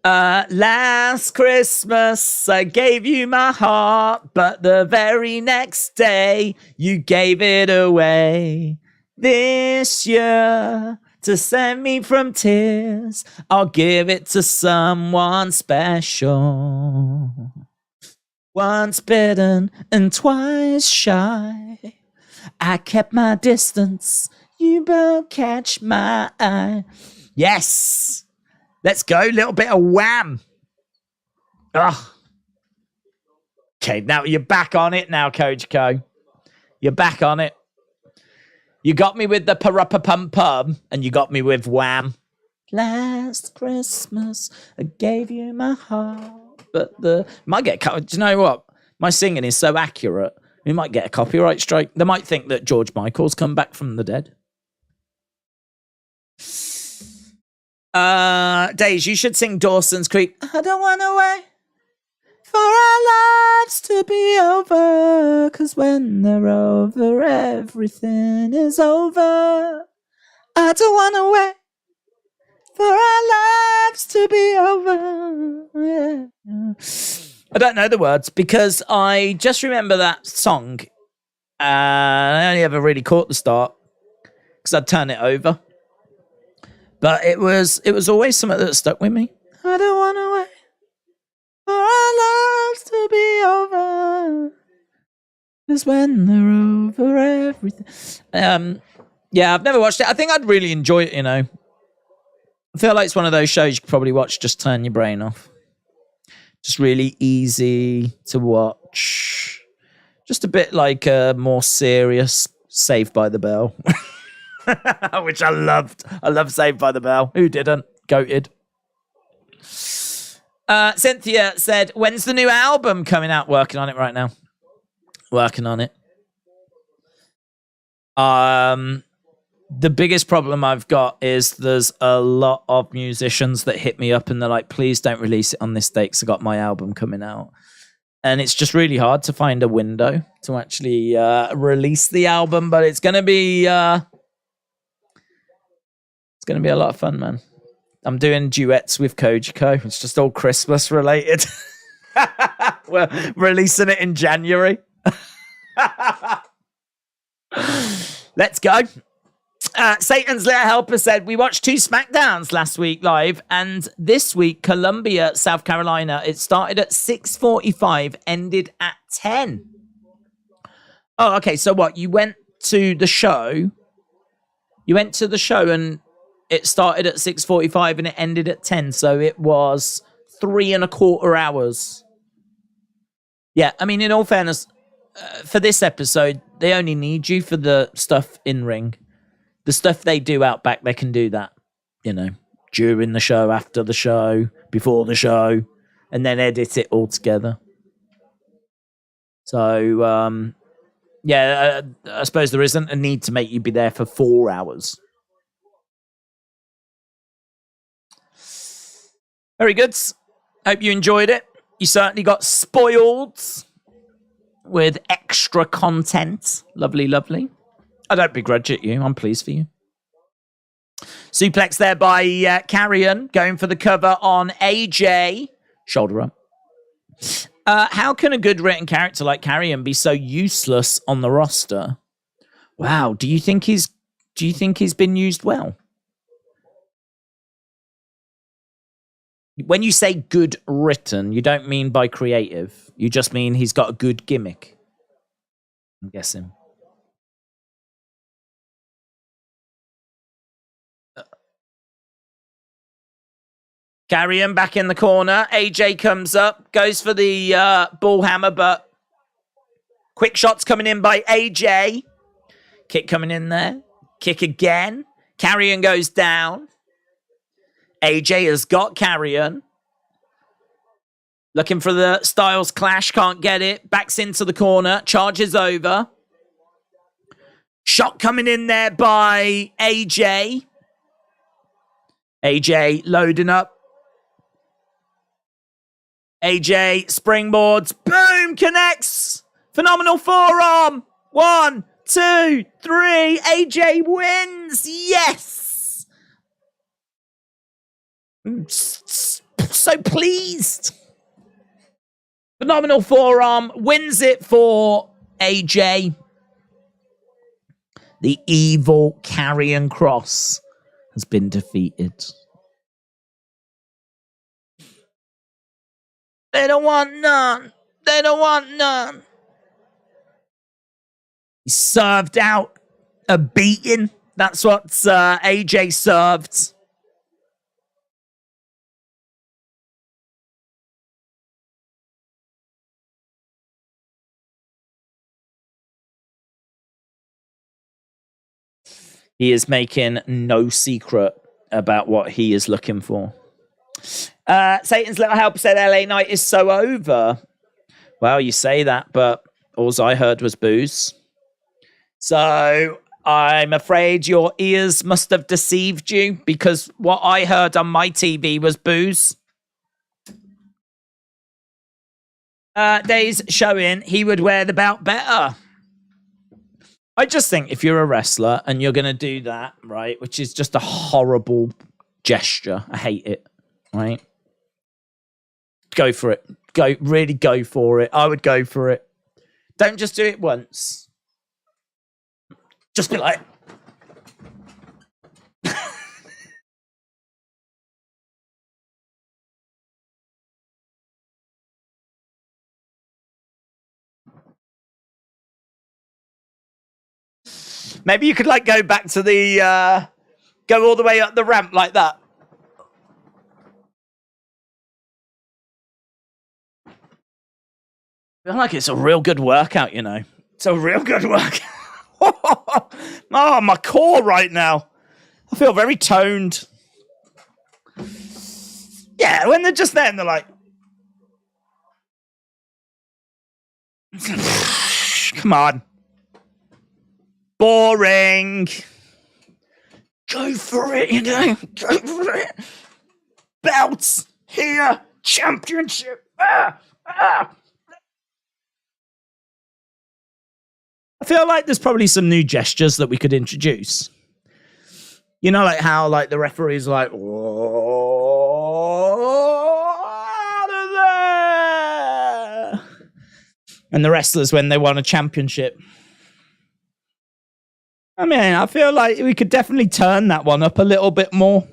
Last Christmas, I gave you my heart, but the very next day, you gave it away. This year, to save me from tears, I'll give it to someone special. Once bitten and twice shy, I kept my distance, you both catch my eye. Yes! Let's go. Little bit of Wham. Ugh. Okay, now you're back on it now, Coach Co. You're back on it. You got me with the pa-ra-pa-pum-pum, and you got me with Wham. Last Christmas, I gave you my heart, but might get cut. Do you know what? My singing is so accurate. We might get a copyright strike. They might think that George Michael's come back from the dead. Days, you should sing Dawson's Creek. I don't want to wait for our lives to be over, 'cause when they're over, everything is over. I don't want to wait for our lives to be over. Yeah. I don't know the words because I just remember that song. I only ever really caught the start because I'd turn it over. But it was always something that stuck with me. I don't want to wait for our lives to be over, 'cause when they're over, everything. Yeah, I've never watched it. I think I'd really enjoy it, you know. I feel like it's one of those shows you could probably watch, just turn your brain off. Just really easy to watch. Just a bit like a more serious Saved by the Bell. Which I loved. I love Saved by the Bell. Who didn't? Goated. Cynthia said, when's the new album coming out? Working on it right now. Working on it. The biggest problem I've got is there's a lot of musicians that hit me up and they're like, please don't release it on this date because I got my album coming out. And it's just really hard to find a window to actually release the album, but it's going to be... It's going to be a lot of fun, man. I'm doing duets with Kojiko. It's just all Christmas related. We're releasing it in January. Let's go. Satan's Little Helper said, we watched 2 Smackdowns last week live, and this week, Columbia, South Carolina, it started at 6:45, ended at 10. Oh, okay. So what? You went to the show? You went to the show and it started at 6:45 and it ended at 10. So it was 3.25 hours. Yeah, I mean, in all fairness, for this episode, they only need you for the stuff in ring. The stuff they do out back, they can do that, you know, during the show, after the show, before the show, and then edit it all together. So, yeah, I suppose there isn't a need to make you be there for 4 hours. Very good. Hope you enjoyed it. You certainly got spoiled with extra content. Lovely, lovely. I don't begrudge it you. I'm pleased for you. Suplex there by Carrion, going for the cover on AJ. Shoulder up. How can a good written character like Carrion be so useless on the roster? Wow. Do you think he's been used well? When you say good written, you don't mean by creative. You just mean he's got a good gimmick. I'm guessing. Carrion back in the corner. AJ comes up, goes for the ball hammer, but quick shots coming in by AJ. Kick coming in there. Kick again. Carrion goes down. AJ has got Carrion. Looking for the Styles Clash. Can't get it. Backs into the corner. Charges over. Shot coming in there by AJ. AJ loading up. AJ springboards. Boom! Connects. Phenomenal forearm. 1, 2, 3. AJ wins. Yes. looks so pleased. Phenomenal forearm. Wins it for AJ. The evil Karrion Kross has been defeated. They don't want none. They don't want none. He served out a beating. That's what AJ served. He is making no secret about what he is looking for. Satan's Little Helper said LA Knight is so over. Well, you say that, but all I heard was booze. So I'm afraid your ears must have deceived you, because what I heard on my TV was booze. Days showing he would wear the belt better. I just think if you're a wrestler and you're going to do that, right, which is just a horrible gesture. I hate it, right? Go for it. Really go for it. I would go for it. Don't just do it once. Just be like... Maybe you could, like, go back to the... go all the way up the ramp like that. I feel like it's a real good workout, you know. It's a real good workout. Oh, my core right now. I feel very toned. Yeah, when they're just there and they're like... Come on. Boring. Go for it, you know. Go for it. Belts here. Championship. I feel like there's probably some new gestures that we could introduce. You know, like how like the referees are like, "Whoa, out of there!" And the wrestlers when they won a championship. I mean, I feel like we could definitely turn that one up a little bit more.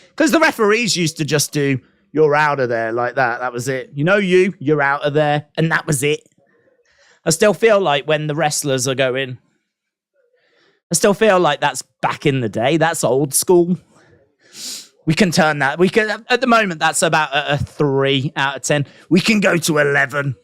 Because the referees used to just do, "You're out of there," like that. That was it. You know you're out of there. And that was it. I still feel like when the wrestlers are going, I still feel like that's back in the day. That's old school. We can turn that. We can, at the moment, that's about a 3 out of 10. We can go to 11.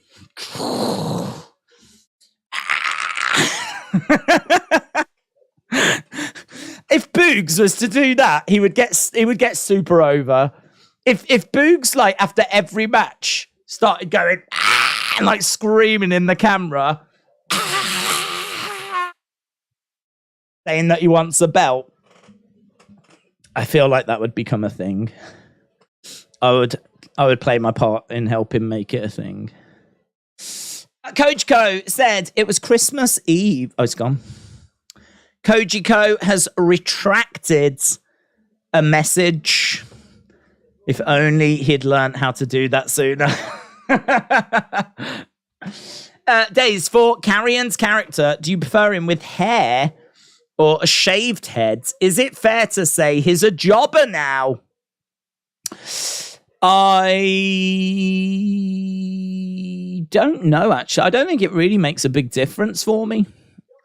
If Boogs was to do that, he would get super over. If Boogs, like, after every match started going and like screaming in the camera saying that he wants a belt, I feel like that would become a thing. I would play my part in helping make it a thing. Coach Co said it was Christmas Eve. Oh, it's gone. Koji Co has retracted a message. If only he'd learned how to do that sooner. Days, for Karrion's character, do you prefer him with hair or a shaved head? Is it fair to say he's a jobber now? I don't know, actually. I don't think it really makes a big difference for me.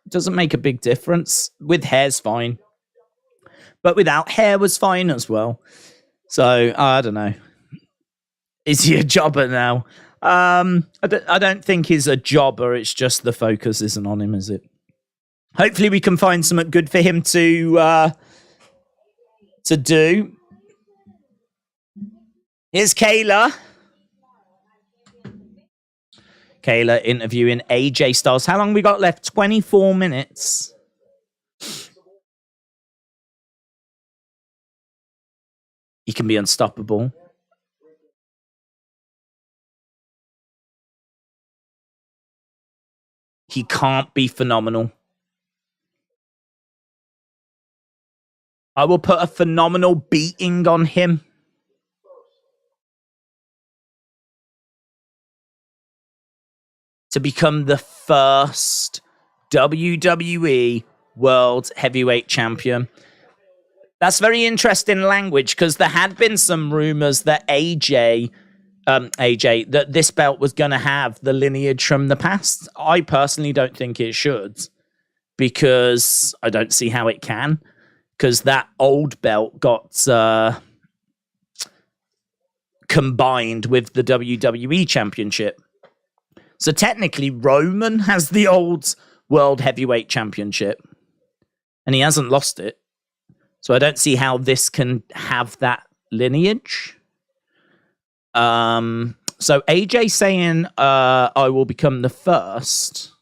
It doesn't make a big difference. With hair's fine. But without hair was fine as well. So, I don't know. Is he a jobber now? I don't think he's a jobber. It's just the focus isn't on him, is it? Hopefully we can find something good for him to do. Here's Kayla. Kayla interviewing AJ Styles. How long we got left? 24 minutes. He can be unstoppable. He can't be phenomenal. I will put a phenomenal beating on him. to become the first WWE World Heavyweight Champion. That's very interesting language, because there had been some rumors that AJ, that this belt was going to have the lineage from the past. I personally don't think it should, because I don't see how it can, because that old belt got combined with the WWE Championship. So technically, Roman has the old World Heavyweight Championship, and he hasn't lost it. So I don't see how this can have that lineage. So AJ saying, I will become the first.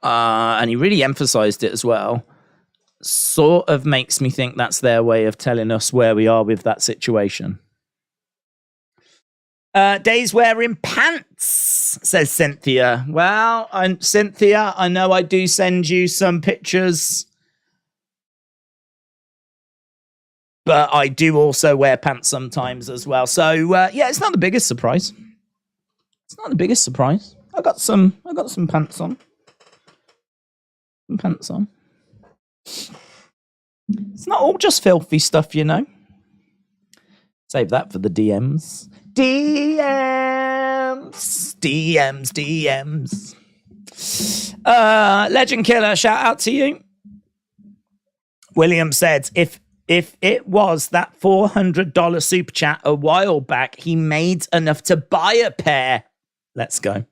And he really emphasized it as well. Sort of makes me think that's their way of telling us where we are with that situation. Days wearing pants, says Cynthia. Well, Cynthia, I know I do send you some pictures, but I do also wear pants sometimes as well. So, yeah, it's not the biggest surprise. It's not the biggest surprise. I got some pants on. Some pants on. It's not all just filthy stuff, you know. Save that for the DMs. DMs. Legend Killer, shout out to you. William said, if it was that $400 super chat a while back, he made enough to buy a pair. Let's go.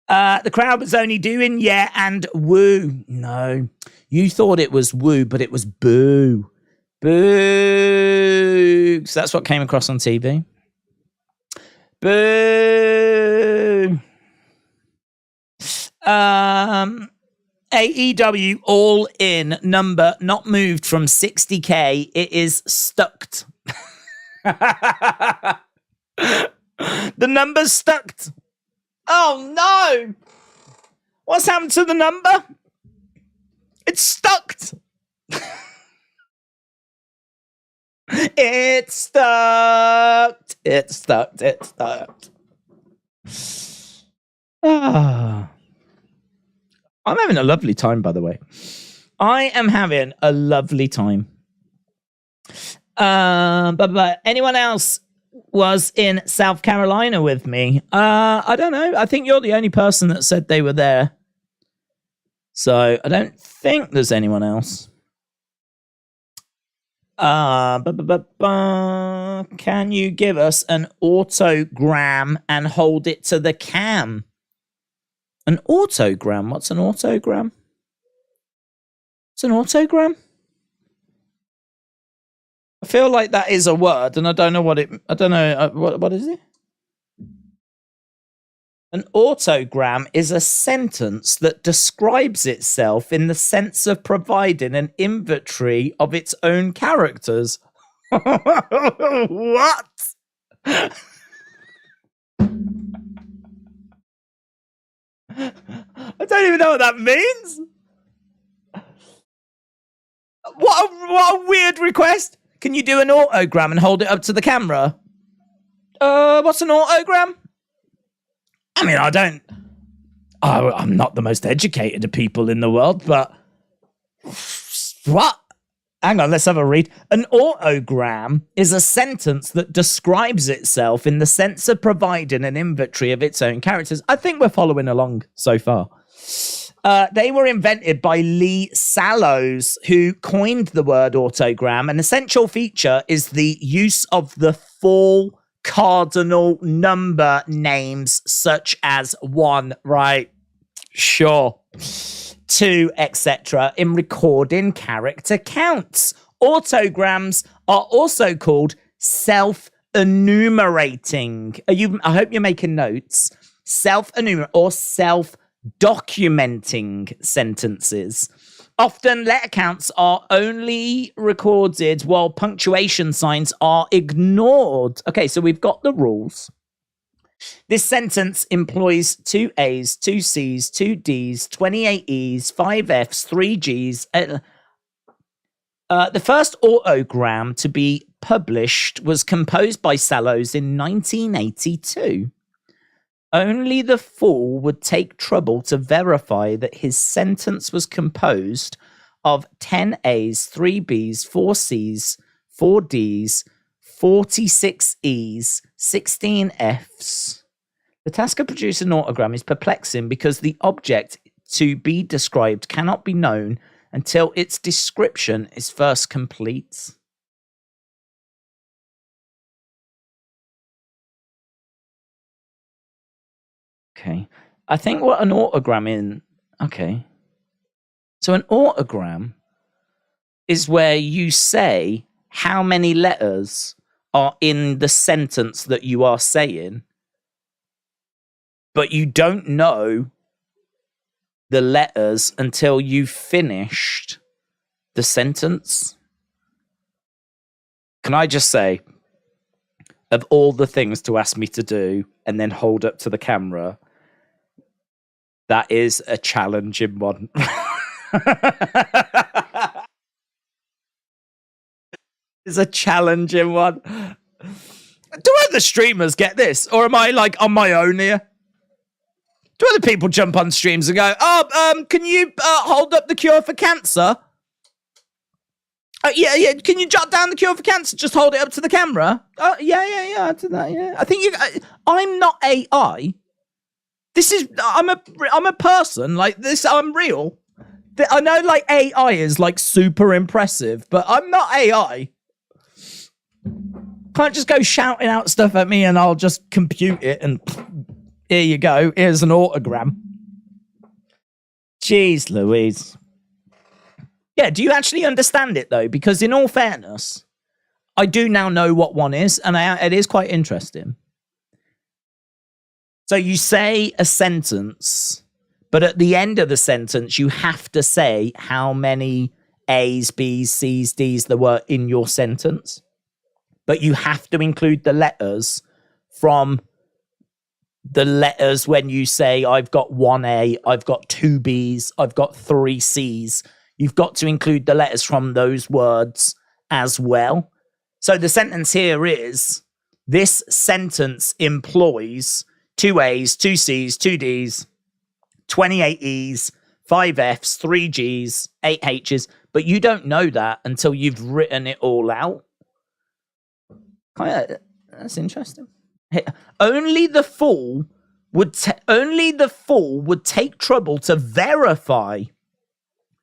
The crowd was only doing yeah and woo. No, you thought it was woo, but it was boo. Boo. So that's what came across on TV. Boo. AEW All In number not moved from 60K. It is stuck. The number's stuck. Oh no! What's happened to the number? It's stuck. It's stuck. It's stuck. It's stuck. Ah. I'm having a lovely time, by the way. I am having a lovely time. But anyone else was in South Carolina with me? I don't know. I think you're the only person that said they were there. So I don't think there's anyone else. Can you give us an autogram and hold it to the cam? An autogram? What's an autogram? It's an autogram? I feel like that is a word, and I don't know what it... I don't know... What is it? An autogram is a sentence that describes itself in the sense of providing an inventory of its own characters. What? I don't even know what that means. What a weird request. Can you do an autogram and hold it up to the camera? What's an autogram? I mean, I'm not the most educated of people in the world, but what? Hang on, let's have a read. An autogram is a sentence that describes itself in the sense of providing an inventory of its own characters. I think we're following along so far. They were invented by Lee Sallows, who coined the word autogram. An essential feature is the use of the full cardinal number names, such as 1, right? Sure. 2, etc. in recording character counts. Autograms are also called self-enumerating. I hope you're making notes. Self-enumerating or self-documenting sentences. Often letter counts are only recorded while punctuation signs are ignored. Okay, so we've got the rules. This sentence employs 2 A's, 2 C's, 2 D's, 28 E's, 5 F's, 3 G's. The first autogram to be published was composed by Sallows in 1982. Only the fool would take trouble to verify that his sentence was composed of 10 A's, 3 B's, 4 C's, 4 D's, 46 E's, 16 F's. The task of producing an autogram is perplexing because the object to be described cannot be known until its description is first complete. Okay. I think what an autogram in. Okay. So an autogram is where you say how many letters are in the sentence that you are saying, but you don't know the letters until you've finished the sentence. Can I just say, of all the things to ask me to do and then hold up to the camera, that is a challenging one. It's a challenging one. Do other streamers get this? Or am I like on my own here? Do other people jump on streams and go, can you hold up the cure for cancer? Yeah. Can you jot down the cure for cancer? Just hold it up to the camera. Yeah. I did that. Yeah. I think I'm not AI. I'm a person like this. I'm real. I know like AI is like super impressive, but I'm not AI. Can't just go shouting out stuff at me and I'll just compute it and here you go. Here's an autogram. Jeez Louise. Yeah, do you actually understand it though? Because in all fairness, I do now know what one is, and it is quite interesting. So you say a sentence, but at the end of the sentence, you have to say how many A's, B's, C's, D's there were in your sentence. But you have to include the letters from the letters when you say, I've got 1 A, I've got 2 B's, I've got 3 C's. You've got to include the letters from those words as well. So the sentence here is, this sentence employs 2 A's, 2 C's, 2 D's, 28 E's, 5 F's, 3 G's, 8 H's, but you don't know that until you've written it all out. That's interesting. Only the fool would take trouble to verify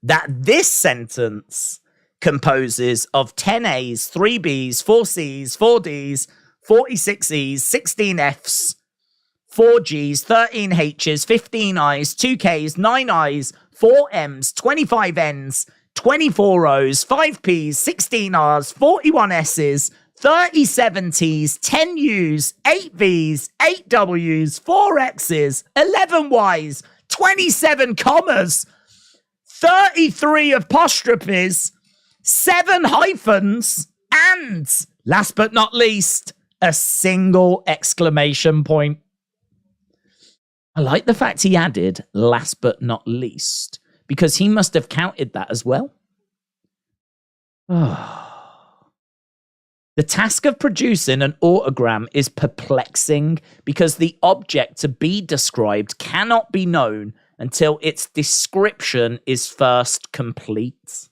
that this sentence composes of 10 A's, 3 B's, 4 C's, 4 D's, 46 E's, 16 F's, 4 G's, 13 H's, 15 I's, 2 K's, 9 I's, 4 M's, 25 N's, 24 O's, 5 P's, 16 R's, 41 S's, 37 T's, 10 U's, 8 V's, 8 W's, 4 X's, 11 Y's, 27 commas, 33 apostrophes, 7 hyphens, and, last but not least, a single exclamation point. I like the fact he added last but not least, because he must have counted that as well. The task of producing an autogram is perplexing because the object to be described cannot be known until its description is first complete.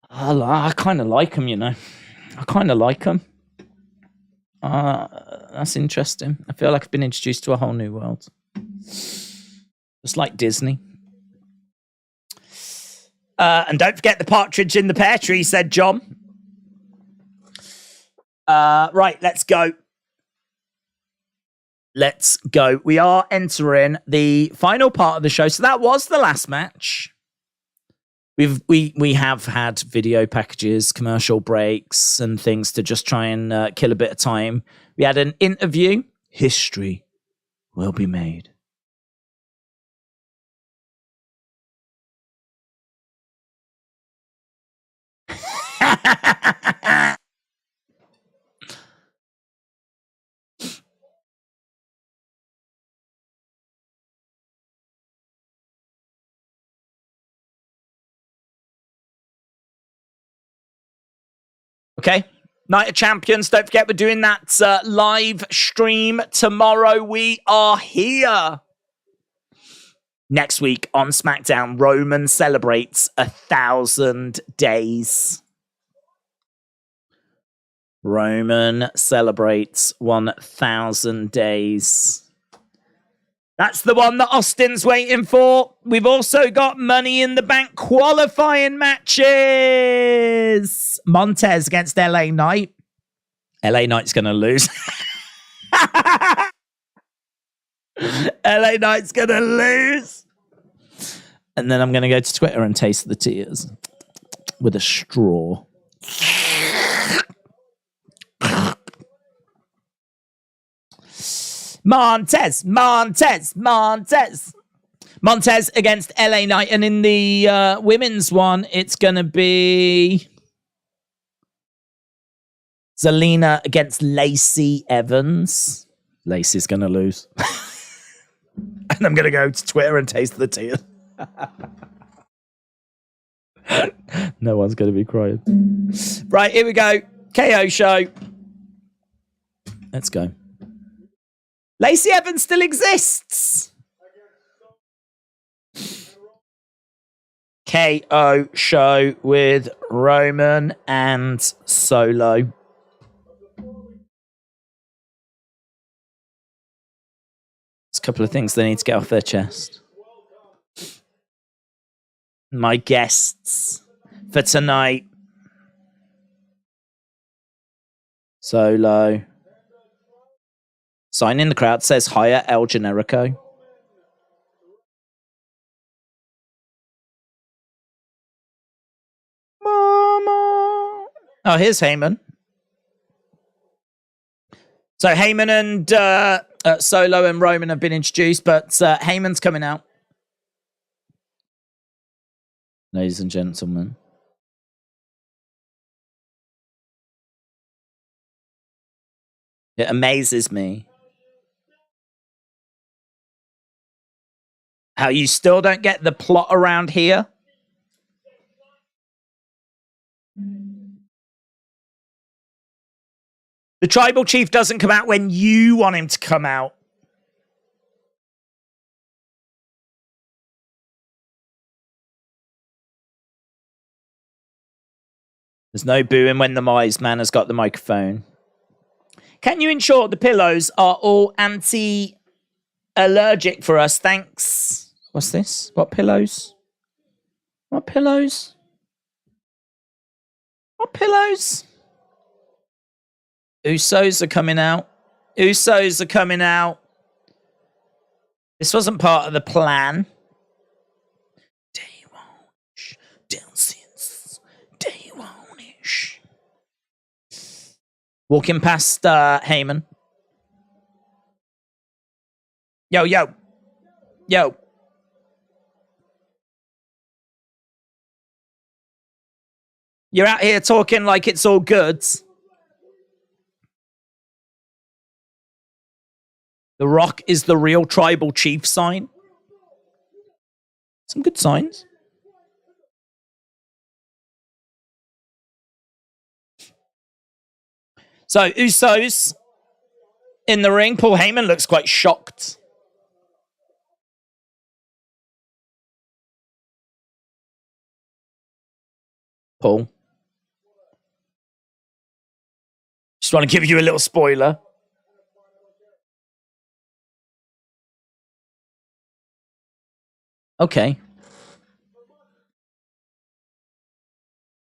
I kind of like him, you know. I kind of like him. That's interesting. I feel like I've been introduced to a whole new world. Just like Disney. And don't forget the partridge in the pear tree, said John. Right, let's go. Let's go. We are entering the final part of the show. So that was the last match. We have had video packages, commercial breaks, and things to just try and kill a bit of time. We had an interview. History will be made. Okay. Night of Champions. Don't forget, we're doing that live stream tomorrow. We are here. Next week on SmackDown, Roman celebrates 1,000 days. Roman celebrates 1,000 days. That's the one that Austin's waiting for. We've also got Money in the Bank qualifying matches. Montez against LA Knight. LA Knight's going to lose. LA Knight's going to lose. And then I'm going to go to Twitter and taste the tears with a straw. Montez against LA Knight. And in the women's one, it's going to be Zelina against Lacey Evans. Lacey's going to lose. And I'm going to go to Twitter and taste the tears. No one's going to be crying. Right, here we go. KO show. Let's go. Lacey Evans still exists. KO show with Roman and Solo. There's a couple of things they need to get off their chest. My guests for tonight. Solo. Sign in the crowd says hire El Generico. Mama. Oh, here's Heyman. So Heyman and Solo and Roman have been introduced, but Heyman's coming out. Ladies and gentlemen. It amazes me how you still don't get the plot around here. The tribal chief doesn't come out when you want him to come out. There's no booing when the Mize man has got the microphone. Can you ensure the pillows are all anti-allergic for us? Thanks. What's this? What pillows? What pillows? What pillows? Usos are coming out. Usos are coming out. This wasn't part of the plan. Day one-ish. Down since day one-ish. Walking past Heyman. Yo, yo. Yo. You're out here talking like it's all good. The Rock is the real tribal chief sign. Some good signs. So, Usos in the ring. Paul Heyman looks quite shocked. Paul. Just want to give you a little spoiler. Okay.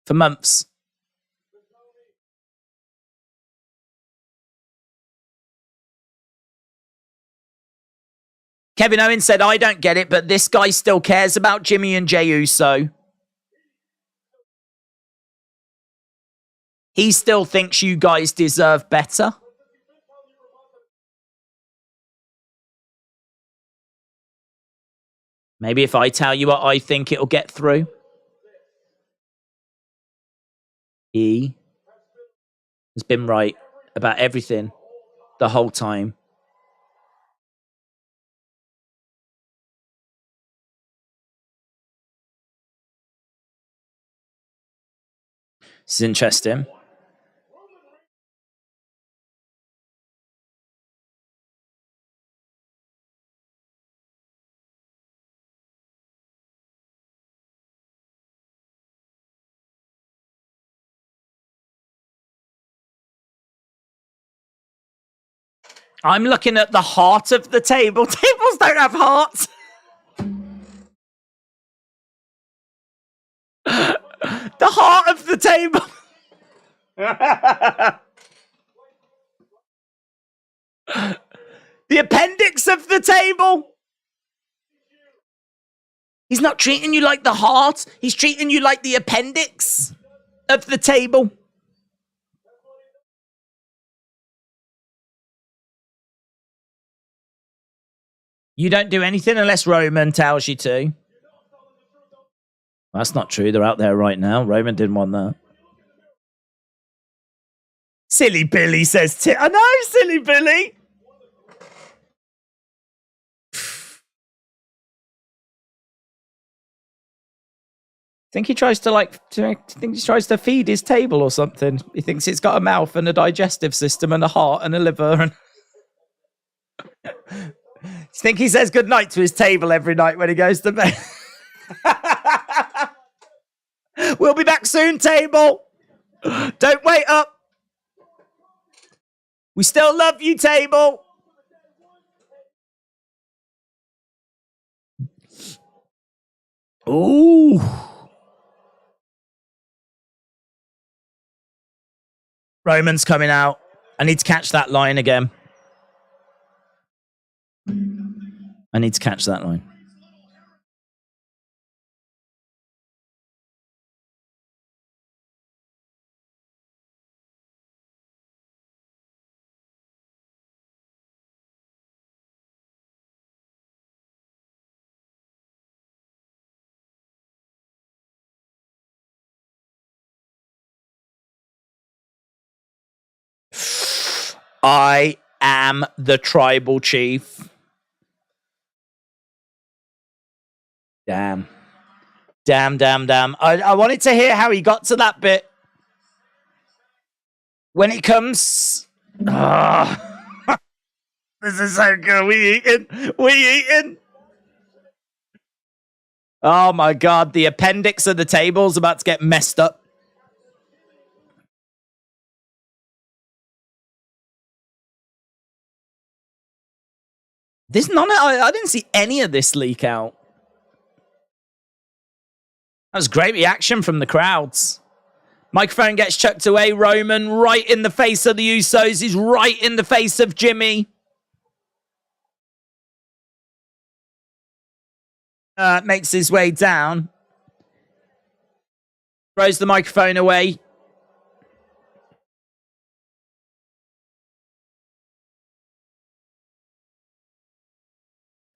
For months. Kevin Owens said, I don't get it, but this guy still cares about Jimmy and Jey Uso. He still thinks you guys deserve better. Maybe if I tell you what I think, it'll get through. He has been right about everything the whole time. This is interesting. I'm looking at the heart of the table. Tables don't have hearts. The heart of the table. The appendix of the table. He's not treating you like the heart. He's treating you like the appendix of the table. You don't do anything unless Roman tells you to. That's not true. They're out there right now. Roman didn't want that. Silly Billy says, I know, Silly Billy. I think he tries to feed his table or something. He thinks it's got a mouth and a digestive system and a heart and a liver. And I think he says goodnight to his table every night when he goes to bed. We'll be back soon, table. Don't wait up. We still love you, table. Ooh. Roman's coming out. I need to catch that line again. I need to catch that line. I am the tribal chief. Damn. I wanted to hear how he got to that bit. When it comes... Oh. This is so good. We eating. Oh my God. The appendix of the table's about to get messed up. I didn't see any of this leak out. That was great reaction from the crowds. Microphone gets chucked away. Roman right in the face of the Usos. He's right in the face of Jimmy. Makes his way down. Throws the microphone away.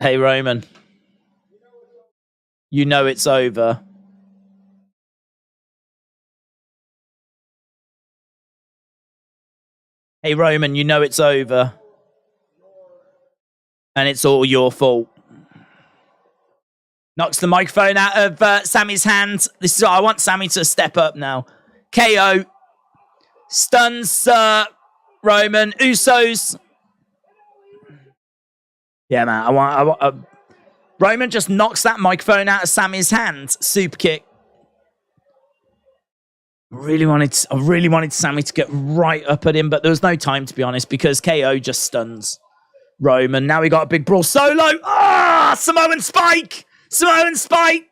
Hey, Roman. You know it's over. Hey, Roman, you know it's over. And it's all your fault. Knocks the microphone out of Sammy's hands. This is what I want Sammy to step up now. KO. Stuns Roman. Usos. Yeah, man. I want Roman just knocks that microphone out of Sammy's hands. Super kick. I really wanted Sammy to get right up at him, but there was no time, to be honest, because KO just stuns Roman. Now we got a big brawl. Solo. Samoan spike. Samoan spike.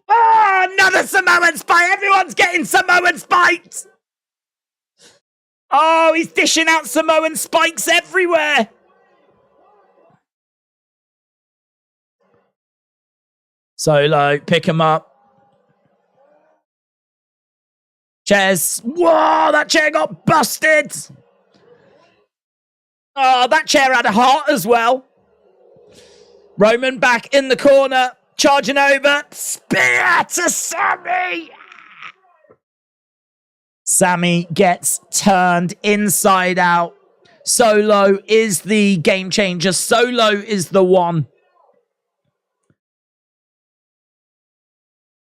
Another Samoan spike. Everyone's getting Samoan spikes. Oh, he's dishing out Samoan spikes everywhere. Solo, pick him up. Chairs. Whoa, that chair got busted. Oh, that chair had a heart as well. Roman back in the corner, charging over. Spear to Sammy. Sammy gets turned inside out. Solo is the game changer. Solo is the one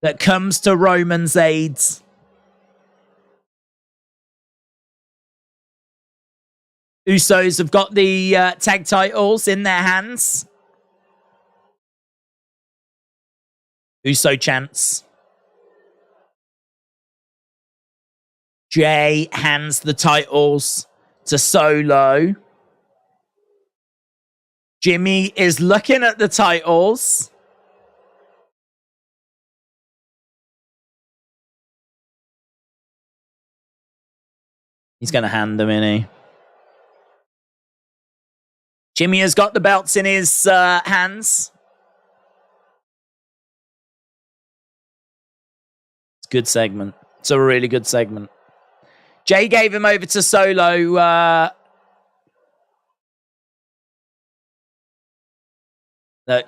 that comes to Roman's aid. Usos have got the tag titles in their hands. Uso chants. Jay hands the titles to Solo. Jimmy is looking at the titles. He's going to hand them in. Jimmy has got the belts in his hands. It's a good segment. It's a really good segment. Jay gave him over to Solo.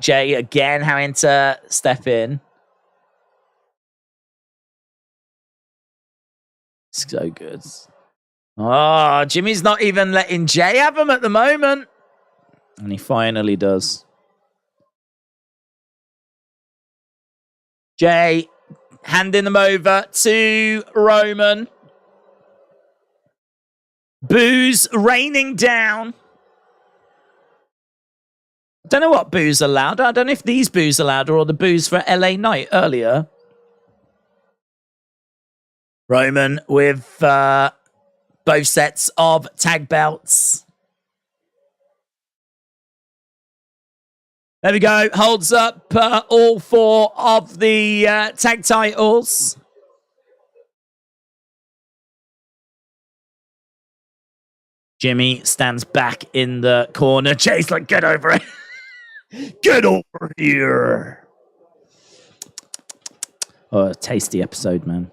Jay again having to step in. So good. Oh, Jimmy's not even letting Jay have him at the moment. And he finally does. Jay handing them over to Roman. Boos raining down. Don't know what boos are louder. I don't know if these boos are louder or the boos for LA Knight earlier. Roman with both sets of tag belts. There we go. Holds up all 4 of the tag titles. Jimmy stands back in the corner. Jay's like, get over it. Get over here. Oh, tasty episode, man.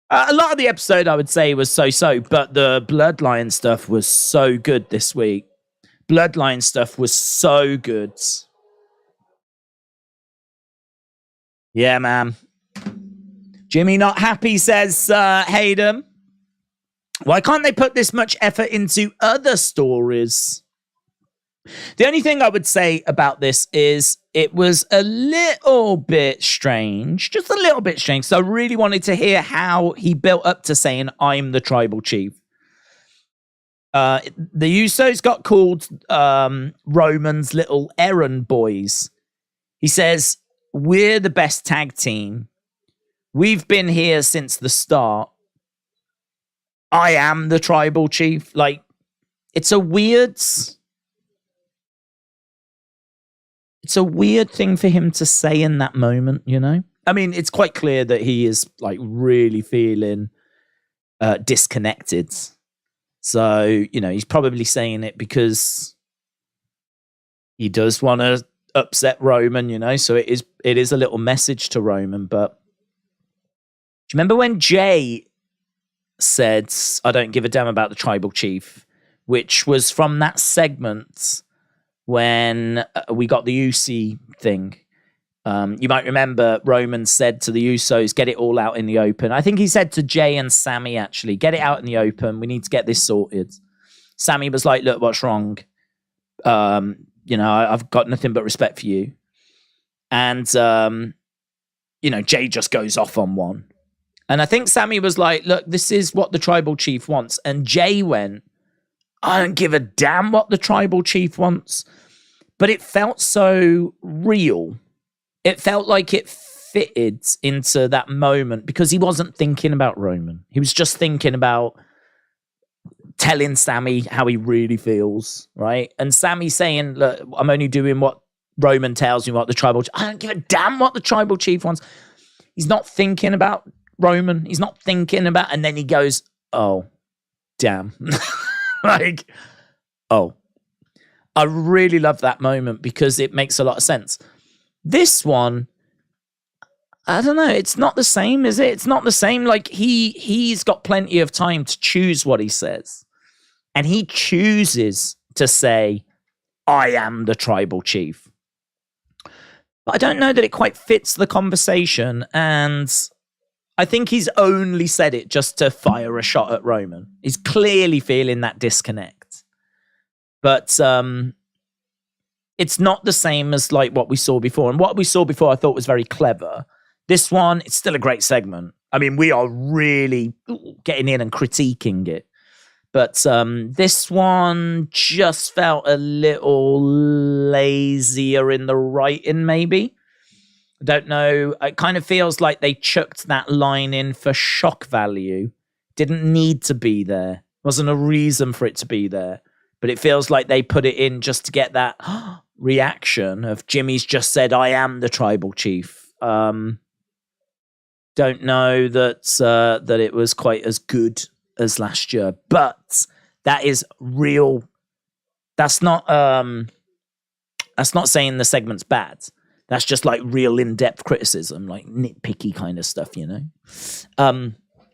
A lot of the episode, I would say, was so-so, but the Bloodline stuff was so good this week. Bloodline stuff was so good. Yeah, man. Jimmy not happy, says Hayden. Why can't they put this much effort into other stories? The only thing I would say about this is it was a little bit strange. Just a little bit strange. So I really wanted to hear how he built up to saying, I'm the tribal chief. The Usos got called Roman's little errand boys. He says, we're the best tag team. We've been here since the start. I am the tribal chief. Like, it's a weird thing for him to say in that moment, you know? I mean, it's quite clear that he is, like, really feeling disconnected. So, you know, he's probably saying it because he does want to upset Roman, you know? So it is a little message to Roman. But do you remember when Jay said, I don't give a damn about the tribal chief, which was from that segment when we got the UC thing. You might remember Roman said to the Usos, get it all out in the open. I think he said to Jay and Sammy, actually, get it out in the open. We need to get this sorted. Sammy was like, look, what's wrong? You know, I've got nothing but respect for you. And, you know, Jay just goes off on one. And I think Sammy was like, look, this is what the tribal chief wants. And Jay went, I don't give a damn what the tribal chief wants. But it felt so real. It felt like it fitted into that moment because he wasn't thinking about Roman. He was just thinking about telling Sammy how he really feels, right? And Sammy saying, look, I'm only doing what Roman tells me what the tribal chief. I don't give a damn what the tribal chief wants. He's not thinking about Roman. He's not thinking about, and then he goes, oh, damn. Like, oh. I really love that moment because it makes a lot of sense. This one, I don't know. It's not the same, is it? It's not the same. Like, he's got plenty of time to choose what he says. And he chooses to say, I am the tribal chief. But I don't know that it quite fits the conversation. And I think he's only said it just to fire a shot at Roman. He's clearly feeling that disconnect. But it's not the same as like what we saw before. And what we saw before I thought was very clever. This one, it's still a great segment. I mean, we are really getting in and critiquing it. But this one just felt a little lazier in the writing, maybe. I don't know. It kind of feels like they chucked that line in for shock value. Didn't need to be there. Wasn't a reason for it to be there. but it feels like they put it in just to get that reaction of Jimmy's just said, I am the tribal chief. Don't know that it was quite as good as last year, but that is real. That's not saying the segment's bad. That's just like real in-depth criticism, like nitpicky kind of stuff, you know?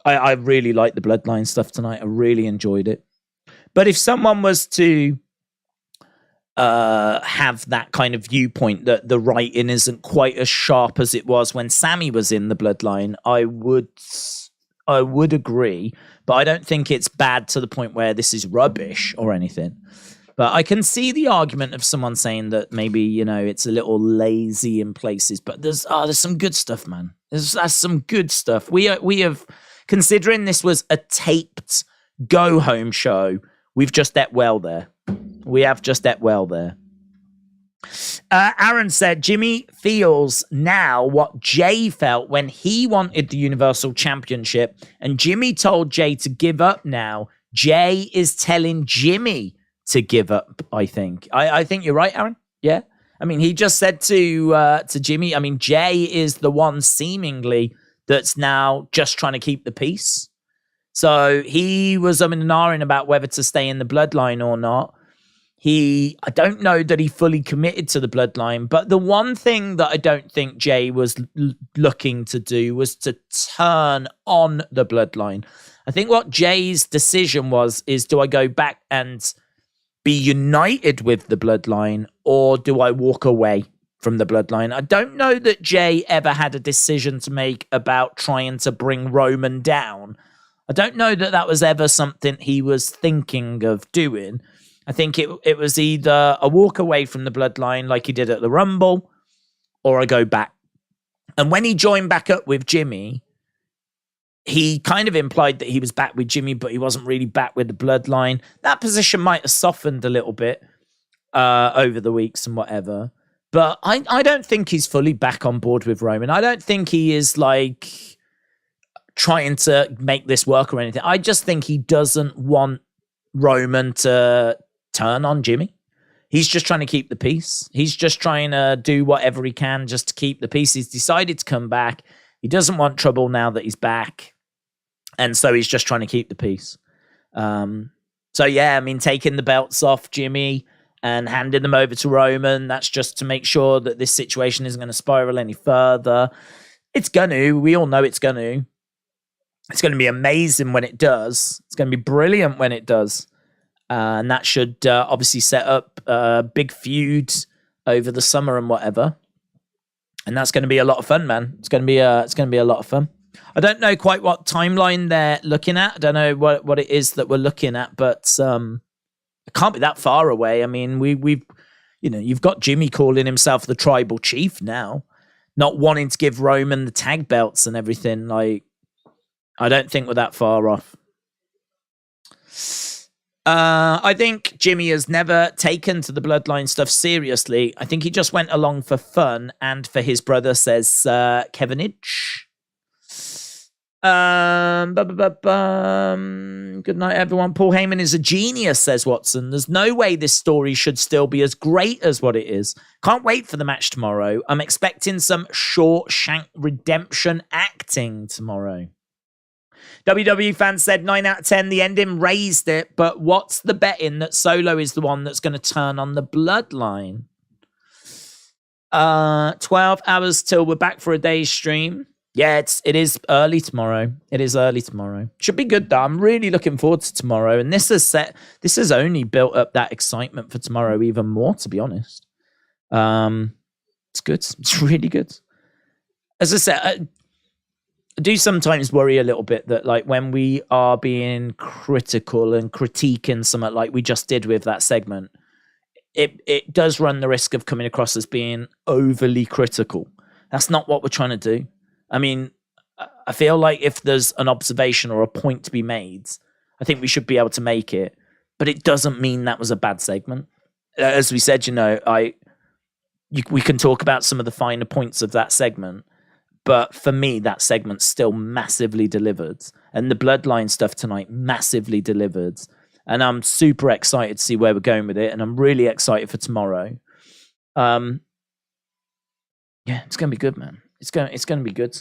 I really liked the Bloodline stuff tonight. I really enjoyed it. But if someone was to have that kind of viewpoint that the writing isn't quite as sharp as it was when Sammy was in the Bloodline, I would agree. But I don't think it's bad to the point where this is rubbish or anything. But I can see the argument of someone saying that maybe, you know, it's a little lazy in places. But there's some good stuff, man. There's some good stuff. We have, considering this was a taped go-home show, we've just ate well there. We have just ate well there. Aaron said, Jimmy feels now what Jay felt when he wanted the Universal Championship, and Jimmy told Jay to give up now. Jay is telling Jimmy to give up, I think. I think you're right, Aaron. Yeah. I mean, he just said to Jimmy, I mean, Jay is the one seemingly that's now just trying to keep the peace. So he was umming and ahhing about whether to stay in the Bloodline or not. I don't know that he fully committed to the Bloodline, but the one thing that I don't think Jay was looking to do was to turn on the Bloodline. I think what Jay's decision is do I go back and be united with the Bloodline, or do I walk away from the Bloodline? I don't know that Jay ever had a decision to make about trying to bring Roman down. I don't know that was ever something he was thinking of doing. I think it was either a walk away from the Bloodline like he did at the Rumble, or I go back. And when he joined back up with Jimmy, he kind of implied that he was back with Jimmy, but he wasn't really back with the Bloodline. That position might have softened a little bit over the weeks and whatever. But I don't think he's fully back on board with Roman. I don't think he is like trying to make this work or anything. I just think he doesn't want Roman to turn on Jimmy. He's just trying to keep the peace. He's just trying to do whatever he can just to keep the peace. He's decided to come back. He doesn't want trouble now that he's back. And so he's just trying to keep the peace. So yeah, I mean, taking the belts off Jimmy and handing them over to Roman, that's just to make sure that this situation isn't going to spiral any further. It's going to. We all know it's going to. It's going to be amazing when it does. It's going to be brilliant when it does. And that should obviously set up a big feud over the summer and whatever. And that's going to be a lot of fun, man. It's going to be a lot of fun. I don't know quite what timeline they're looking at. I don't know what it is that we're looking at, but it can't be that far away. I mean, we've you've got Jimmy calling himself the tribal chief now, not wanting to give Roman the tag belts and everything. Like, I don't think we're that far off. I think Jimmy has never taken to the Bloodline stuff seriously. I think he just went along for fun and for his brother, says Kevinage. Good night, everyone. Paul Heyman is a genius, says Watson. There's no way this story should still be as great as what it is. Can't wait for the match tomorrow. I'm expecting some Shawshank Redemption acting tomorrow. WWE fans said 9 out of 10. The ending raised it, but what's the betting that Solo is the one that's going to turn on the Bloodline? 12 hours till we're back for a day's stream. Yeah, it is early tomorrow. It is early tomorrow. Should be good though. I'm really looking forward to tomorrow, and this has only built up that excitement for tomorrow even more, to be honest. It's good. It's really good. As I said, I do sometimes worry a little bit that, like, when we are being critical and critiquing something like we just did with that segment, it does run the risk of coming across as being overly critical. That's not what we're trying to do. I mean, I feel like if there's an observation or a point to be made, I think we should be able to make it. But it doesn't mean that was a bad segment. As we said, we can talk about some of the finer points of that segment. But for me, that segment still massively delivered. And the Bloodline stuff tonight massively delivered. And I'm super excited to see where we're going with it. And I'm really excited for tomorrow. Yeah, it's going to be good, man. It's going to be good.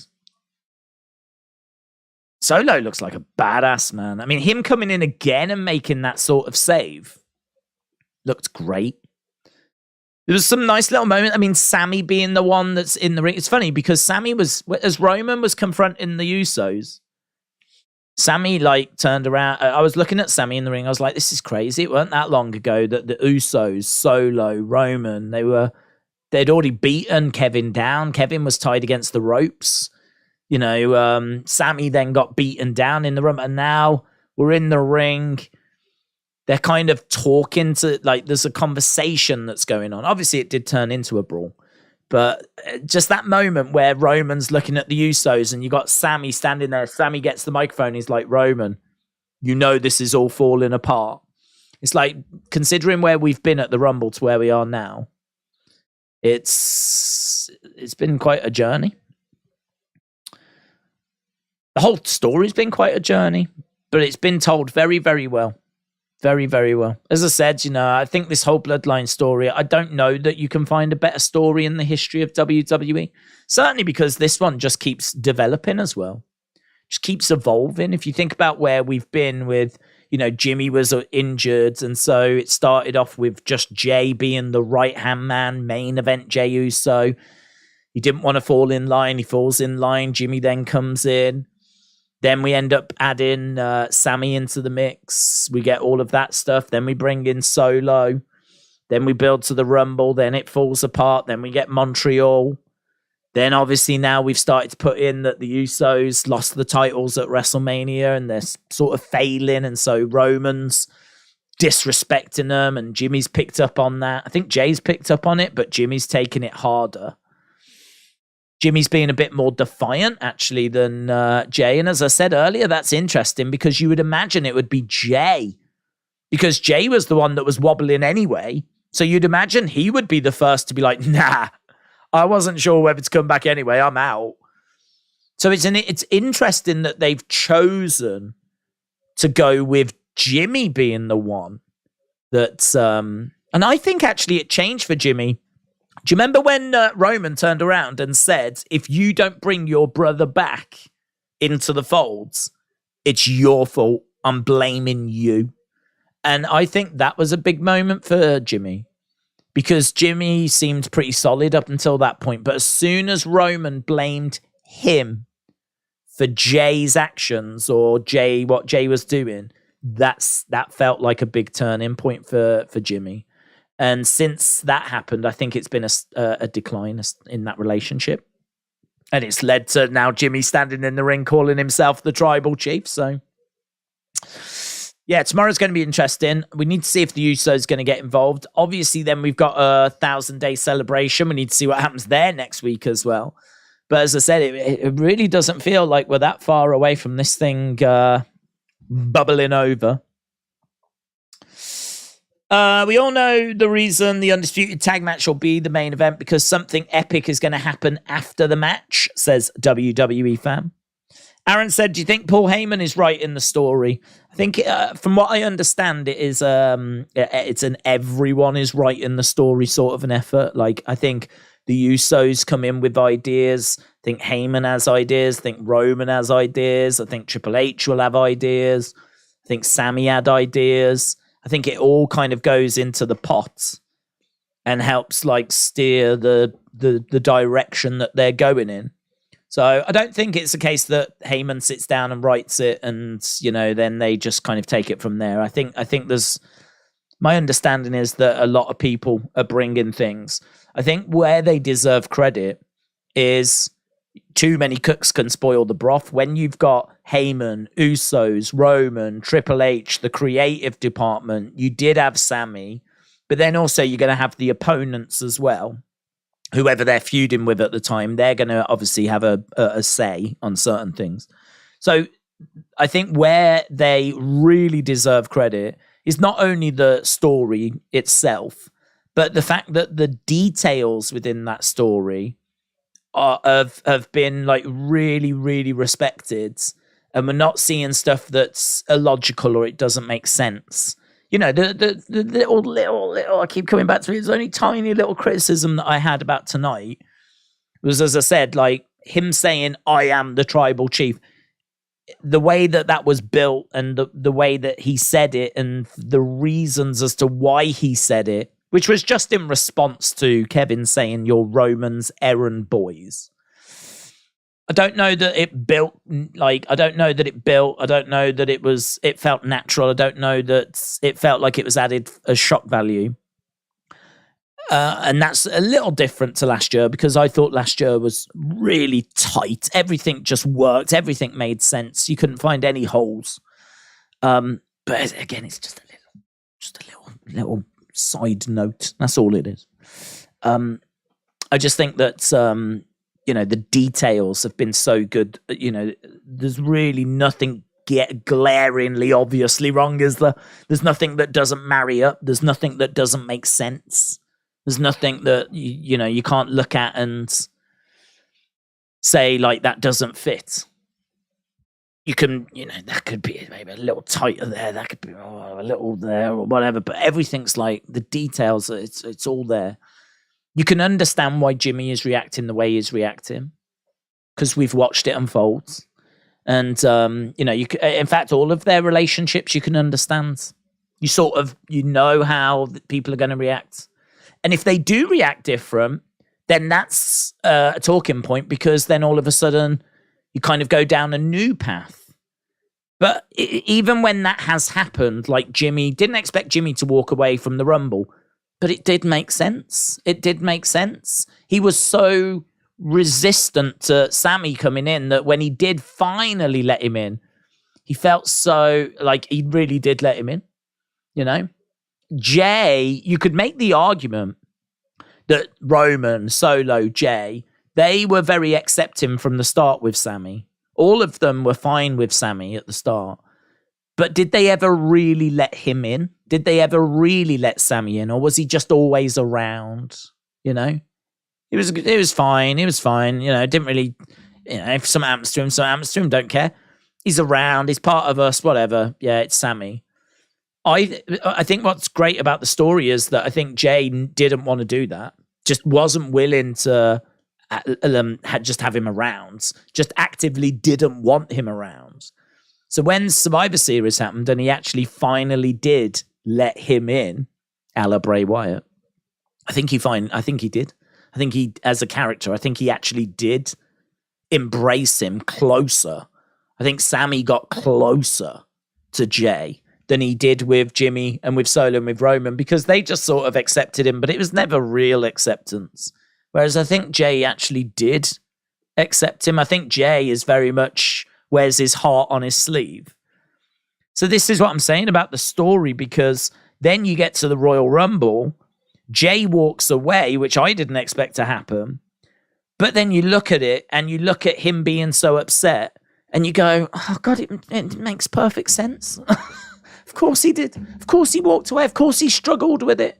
Solo looks like a badass, man. I mean, him coming in again and making that sort of save looked great. There was some nice little moment. I mean, Sammy being the one that's in the ring. It's funny because Sammy was, as Roman was confronting the Usos, Sammy like turned around. I was looking at Sammy in the ring. I was like, this is crazy. It weren't that long ago that the Usos, Solo, Roman, they'd already beaten Kevin down. Kevin was tied against the ropes. You know, Sammy then got beaten down in the room, and now we're in the ring. They're kind of talking to, like, there's a conversation that's going on. Obviously, it did turn into a brawl, but just that moment where Roman's looking at the Usos and you got Sammy standing there. Sammy gets the microphone. He's like, Roman, you know this is all falling apart. It's like, considering where we've been at the Rumble to where we are now, it's been quite a journey. The whole story's been quite a journey, but it's been told very, very well. Very, very well. As I said, you know, I think this whole Bloodline story, I don't know that you can find a better story in the history of WWE. Certainly because this one just keeps developing as well. Just keeps evolving. If you think about where we've been with, you know, Jimmy was injured, and so it started off with just Jay being the right-hand man, main event Jey Uso. He didn't want to fall in line. He falls in line. Jimmy then comes in. Then we end up adding Sammy into the mix. We get all of that stuff. Then we bring in Solo. Then we build to the Rumble. Then it falls apart. Then we get Montreal. Then obviously now we've started to put in that the Usos lost the titles at WrestleMania and they're sort of failing. And so Roman's disrespecting them and Jimmy's picked up on that. I think Jay's picked up on it, but Jimmy's taking it harder. Jimmy's being a bit more defiant, actually, than Jay. And as I said earlier, that's interesting because you would imagine it would be Jay. Because Jay was the one that was wobbling anyway. So you'd imagine he would be the first to be like, nah, I wasn't sure whether to come back anyway. I'm out. So it's interesting that they've chosen to go with Jimmy being the one that's... and I think actually it changed for Jimmy. Do you remember when Roman turned around and said, if you don't bring your brother back into the folds, it's your fault. I'm blaming you. And I think that was a big moment for Jimmy because Jimmy seemed pretty solid up until that point. But as soon as Roman blamed him for Jay's actions or what Jay was doing, that felt like a big turning point for Jimmy. And since that happened, I think it's been a decline in that relationship. And it's led to now Jimmy standing in the ring calling himself the tribal chief. So, yeah, tomorrow's going to be interesting. We need to see if the Usos going to get involved. Obviously, then we've got a 1,000-day celebration. We need to see what happens there next week as well. But as I said, it really doesn't feel like we're that far away from this thing bubbling over. We all know the reason the Undisputed Tag match will be the main event because something epic is going to happen after the match, says WWE Fan. Aaron said, do you think Paul Heyman is right in the story? I think from what I understand, it's an everyone is right in the story sort of an effort. Like, I think the Usos come in with ideas. I think Heyman has ideas. I think Roman has ideas. I think Triple H will have ideas. I think Sammy had ideas. I think it all kind of goes into the pot and helps like steer the direction that they're going in. So I don't think it's a case that Heyman sits down and writes it and, you know, then they just kind of take it from there. I think my understanding is that a lot of people are bringing things. I think where they deserve credit is too many cooks can spoil the broth. When you've got Heyman, Usos, Roman, Triple H, the creative department, you did have Sammy, but then also you're going to have the opponents as well. Whoever they're feuding with at the time, they're going to obviously have a say on certain things. So I think where they really deserve credit is not only the story itself, but the fact that the details within that story have been like really, really respected and we're not seeing stuff that's illogical or it doesn't make sense. You know, the little, I keep coming back to it. It's only tiny little criticism that I had about tonight was, as I said, like him saying, I am the tribal chief. The way that was built and the way that he said it and the reasons as to why he said it, which was just in response to Kevin saying, you're Roman's errand boys. I don't know that it built, I don't know that it felt natural. I don't know that it felt like it was added as shock value. And that's a little different to last year because I thought last year was really tight. Everything just worked. Everything made sense. You couldn't find any holes. But again, it's just a little side note. That's all it is. I just think that, the details have been so good. There's really nothing glaringly obviously wrong, is there? There's nothing that doesn't marry up. There's nothing that doesn't make sense. There's nothing that, you can't look at and say, like, that doesn't fit. You can, that could be maybe a little tighter there. That could be a little there or whatever. But everything's like the details, it's all there. You can understand why Jimmy is reacting the way he's reacting because we've watched it unfold. And, in fact, all of their relationships you can understand. You sort of, how people are going to react. And if they do react different, then that's a talking point because then all of a sudden you kind of go down a new path. But even when that has happened, like Jimmy, didn't expect Jimmy to walk away from the Rumble, but it did make sense. It did make sense. He was so resistant to Sammy coming in that when he did finally let him in, he felt so like he really did let him in, Jay, you could make the argument that Roman, Solo, Jay, they were very accepting from the start with Sammy. All of them were fine with Sammy at the start. But did they ever really let him in? Did they ever really let Sammy in? Or was he just always around? It was fine. It was fine. Didn't really, if something happens to him, don't care. He's around. He's part of us, whatever. Yeah, it's Sammy. I think what's great about the story is that I think Jay didn't want to do that. Just wasn't willing to just have him around. Just actively didn't want him around. So when Survivor Series happened and he actually finally did let him in, a la Bray Wyatt, I think he did. I think he, as a character, I think he actually did embrace him closer. I think Sammy got closer to Jay than he did with Jimmy and with Solo and with Roman because they just sort of accepted him, but it was never real acceptance. Whereas I think Jay actually did accept him. I think Jay is very much wears his heart on his sleeve. So this is what I'm saying about the story because then you get to the Royal Rumble, Jay walks away, which I didn't expect to happen. But then you look at it and you look at him being so upset and you go, oh God, it makes perfect sense. Of course he did. Of course he walked away. Of course he struggled with it.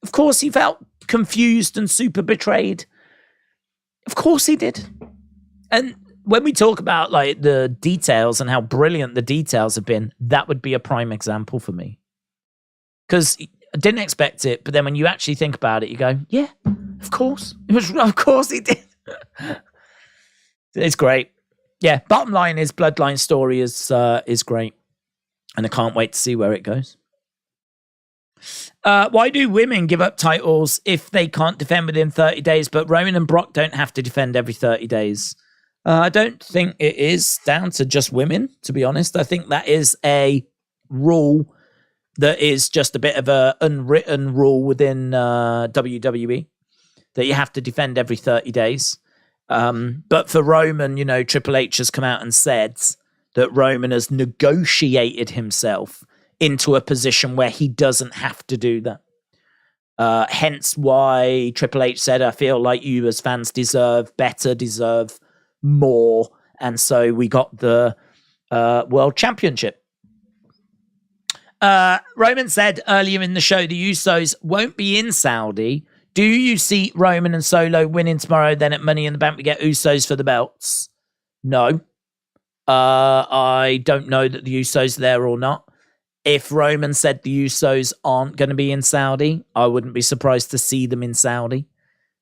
Of course he felt confused and super betrayed. Of course he did. And when we talk about like the details and how brilliant the details have been, that would be a prime example for me. Because I didn't expect it, but then when you actually think about it, you go, yeah, of course. Of course he did. It's great. Yeah, bottom line is Bloodline story is great. And I can't wait to see where it goes. Why do women give up titles if they can't defend within 30 days, but Roman and Brock don't have to defend every 30 days? I don't think it is down to just women, to be honest. I think that is a rule that is just a bit of an unwritten rule within WWE, that you have to defend every 30 days. But for Roman, Triple H has come out and said that Roman has negotiated himself into a position where he doesn't have to do that. Hence why Triple H said, I feel like you as fans deserve better, deserve more. And so we got the World Championship. Roman said earlier in the show, the Usos won't be in Saudi. Do you see Roman and Solo winning tomorrow? Then at Money in the Bank, we get Usos for the belts. No. I don't know that the Usos are there or not. If Roman said the Usos aren't going to be in Saudi, I wouldn't be surprised to see them in Saudi,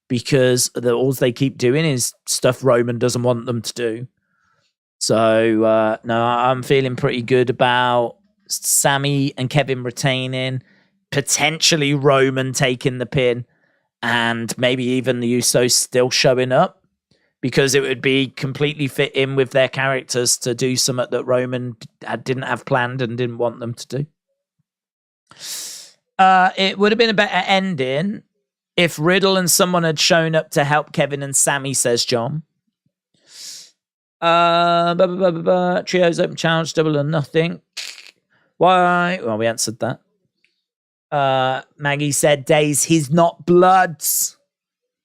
because all they keep doing is stuff Roman doesn't want them to do. So, no, I'm feeling pretty good about Sami and Kevin retaining, potentially Roman taking the pin, and maybe even the Usos still showing up, because it would be completely fit in with their characters to do something that Roman didn't have planned and didn't want them to do. It would have been a better ending if Riddle and someone had shown up to help Kevin and Sami, says John. Trios open challenge, double or nothing. Why? Well, we answered that. Maggie said, Days, he's not Bloods.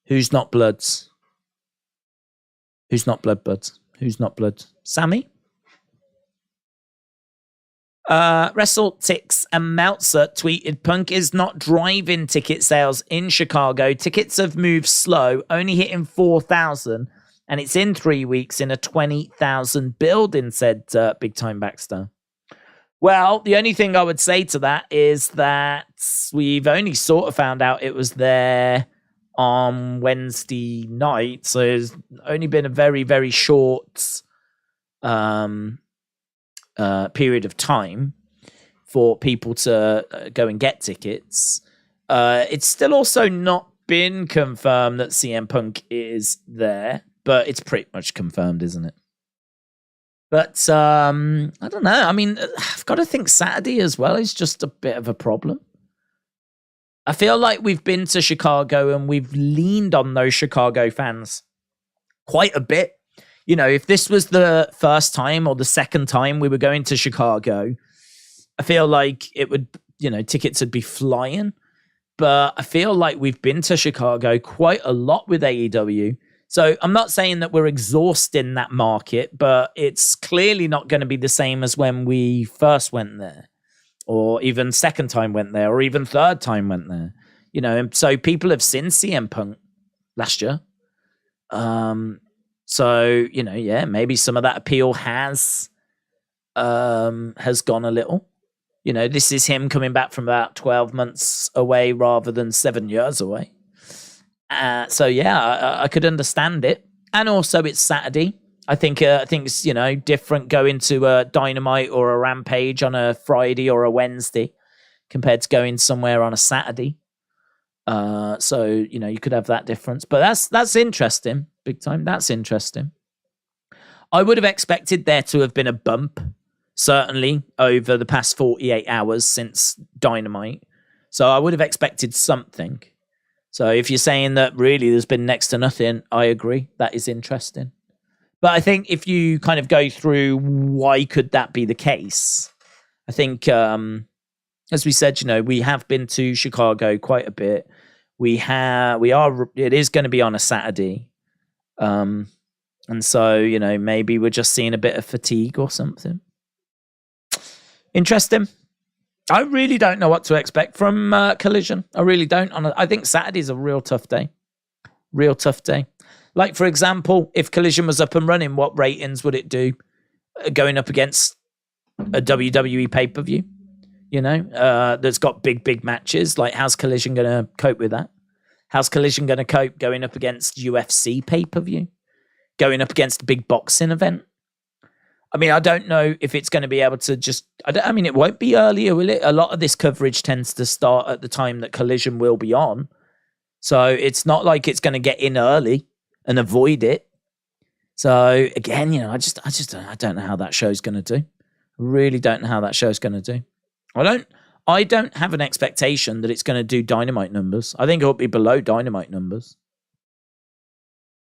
Who's not Bloods? Who's not Blood? Who's not Blood? Sami? WrestleTix and Meltzer tweeted, Punk is not driving ticket sales in Chicago. Tickets have moved slow, only hitting 4,000, and it's in 3 weeks in a 20,000 building, said Big Time Baxter. Well, the only thing I would say to that is that we've only sort of found out it was there on Wednesday night, so it's only been a very, very short period of time for people to go and get tickets. It's still also not been confirmed that CM Punk is there, but it's pretty much confirmed, isn't it? But I don't know. I mean, I've got to think Saturday as well is just a bit of a problem. I feel like we've been to Chicago and we've leaned on those Chicago fans quite a bit. You know, if this was the first time or the second time we were going to Chicago, I feel like it would, tickets would be flying. But I feel like we've been to Chicago quite a lot with AEW. So I'm not saying that we're exhausting that market, but it's clearly not going to be the same as when we first went there, or even second time went there, or even third time went there. And so people have seen CM Punk last year. So, maybe some of that appeal has gone a little. This is him coming back from about 12 months away rather than 7 years away. I could understand it. And also it's Saturday. I think it's, different going to a Dynamite or a Rampage on a Friday or a Wednesday compared to going somewhere on a Saturday. You could have that difference. But that's interesting. Big Time. That's interesting. I would have expected there to have been a bump, certainly, over the past 48 hours since Dynamite. So I would have expected something. So if you're saying that really there's been next to nothing, I agree. That is interesting. But I think if you kind of go through why could that be the case, I think, as we said, we have been to Chicago quite a bit. It is going to be on a Saturday. And so, maybe we're just seeing a bit of fatigue or something. Interesting. I really don't know what to expect from Collision. I really don't. I think Saturday's a real tough day. Real tough day. Like, for example, if Collision was up and running, what ratings would it do going up against a WWE pay-per-view? That's got big matches. Like, how's Collision going to cope with that? How's Collision going to cope going up against UFC pay-per-view? Going up against a big boxing event? I mean, I don't know if it's going to be able to just... it won't be earlier, will it? A lot of this coverage tends to start at the time that Collision will be on. So it's not like it's going to get in early and avoid it. So again, I don't know how that show's going to do. I really don't know how that show's going to do. I don't have an expectation that it's going to do Dynamite numbers. I think it'll be below Dynamite numbers.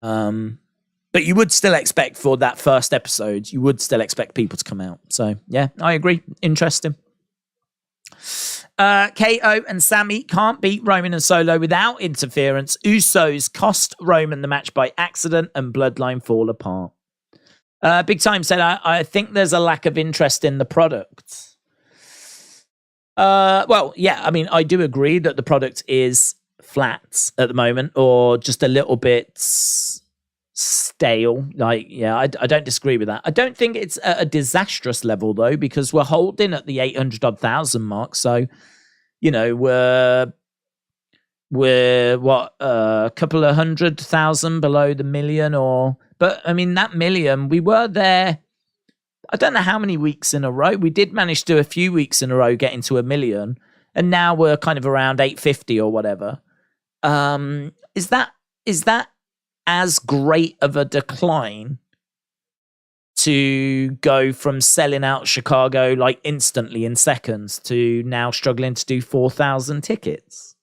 But you would still expect for that first episode, you would still expect people to come out. So, yeah, I agree. Interesting. KO and Sami can't beat Roman and Solo without interference. Usos cost Roman the match by accident and Bloodline fall apart. Big Time said, I think there's a lack of interest in the product. Well, yeah, I do agree that the product is flat at the moment, or just a little bit stale. Like, yeah, I don't disagree with that. I don't think it's at a disastrous level though, because we're holding at the 800,000 mark. So, you know, we're what, a couple of 100,000 below the million, but I mean, that million, we were there. I don't know how many weeks in a row. We did manage to do a few weeks in a row get into 1 million, and now we're kind of around 850 or whatever. Is that as great of a decline to go from selling out Chicago like instantly in seconds to now struggling to do 4,000 tickets?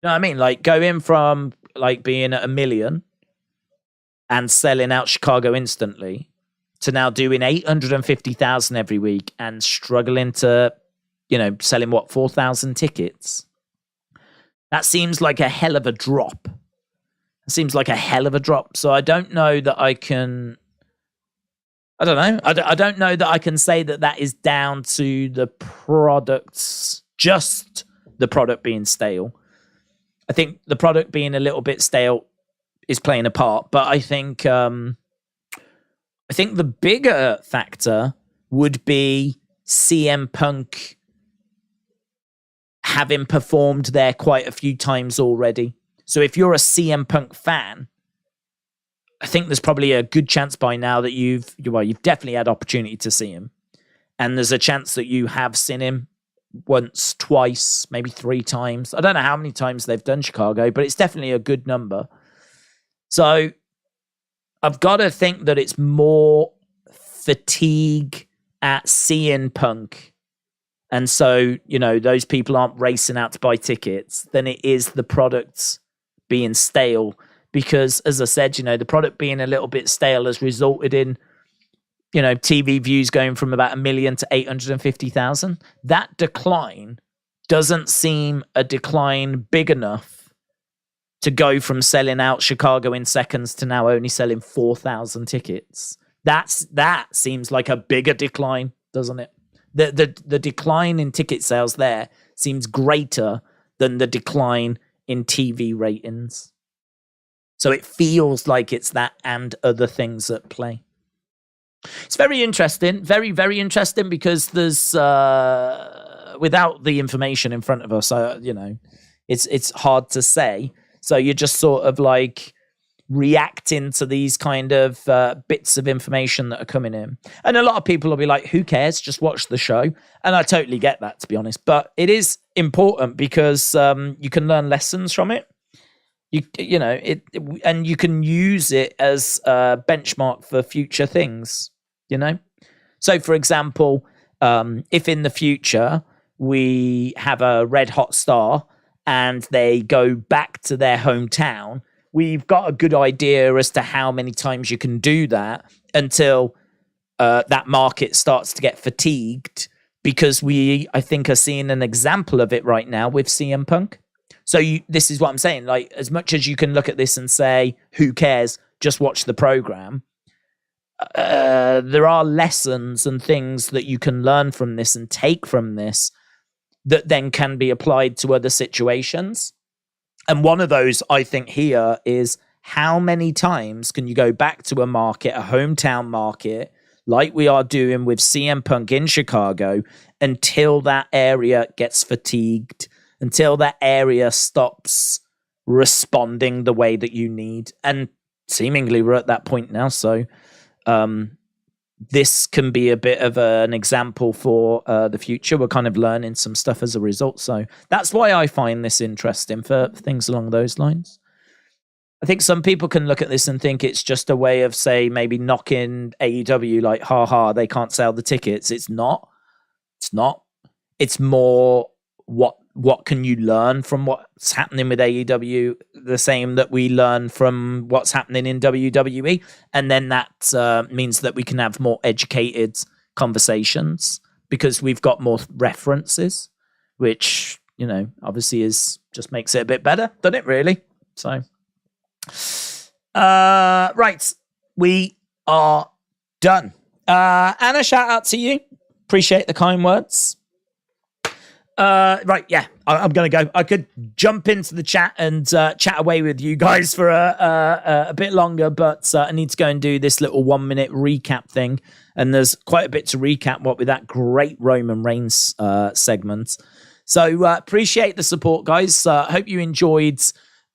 You know what I mean? Like going from like being at 1 million and selling out Chicago instantly to now doing 850,000 every week and struggling to, you know, selling 4,000 tickets. That seems like a hell of a drop. It seems like a hell of a drop. So I don't know that I can. I don't know. I don't know that I can say that is down to the products, just the product being stale. I think the product being a little bit stale is playing a part, but I think the bigger factor would be CM Punk having performed there quite a few times already. So if you're a CM Punk fan, I think there's probably a good chance by now that you've definitely had opportunity to see him. And there's a chance that you have seen him once, twice, maybe 3 times. I don't know how many times they've done Chicago, but it's definitely a good number. So I've got to think that it's more fatigue at seeing Punk. And so, you know, those people aren't racing out to buy tickets than it is the product being stale. Because, as I said, you know, the product being a little bit stale has resulted in, you know, TV views going from about 1 million to 850,000. That decline doesn't seem a decline big enough to go from selling out Chicago in seconds to now only selling 4,000 tickets. That seems like a bigger decline, doesn't it? The decline in ticket sales there seems greater than the decline in TV ratings. So it feels like it's that and other things at play. It's very interesting, very, very interesting, because there's, without the information in front of us, you know, it's hard to say. So you're just sort of like reacting to these kind of bits of information that are coming in. And a lot of people will be like, who cares? Just watch the show. And I totally get that, to be honest. But it is important because you can learn lessons from it. You know, and you can use it as a benchmark for future things, you know? So, for example, if in the future we have a red hot star and they go back to their hometown, we've got a good idea as to how many times you can do that until that market starts to get fatigued, because I think, are seeing an example of it right now with CM Punk. So this is what I'm saying. Like, as much as you can look at this and say, who cares? Just watch the program. There are lessons and things that you can learn from this and take from this that then can be applied to other situations. And one of those, I think, here is, how many times can you go back to a market, a hometown market, like we are doing with CM Punk in Chicago, until that area gets fatigued, until that area stops responding the way that you need. And seemingly we're at that point now. So this can be a bit of an example for the future. We're kind of learning some stuff as a result. So that's why I find this interesting, for things along those lines. I think some people can look at this and think it's just a way of, say, maybe knocking AEW, like, they can't sell the tickets. It's not. It's more, what can you learn from what's happening with AEW, the same that we learn from what's happening in WWE. And then that means that we can have more educated conversations because we've got more references, which, you know, obviously just makes it a bit better, doesn't it, really? So, right. We are done. Anna, shout out to you. Appreciate the kind words. Right, yeah, I'm going to go. I could jump into the chat and chat away with you guys for a bit longer, but I need to go and do this little 1 minute recap thing. And there's quite a bit to recap, what with that great Roman Reigns segment. So appreciate the support, guys. Hope you enjoyed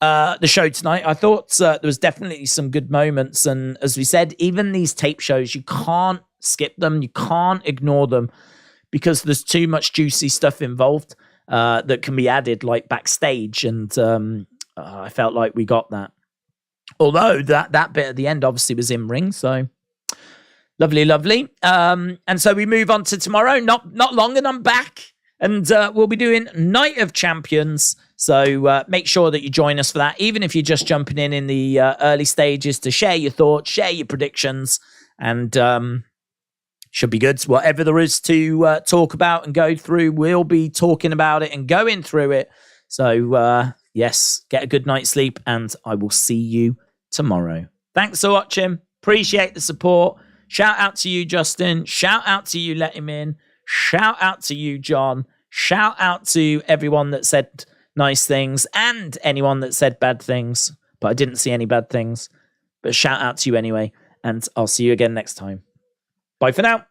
the show tonight. I thought there was definitely some good moments. And as we said, even these tape shows, you can't skip them. You can't ignore them, because there's too much juicy stuff involved that can be added, like backstage, and I felt like we got that. Although that bit at the end obviously was in ring, so lovely. And so we move on to tomorrow. Not long, and I'm back, and we'll be doing Night of Champions. So make sure that you join us for that, even if you're just jumping in the early stages, to share your thoughts, share your predictions, and should be good. Whatever there is to talk about and go through, we'll be talking about it and going through it. So, yes, get a good night's sleep, and I will see you tomorrow. Thanks for watching. Appreciate the support. Shout out to you, Justin. Shout out to you, Let Him In. Shout out to you, John. Shout out to everyone that said nice things and anyone that said bad things. But I didn't see any bad things. But shout out to you anyway. And I'll see you again next time. Bye for now.